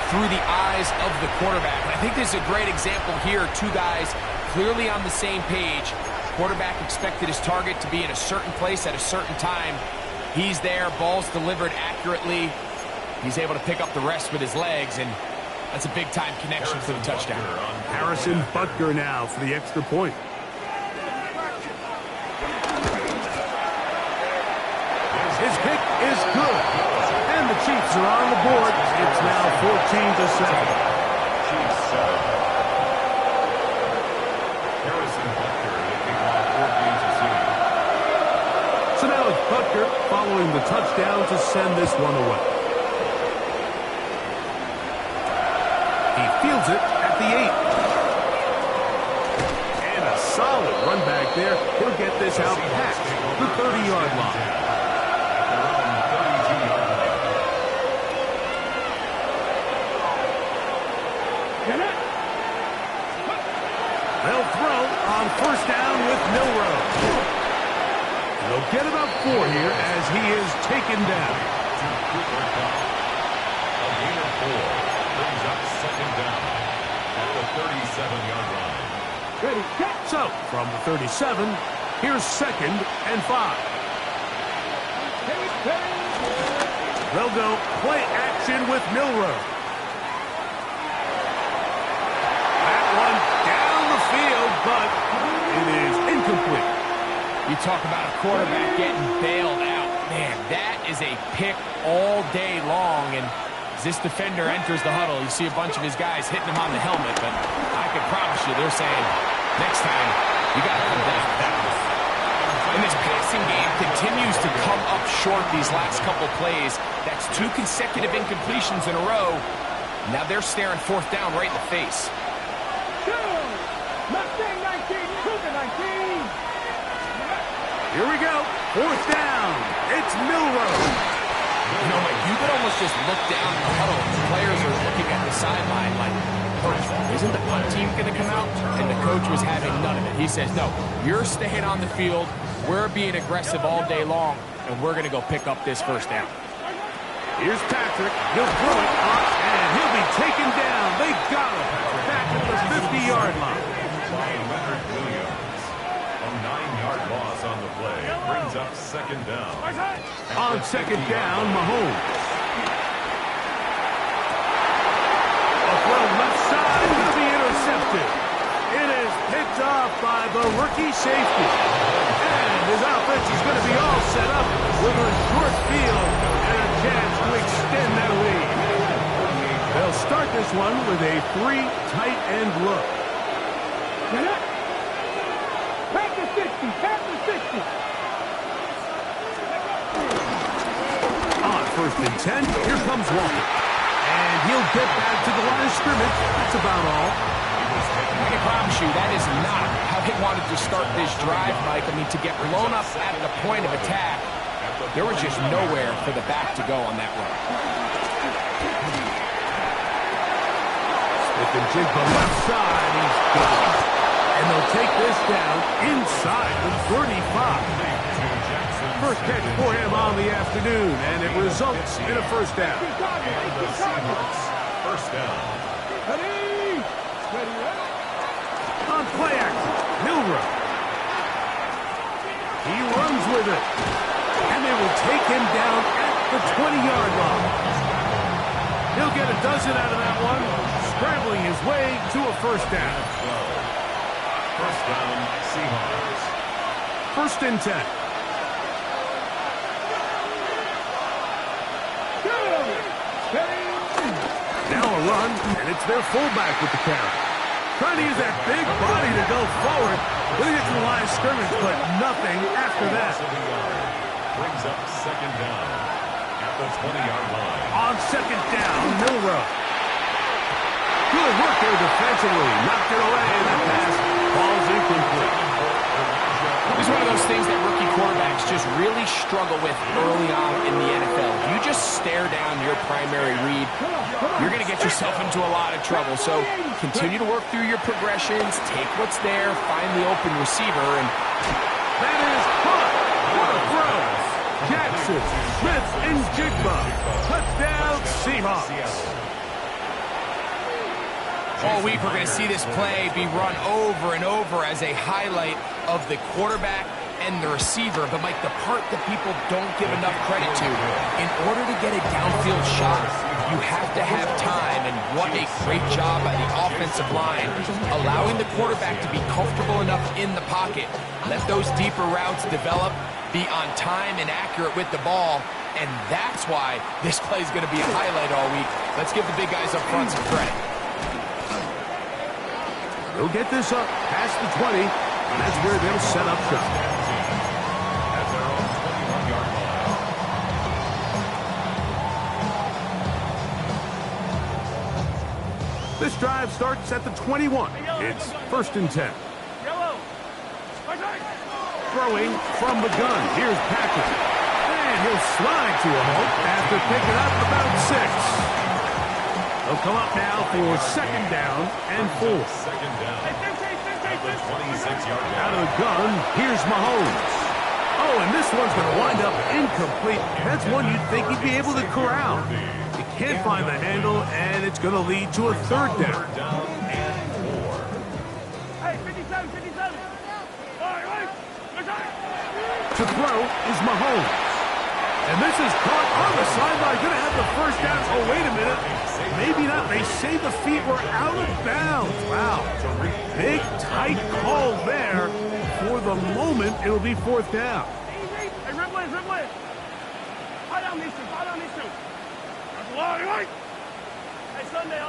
through the eyes of the quarterback. And I think this is a great example here. 2 guys clearly on the same page. Quarterback expected his target to be in a certain place at a certain time. He's there, ball's delivered accurately. He's able to pick up the rest with his legs, and that's a big-time connection for the touchdown. Harrison Butker now for the extra point. His kick is good, and the Chiefs are on the board. It's now 14-7. Chiefs 7. Harrison Butker, the kickoff for Kansas City. So now it's Butker following the touchdown to send this one away. He fields it at the 8. And a solid run back there. He'll get this out past the 30-yard line. They'll throw on 1st down with Milroe. They'll get about 4 here as he is taken down. A gain of 4 brings up 2nd down at the 37-yard line. Ready, catch. So, from the 37, here's 2nd and 5. They'll go play action with Milroe. That one down the field, but it is incomplete. You talk about a quarterback getting bailed out. Man, that is a pick all day long. And as this defender enters the huddle, you see a bunch of his guys hitting him on the helmet. But I can promise you, they're saying, next time, you got to come down with that one. And this passing game continues to come up short these last couple plays. That's 2 consecutive incompletions in a row. Now they're staring 4th down right in the face. Mustang 19, Cougar 19. Here we go. 4th down. It's Milroe. You know, Mike, you could almost just look down in the huddle. The players are looking at the sideline like, Coach, isn't the punt team going to come out? And the coach was having none of it. He says, no, you're staying on the field. We're being aggressive all day long, and we're going to go pick up this 1st down. Here's Patrick. He'll throw it up, and he'll be taken down. They got him back at the 50-yard line. Leonard Williams. A 9-yard loss on the play brings up 2nd down. On 2nd down, Mahomes. A throw left side will be intercepted. It is picked off by the rookie safety. And his offense is going to be all set up with a short field and a chance to extend their lead. They'll start this one with a 3 tight end look. Back to 60, back to 60. On 1st and 10, here comes Walker. And he'll get back to the line of scrimmage. That's about all. I can promise you that is not how they wanted to start this drive, Mike. I mean, to get blown up at the point of attack, there was just nowhere for the back to go on that run. Smith and Jigba left side. He's gone. And they'll take this down inside the 35. First catch for him on the afternoon, and it results in a first down. And the Seahawks, first down. On play action, Milrow. He runs with it, and they will take him down at the 20-yard line. He'll get a dozen out of that one, scrambling his way to a first down. First down, Seahawks. First and 10. Now a run, and it's their fullback with the carry. Trying to use that big body to go forward. Going to get to the line of scrimmage, but nothing after that. Brings up second down at the 20-yard line. On second down, Milrow. Good work there defensively. Knocked it away. That pass falls incomplete. This is one of those things that rookie quarterbacks just really struggle with early on in the NFL. If you just stare down your primary read, you're going to get yourself into a lot of trouble. So continue to work through your progressions, take what's there, find the open receiver, and that is caught. What a throw. Jackson, Smith, and Jigba. Touchdown, Seahawks. All week we're going to see this play be run over and over as a highlight of the quarterback and the receiver. But, Mike, the part that people don't give enough credit to, in order to get a downfield shot, you have to have time. And what a great job by the offensive line, allowing the quarterback to be comfortable enough in the pocket. Let those deeper routes develop, be on time and accurate with the ball. And that's why this play is going to be a highlight all week. Let's give the big guys up front some credit. They'll get this up past the 20, and that's where they'll set up shop. At their own 21-yard line. This drive starts at the 21. It's first and 10. Throwing from the gun. Here's Patrick. And he'll slide to a halt after picking up about 6. They'll come up now for second down and 4. Second down at the 26-yard line. Out of the gun, here's Mahomes. Oh, and this one's going to wind up incomplete. That's one you'd think he'd be able to corral. He can't find the handle, and it's going to lead to a third down. Third down and 4. Hey, 57, 57. All right. To throw is Mahomes. And this is caught on the sideline. Going to have the first down. Oh, wait a minute. Maybe not. They say the feet were out of bounds. Wow. Big, tight call there. For the moment, it'll be fourth down. Hey, Ripley. High down these two. That's a lot, right? Hey, Sunday.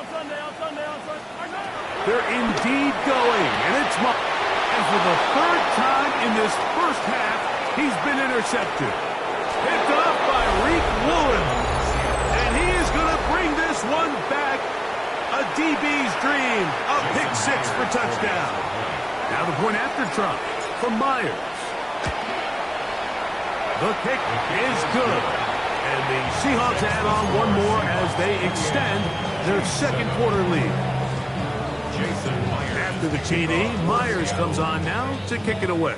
They're indeed going. And it's and for the third time in this first half, he's been intercepted. Picked up by Reek Woolen. And he is going to bring this one back. A DB's dream. A pick 6 for touchdown. Now the point after try from Myers. The kick is good. And the Seahawks add on one more as they extend their second quarter lead. After the TD, Myers comes on now to kick it away.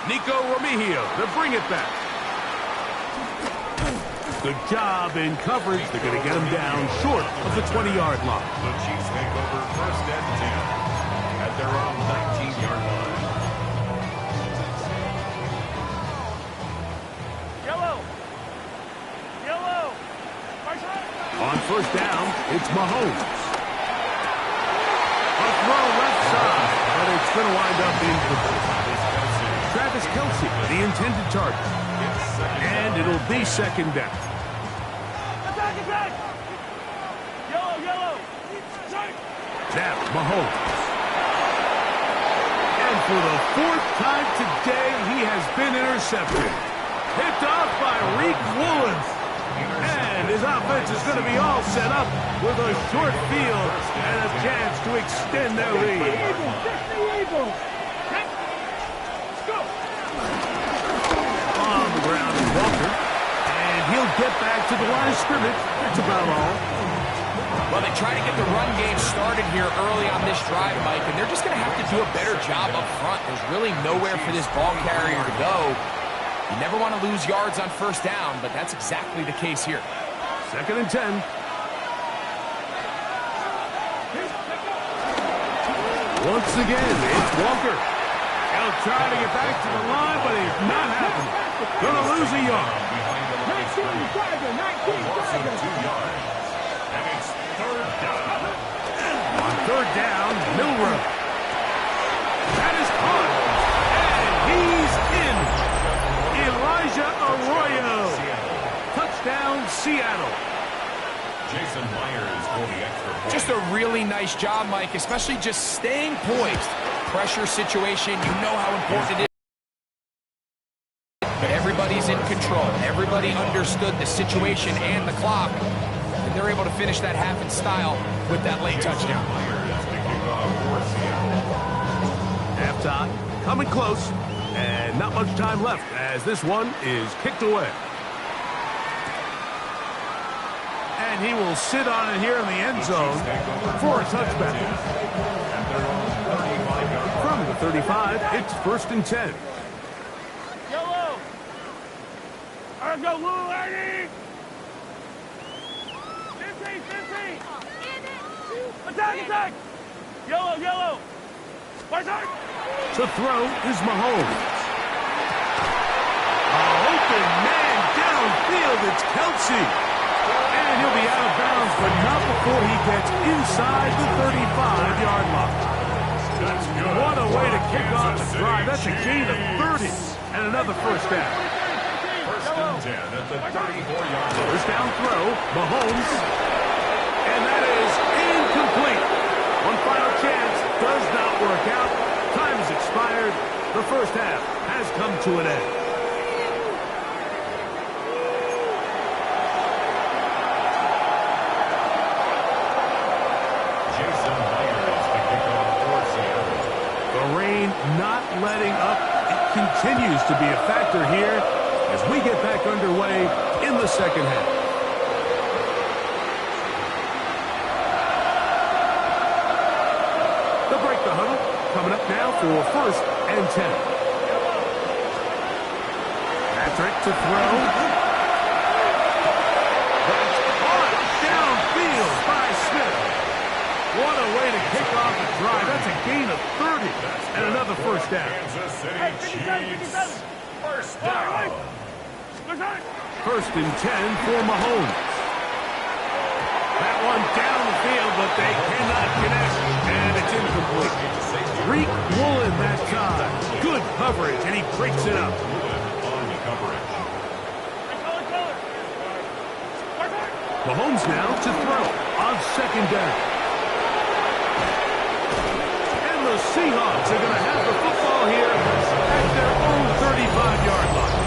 Nico Remigio to bring it back. Good job in coverage. They're going to get him down short of the 20-yard line. The Chiefs make over first and 10 at their own 19-yard line. Yellow. On first down, it's Mahomes. A throw left side, but it's going to wind up incomplete. Travis Kelce, the intended target. And it'll be second down. Attack! Yellow! Now, Mahomes. And for the fourth time today, he has been intercepted. Picked off by Reek Woolen. And his offense is going to be all set up with a short field and a chance to extend their lead. Eagle! On the ground is Walker. And he'll get back to the line of scrimmage. That's about all. Well, they try to get the run game started here early on this drive, Mike, and they're just going to have to do a better job up front. There's really nowhere for this ball carrier to go. You never want to lose yards on first down, but that's exactly the case here. 2nd and 10. Once again, it's Walker. He'll try to get back to the line, but he's not happening. Gonna lose a yard. 2 yards. And it's 3rd down. On 3rd down, Milrow. That is caught. And he's in. Elijah Arroyo. Touchdown, Seattle. Jason Myers for the extra point. Just a really nice job, Mike, especially just staying poised. Pressure situation, you know how important it is. But everybody's in control. Everybody understood the situation and the clock. And they're able to finish that half in style with that late touchdown. Halftime, coming close, and not much time left as this one is kicked away. And he will sit on it here in the end zone for a touchback. From the 35, it's 1st and 10. Yellow. All right, go, Lou, Ernie. 15. Attack. Yellow. Attack. To throw is Mahomes. Open man downfield, it's Kelsey. And he'll be out of bounds, but not before he gets inside the 35-yard line. That's good. What a way to kick off the drive. That's a gain of 30 and another first down. 1st and 10 at the 34-yard line. First down throw, Mahomes. And that is incomplete. One final chance, does not work out. Time has expired. The first half has come to an end. Jason Myers to kick off for Seattle. The rain not letting up. It continues to be a factor here as we get back underway in the second half. They'll break the huddle. Coming up now for 1st and 10. Patrick to throw. That's caught downfield by Smith. What a way to kick off the drive. That's a gain of 30 and another first down. Kansas City Chiefs. 1st down. 1st and 10 for Mahomes. That one down the field, but they cannot connect, and it's incomplete. Reek Woolen that time. Good coverage, and he breaks it up. On the coverage. Mahomes now to throw on 2nd down. And the Seahawks are going to have the football here at their own 35-yard line.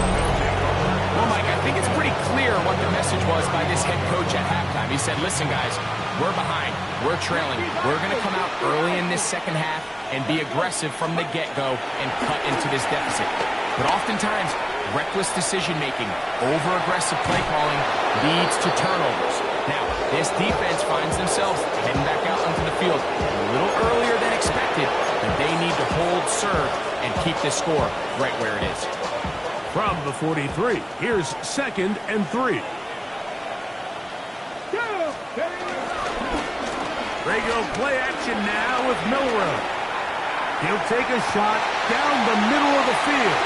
Well, Mike, I think it's pretty clear what the message was by this head coach at halftime. He said, listen, guys, we're behind. We're trailing. We're going to come out early in this second half and be aggressive from the get-go and cut into this deficit. But oftentimes, reckless decision-making, over-aggressive play calling leads to turnovers. Now, this defense finds themselves heading back out onto the field a little earlier than expected, but they need to hold serve and keep this score right where it is. From the 43, here's 2nd and 3. They go play action now with Milrow. He'll take a shot down the middle of the field.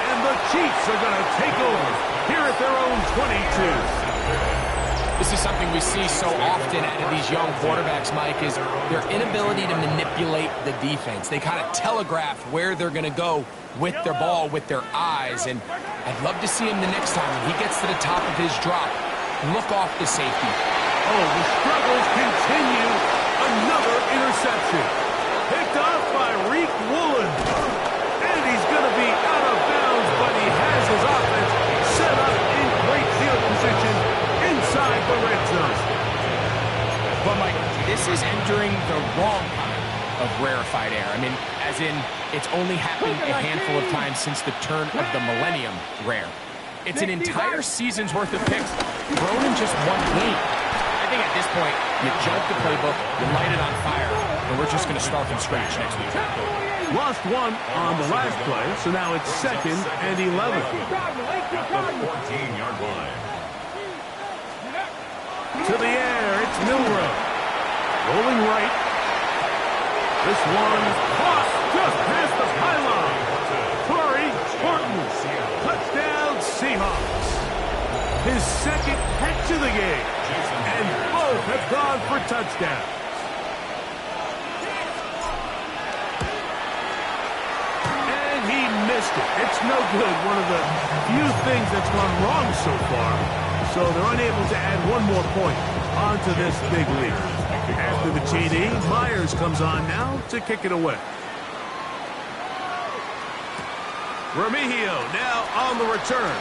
And the Chiefs are going to take over here at their own 22. This is something we see so often out of these young quarterbacks, Mike, is their inability to manipulate the defense. They kind of telegraph where they're going to go with their ball, with their eyes, and I'd love to see him the next time when he gets to the top of his drop. Look off the safety. Oh, the struggles continue. Another interception. Picked off by Reek Woolen. And he's going to be out of bounds, but he has his offense set up in great field position inside the red zone. But, Mike, this is entering the wrong kind of rarefied air. I mean, as in, it's only happened a handful of times since the turn of the millennium rare. It's an entire season's worth of picks thrown in just one game. I think at this point, you jump the playbook, you light it on fire, and we're just going to start from scratch next week. Lost one on the last play, so now it's 2nd and 11. At the 14-yard line. To the air, it's Milroe. Rolling right. This one caught just past the pylon. Torrey Horton. Touchdown Seahawks. His 2nd catch of the game. And both have gone for touchdowns. And he missed it. It's no good. One of the few things that's gone wrong so far. So they're unable to add one more point onto this big lead. After the TD, Myers comes on now to kick it away. Remigio now on the return.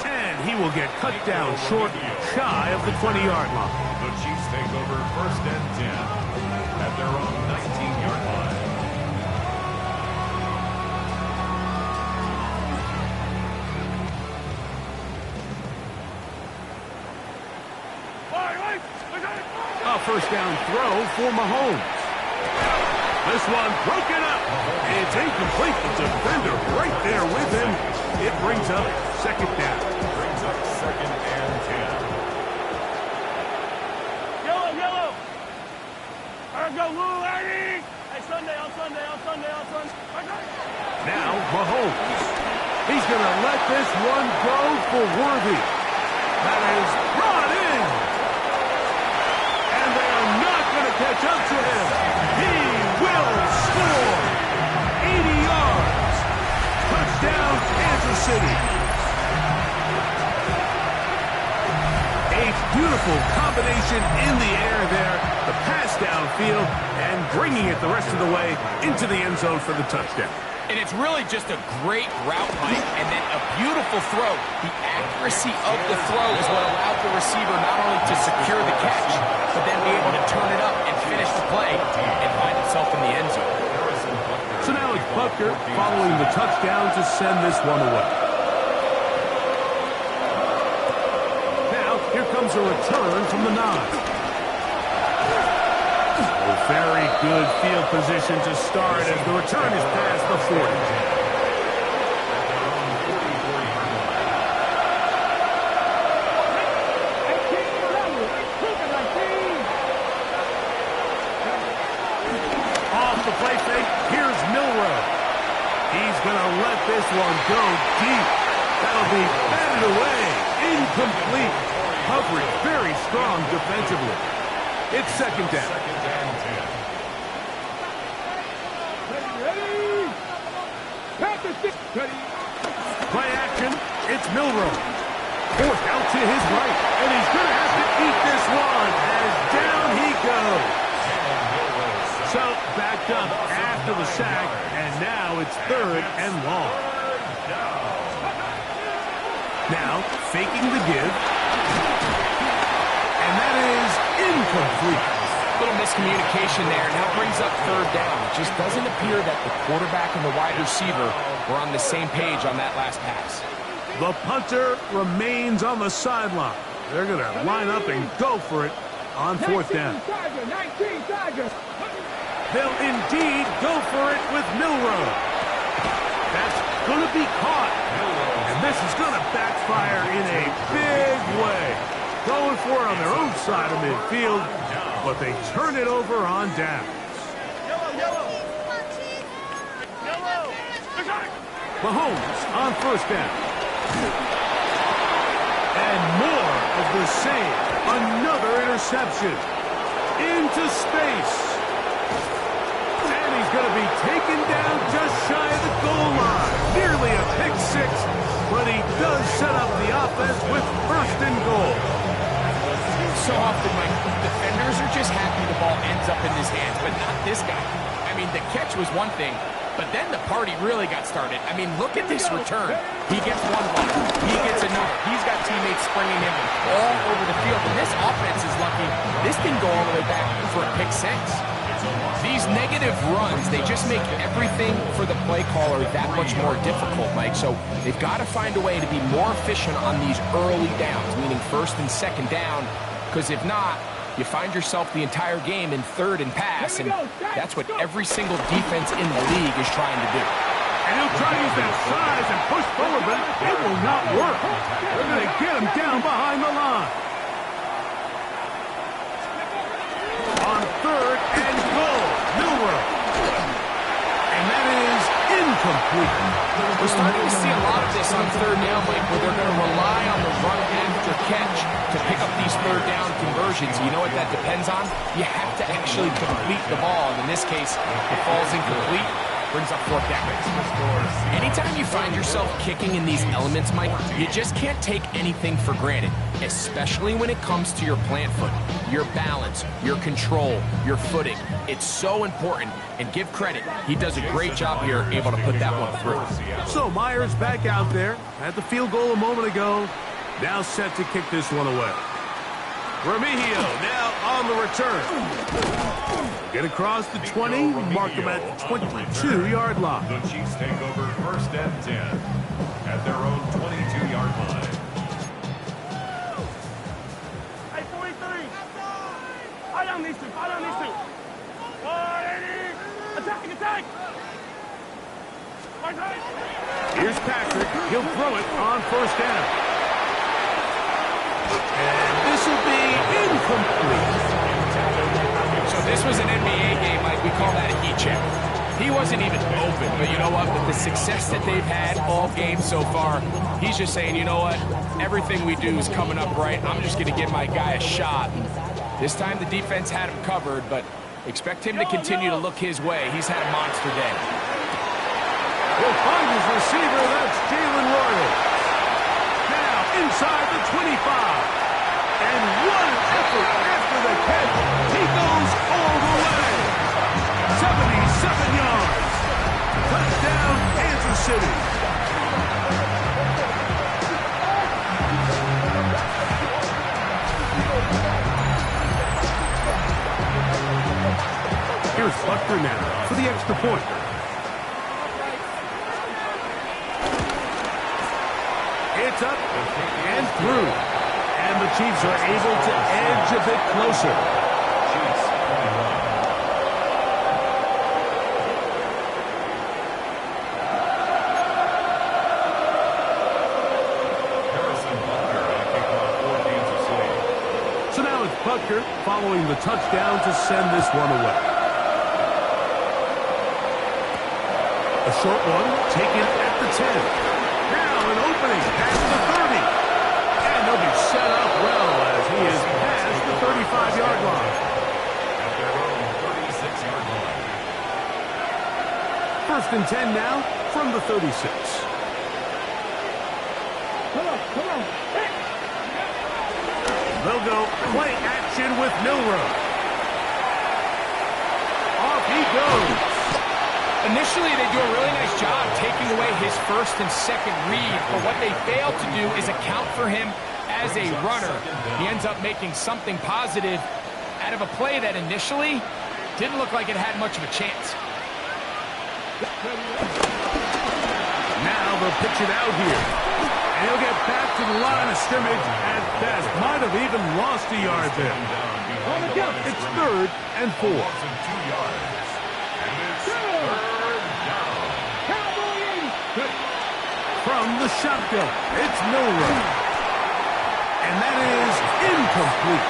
And he will get cut down short, shy of the 20-yard line. The Chiefs take over 1st and 10 at their own 19-yard line. A first down throw for Mahomes. This one broken up. It's incomplete. The defender right there with him. It brings up 2nd down. Brings up 2nd and 10. Yellow. All right, go, Lou, Eddie. Hey, Sunday. Now Mahomes. He's going to let this one go for Worthy. That is brought in. And they are not going to catch up to him. He will score. 80 yards. Touchdown, Kansas City. A beautiful combination in the air there. The pass downfield and bringing it the rest of the way into the end zone for the touchdown. And it's really just a great route Mike, and then a beautiful throw. The accuracy of the throw is what allowed the receiver not only to secure the catch, but then be able to turn it up and finish the play and find himself in the end zone. So now it's Butker following the touchdown to send this one away. Now, here comes a return from the 9. Very good field position to start as the return is past the 40. Off the play fake, here's Milroe. He's going to let this one go deep. That'll be batted away. Incomplete. Coverage very strong defensively. It's 2nd down. Play action. It's Milroe. Forced out to his right. And he's going to have to eat this one as down he goes. So backed up after the sack. And now it's 3rd and long. Now faking the give. And that is incomplete. Little miscommunication there. Now brings up 3rd down. It just doesn't appear that the quarterback and the wide receiver were on the same page on that last pass. The punter remains on the sideline. They're going to line up and go for it on 4th down. They'll indeed go for it with Milroe. That's going to be caught. And this is going to backfire in a big way. Going for it on their own side of midfield, but they turn it over on downs. Mahomes on 1st down. And more of the same. Another interception. Into space. And he's going to be taken down just shy of the goal line. Nearly a pick 6, but he does set up the offense with 1st and goal. So often, Mike, defenders are just happy the ball ends up in his hands, but not this guy. I mean, the catch was one thing, but then the party really got started. I mean, look at this return. He gets one ball. He gets another. He's got teammates springing him all over the field. And this offense is lucky. This didn't go all the way back for a pick 6. These negative runs, they just make everything for the play caller that much more difficult, Mike. So they've got to find a way to be more efficient on these early downs, meaning first and second down, because if not, you find yourself the entire game in third and pass, and that's what every single defense in the league is trying to do. And he'll try to use that size and push forward, but it will not work. They're going to get him down behind the line. On third and goal, Newell. And that is incomplete. We're starting to see a lot of this on third down, Mike, where they're going to rely on the run after catch to pick up these third down conversions. You know what that depends on? You have to actually complete the ball. And in this case, it falls incomplete. Brings up fourth down. Anytime you find yourself kicking in these elements, Mike, you just can't take anything for granted, especially when it comes to your plant foot, your balance, your control, your footing. It's so important, and give credit. He does a great job here, able to put that one through. So Myers back out there at the field goal a moment ago. Now set to kick this one away. Remigio now on the return. Get across the 20, mark him at the 22-yard line. The Chiefs take over first and 10 at their own 22-yard line. Hey, 43. Fire down these two. Fire down these two. 480. Attacking, attack. Here's Patrick. He'll throw it on first down. And this will be incomplete. So this was an NBA game, Mike. We call that a heat check. He wasn't even open, but you know what? With the success that they've had all game so far, he's just saying, you know what? Everything we do is coming up right. I'm just going to give my guy a shot. This time the defense had him covered, but expect him to continue to look his way. He's had a monster day. He'll find his receiver. That's Jalen Royal. Now inside the 25. And what an effort after the catch. He goes all the way. 77 yards. Touchdown, Kansas City. Here's Butker now for the extra point. It's up and through. And the Chiefs are able to edge a bit closer. Chiefs Harrison Butker on a kickoff for Kansas City. So now it's Butker following the touchdown to send this one away. A short one taken at the 10. Now an opening past the 30. He'll be set up well as he is past the 35-yard line. At their own 36-yard line. First and 10 now from the 36. Come on. Hey. They'll go play action with Milroe. Off he goes. Initially, they do a really nice job taking away his first and second read, but what they fail to do is account for him as a runner. He ends up making something positive out of a play that initially didn't look like it had much of a chance. Now they'll pitch it out here. And he'll get back to the line of scrimmage at best. Might have even lost a yard there. It's third and 4. From the shotgun, it's Milroe. And that is incomplete.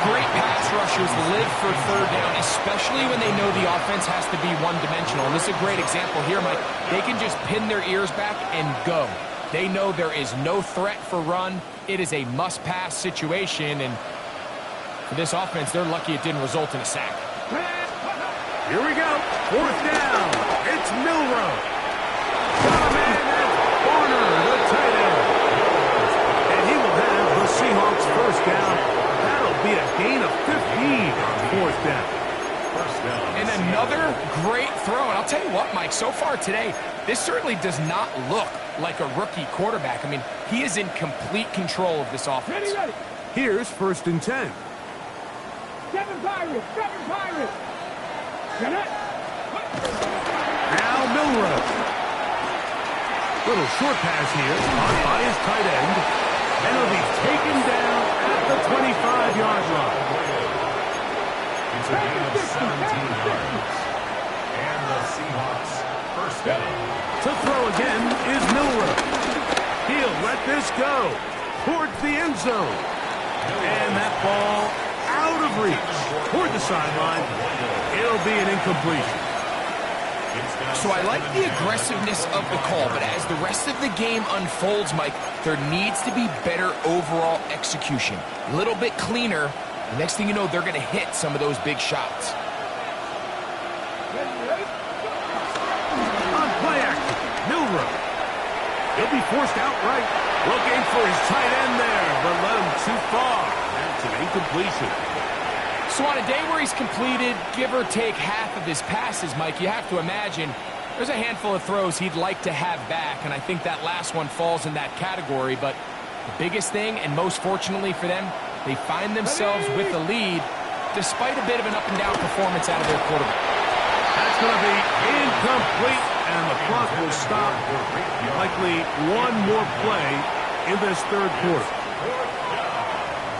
Great pass rushers live for third down, especially when they know the offense has to be one-dimensional. And this is a great example here, Mike. They can just pin their ears back and go. They know there is no threat for run. It is a must-pass situation, and for this offense, they're lucky it didn't result in a sack. Here we go. Fourth down. It's Milroe. Got a man at corner, the tight end. And he will have the Seahawks first down. That'll be a gain of 15 on fourth down. And another great throw. And I'll tell you what, Mike, so far today, this certainly does not look like a rookie quarterback. I mean, he is in complete control of this offense. Ready. Here's first and 10. Kevin Pirates. Now Milrow. Little short pass here by his tight end. And it'll be taken down at the 25-yard line. It's a gain of 17 yards. And the Seahawks first down. To throw again is Milrow. He'll let this go towards the end zone. And that ball out of reach toward the sideline. It'll be an incompletion. So I like the aggressiveness of the call, but as the rest of the game unfolds, Mike, there needs to be better overall execution. A little bit cleaner. The next thing you know, they're going to hit some of those big shots. On play action, Milrow. He'll be forced out right. Looking for his tight end there, but let him too far. That's an incompletion. So on a day where he's completed, give or take half of his passes, Mike, you have to imagine there's a handful of throws he'd like to have back, and I think that last one falls in that category. But the biggest thing, and most fortunately for them, they find themselves with the lead despite a bit of an up-and-down performance out of their quarterback. That's going to be incomplete, and the clock will stop. Likely one more play in this third quarter.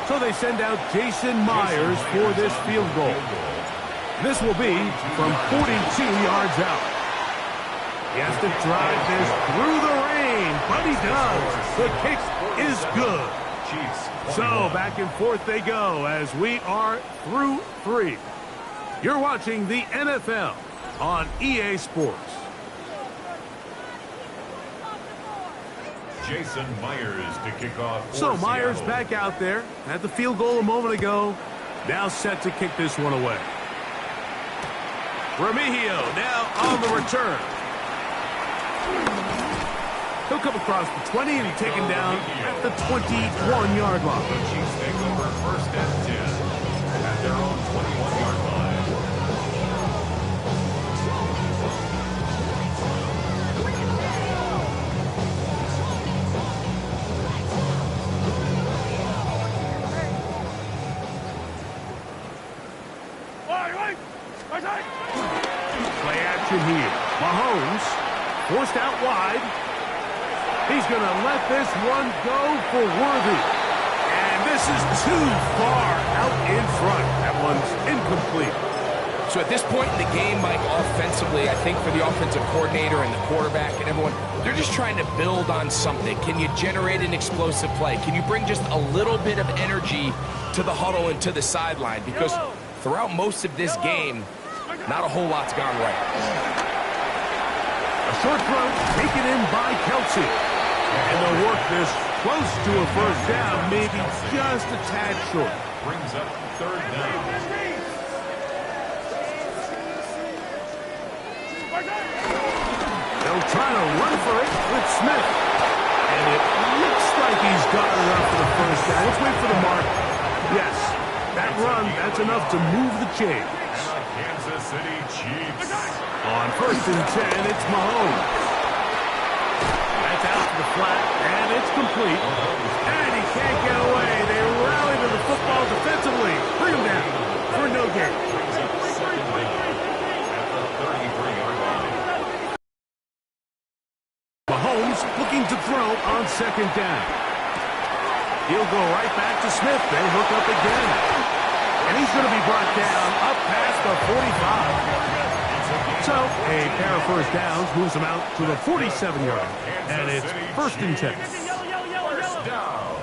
So they send out Jason Myers for this field goal. This will be from 42 yards out. He has to drive this through the rain, but he does. The kick is good. So back and forth they go as we are through 3. You're watching the NFL on EA Sports. Jason Myers to kick off. So Myers back out there. Had the field goal a moment ago. Now set to kick this one away. Remigio now on the return. He'll come across the 20 and he's taken down at the 21-yard line. The Chiefs take over first and 10 at their own 21-yard line. Play action here. Mahomes forced out wide. He's going to let this one go for Worthy. And this is too far out in front. That one's incomplete. So at this point in the game, Mike, offensively, I think for the offensive coordinator and the quarterback and everyone, they're just trying to build on something. Can you generate an explosive play? Can you bring just a little bit of energy to the huddle and to the sideline? Because throughout most of this game, not a whole lot's gone right. A short throw taken in by Kelsey. And they'll work this close to a first down, maybe just a tad short. Brings up third down. They'll try to run for it with Smith. And it looks like he's got enough for the first down. Let's wait for the mark. Yes, that run, that's enough to move the chains. Kansas City Chiefs. On first and 10, it's Mahomes. That's out to the flat, and it's complete. And he can't get away. They rally to the football defensively. Bring him down for no gain. Brings up second down at the 33-yard line. Mahomes looking to throw on second down. He'll go right back to Smith. They hook up again. And he's going to be brought down up past the 45. So a pair of first downs moves him out to the 47-yard. And it's first and 10. First down.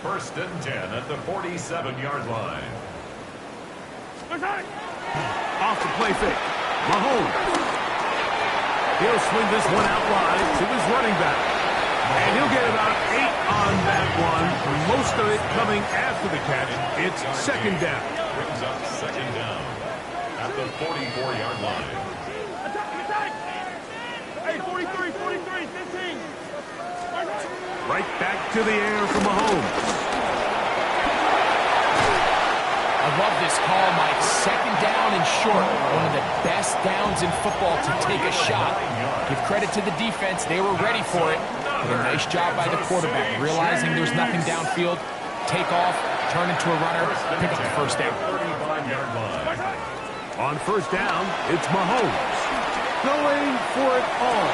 First and 10 at the 47-yard line. Off the play fake. Mahomes. He'll swing this one out wide to his running back. And he'll get about 8 on that one. Most of it coming after the catch. It's second down. Brings up second down at the 44-yard line. Hey, 43, 15. Right back to the air for Mahomes. I love this call, Mike. Second down and short. One of the best downs in football to take a shot. Give credit to the defense. They were ready for it. But a nice job by the quarterback. Realizing there's nothing downfield. Take off, turn into a runner, pick up the first down. 35-yard line. On first down, it's Mahomes. Going for it all.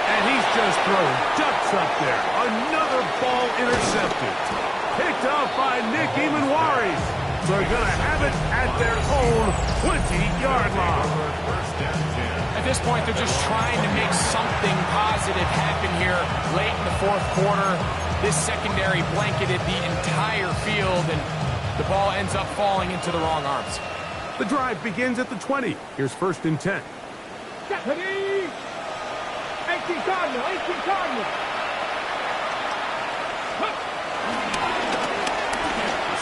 And he's just throwing ducks up there. Another ball intercepted. Picked up by Nick Emanwari. They're going to have it at their own 20-yard line. At this point, they're just trying to make something positive happen here late in the fourth quarter. This secondary blanketed the entire field, and the ball ends up falling into the wrong arms. The drive begins at the 20. Here's first and 10. 18 Cardinal, 18 Cardinal.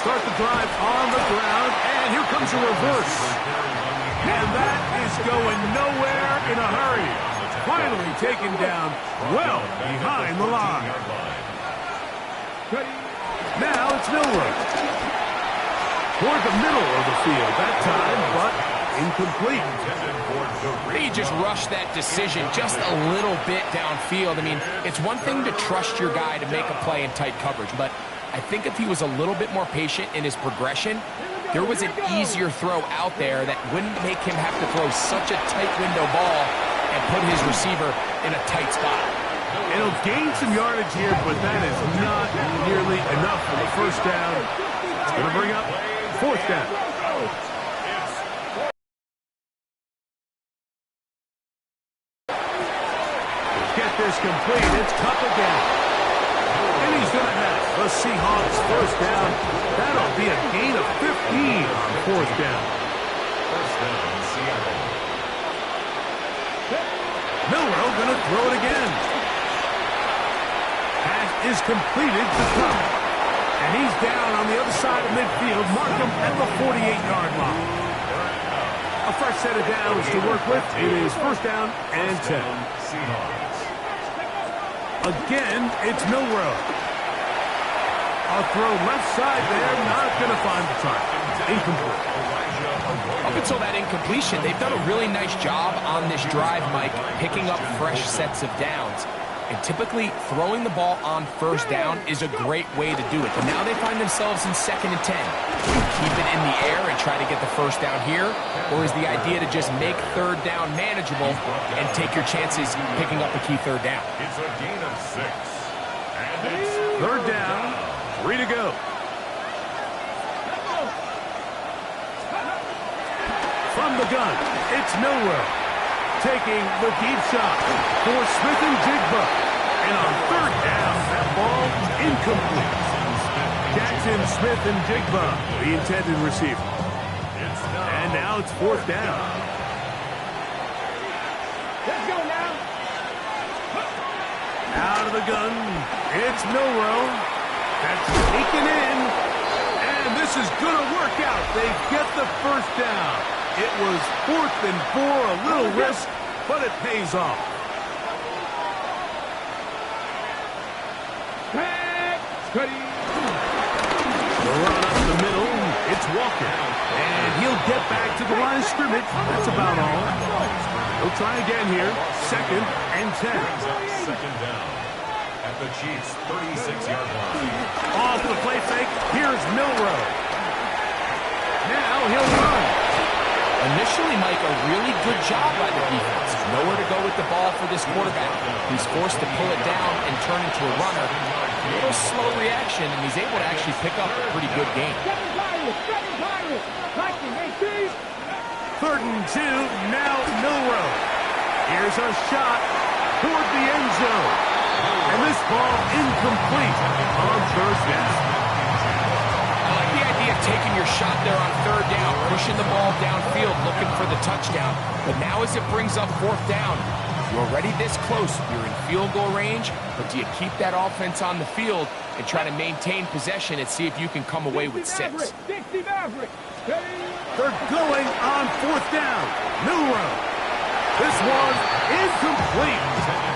Start the drive on the ground, and here comes a reverse. And that is going nowhere in a hurry. Finally taken down well behind the line. Now it's Milroe. Toward the middle of the field that time, but incomplete. He just rushed that decision just a little bit downfield. I mean, it's one thing to trust your guy to make a play in tight coverage, but I think if he was a little bit more patient in his progression, there was an easier throw out there that wouldn't make him have to throw such a tight window ball and put his receiver in a tight spot. It'll gain some yardage here, but that is not nearly enough for the first down. It's going to bring up fourth down. Get this complete. It's Cup again. And he's going to have the Seahawks first down. That'll be a gain of 15 on fourth down. First down, Seattle. Milroe going to throw it again. Pass is completed to Cup. And he's down on the other side of midfield. Mark him at the 48-yard line. A fresh set of downs to work with. It is first down and 10. Again, it's Milroe. A throw left side there, not going to find the target. Incomplete. Up until that incompletion, they've done a really nice job on this drive, Mike, picking up fresh sets of downs. And typically, throwing the ball on first down is a great way to do it. But now they find themselves in second and 10. Keep it in the air and try to get the first down here? Or is the idea to just make third down manageable and take your chances picking up a key third down? It's a gain of 6. And it's third down, 3 to go. From the gun, it's Milroe. Taking the deep shot for Smith and Jigba. And on third down, that ball incomplete. Jackson, Smith, and Jigba, the intended receiver. And now it's fourth down. Let's go now. Out of the gun, it's Milroe. That's taken in. And this is going to work out. They get the first down. It was 4th and 4, a little risk, but it pays off. The run up the middle, it's Walker. And he'll get back to the line of scrimmage. That's about all. He'll try again here. Second and 10. second down at the Chiefs' 36-yard line. Off the play fake, here's Milroe. Now he'll run. Initially, Mike, a really good job by the defense. Nowhere to go with the ball for this quarterback. He's forced to pull it down and turn into a runner. A little slow reaction, and he's able to actually pick up a pretty good game. Third and 2, now Milroe. Here's a shot toward the end zone. And this ball incomplete on first down. Taking your shot there on third down, pushing the ball downfield, looking for the touchdown. But now as it brings up fourth down, you're already this close. You're in field goal range, but do you keep that offense on the field and try to maintain possession and see if you can come away with 6? They're going on fourth down. Milroe. This one incomplete.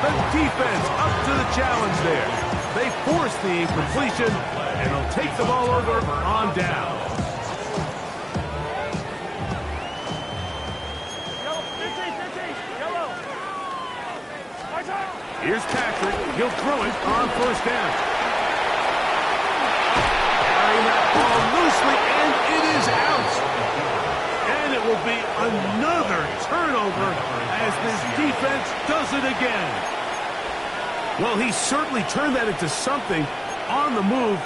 The defense up to the challenge there. They force the incompletion, and they'll take the ball over on down. Here's Patrick. He'll throw it on first down. Carrying that ball loosely, and it is out. And it will be turnover as this defense does it again. Well, he certainly turned that into something on the move.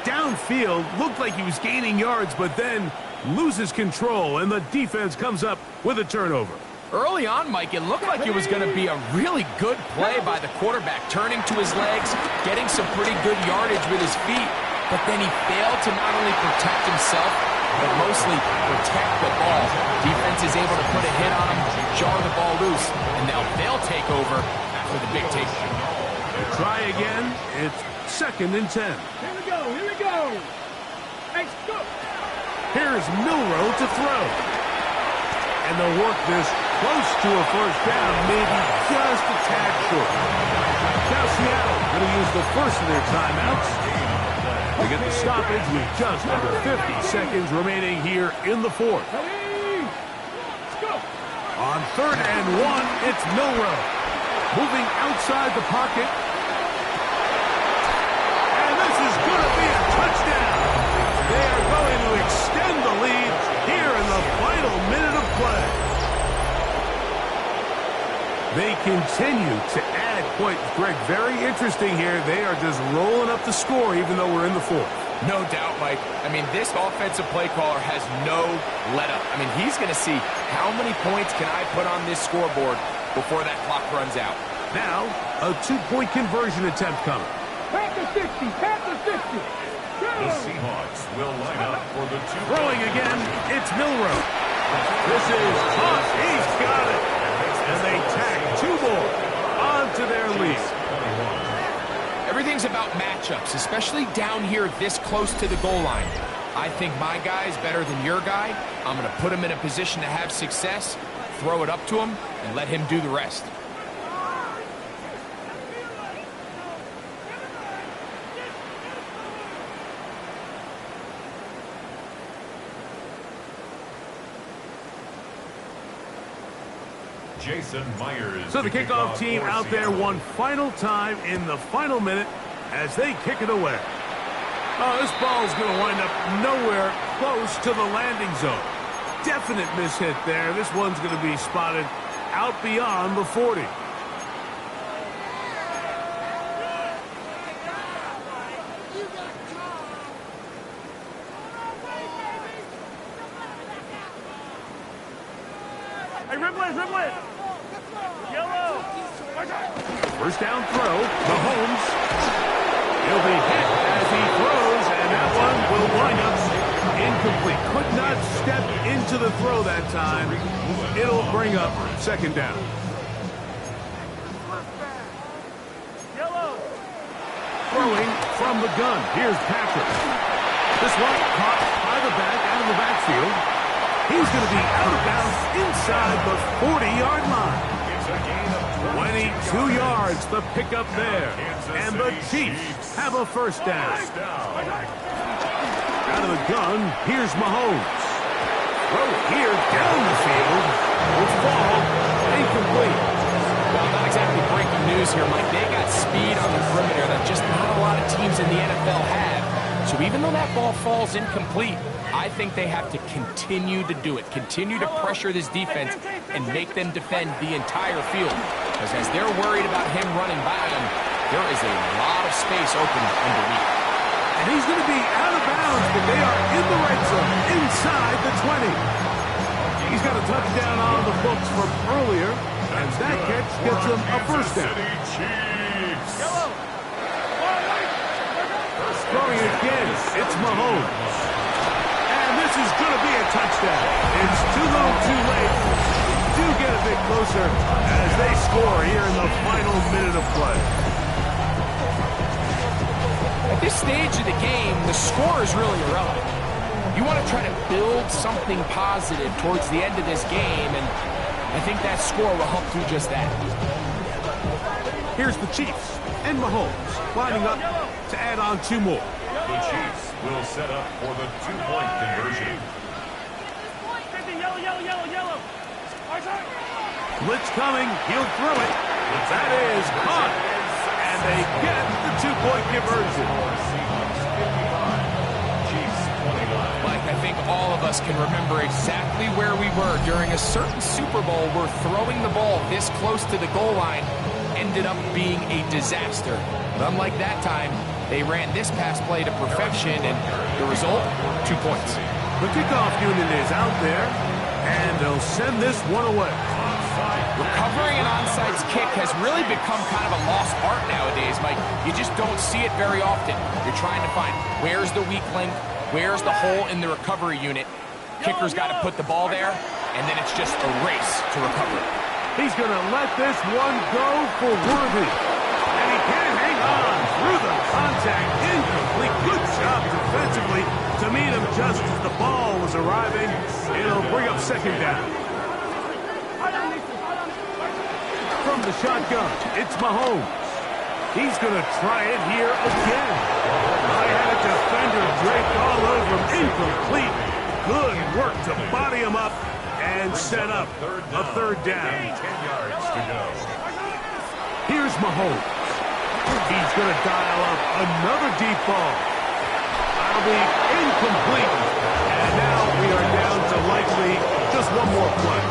Downfield, looked like he was gaining yards, but then loses control, and the defense comes up with a turnover. Early on, Mike, it looked like it was going to be a really good play by the quarterback, turning to his legs, getting some pretty good yardage with his feet, but then he failed to not only protect himself, but mostly protect the ball. Defense is able to put a hit on him, jar the ball loose, and now they'll take over after the big takedown. Try again. It's 2nd and 10. Here we go, here we go. Hey, go. Here's Milrow to throw. And they'll work this close to a first down, maybe just a tad short. Now Seattle going to use the first of their timeouts. They get the stoppage with just under 50 seconds remaining here in the 4th. Ready? Let's go. On 3rd and 1, it's Milrow. Moving outside the pocket. And this is going to be a touchdown. They are going to extend the lead here in the final minute of play. They continue to add points. Greg, very interesting here. They are just rolling up the score even though we're in the 4th. No doubt, Mike. I mean, this offensive play caller has no let-up. I mean, he's going to see how many points can I put on this scoreboard before that clock runs out. Now, a 2-point conversion attempt coming. Panther 60, Panther 60. The Seahawks will line up for the 2. Throwing again, it's Milrow. This is caught. He's got it. And they tack 2 more onto their lead. Everything's about matchups, especially down here this close to the goal line. I think my guy's better than your guy. I'm going to put him in a position to have success, throw it up to him, and let him do the rest. Jason Myers. So the kickoff team out there one final time in the final minute as they kick it away. Oh, this ball is going to wind up nowhere close to the landing zone. Definite mishit there. This one's going to be spotted out beyond the 40. Hey, Ripley, Ripley. Yellow. First down throw, Mahomes. He'll be hit as he throws, and that one will wind up incomplete. Could not step into the throw that time. It'll bring up 2nd down. Yellow. Throwing from the gun. Here's Patrick. This one caught by the back out of the backfield. He's going to be out of bounds inside the 40-yard line. 22 yards, the pickup there. And the Chiefs have a first down. Out of the gun, here's Mahomes. Throw here down the field. Will fall incomplete. Well, not exactly breaking news here, Mike. They got speed on the perimeter that just not a lot of teams in the NFL have. So even though that ball falls incomplete, I think they have to continue to do it, continue to pressure this defense and make them defend the entire field. Because as they're worried about him running by them, there is a lot of space open underneath. And he's going to be out of bounds, but they are in the red zone, inside the 20. He's got a touchdown on the books from earlier, and that catch gets him a first down. Throwing again, it's Mahomes. And this is going to be a touchdown. It's too little too late. Do get a bit closer as they score here in the final minute of play. At this stage of the game, the score is really irrelevant. You want to try to build something positive towards the end of this game, and I think that score will help do just that. Here's the Chiefs and Mahomes lining up to add on 2 more. The Chiefs will set up for the 2-point conversion. Yellow. Blitz coming. He'll throw it. That is caught. And they get the 2-point conversion. Chiefs 29. Mike, I think think all of us can remember exactly where we were during a certain Super Bowl where throwing the ball this close to the goal line ended up being a disaster. But unlike that time, they ran this pass play to perfection, and the result, 2 points. The kickoff unit is out there, and they'll send this one away. Recovering an onside kick has really become kind of a lost art nowadays, Mike. You just don't see it very often. You're trying to find where's the weak link, where's the hole in the recovery unit. Kicker's got to put the ball there, and then it's just a race to recover. He's going to let this one go for Worthy. And he can't hang on through the contact. Incomplete. Good job defensively to meet him just as the ball was arriving. It'll bring up second down. From the shotgun, it's Mahomes. He's going to try it here again. I had a defender draped all over him. Incomplete. Good work to body him up and set up a third down. 10 yards to go. Here's Mahomes. He's going to dial up another deep ball. That'll be incomplete. And now we are down to likely just one more play.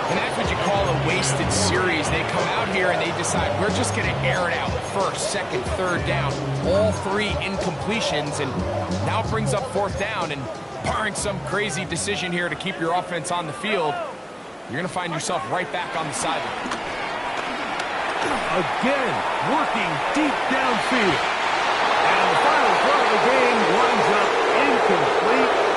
And that's what you call a wasted series. They come out here and they decide, we're just going to air it out. First, second, third down. All three incompletions, and now it brings up fourth down. And barring some crazy decision here to keep your offense on the field, you're going to find yourself right back on the sideline. Again, working deep downfield. And the final throw of the game winds up incomplete.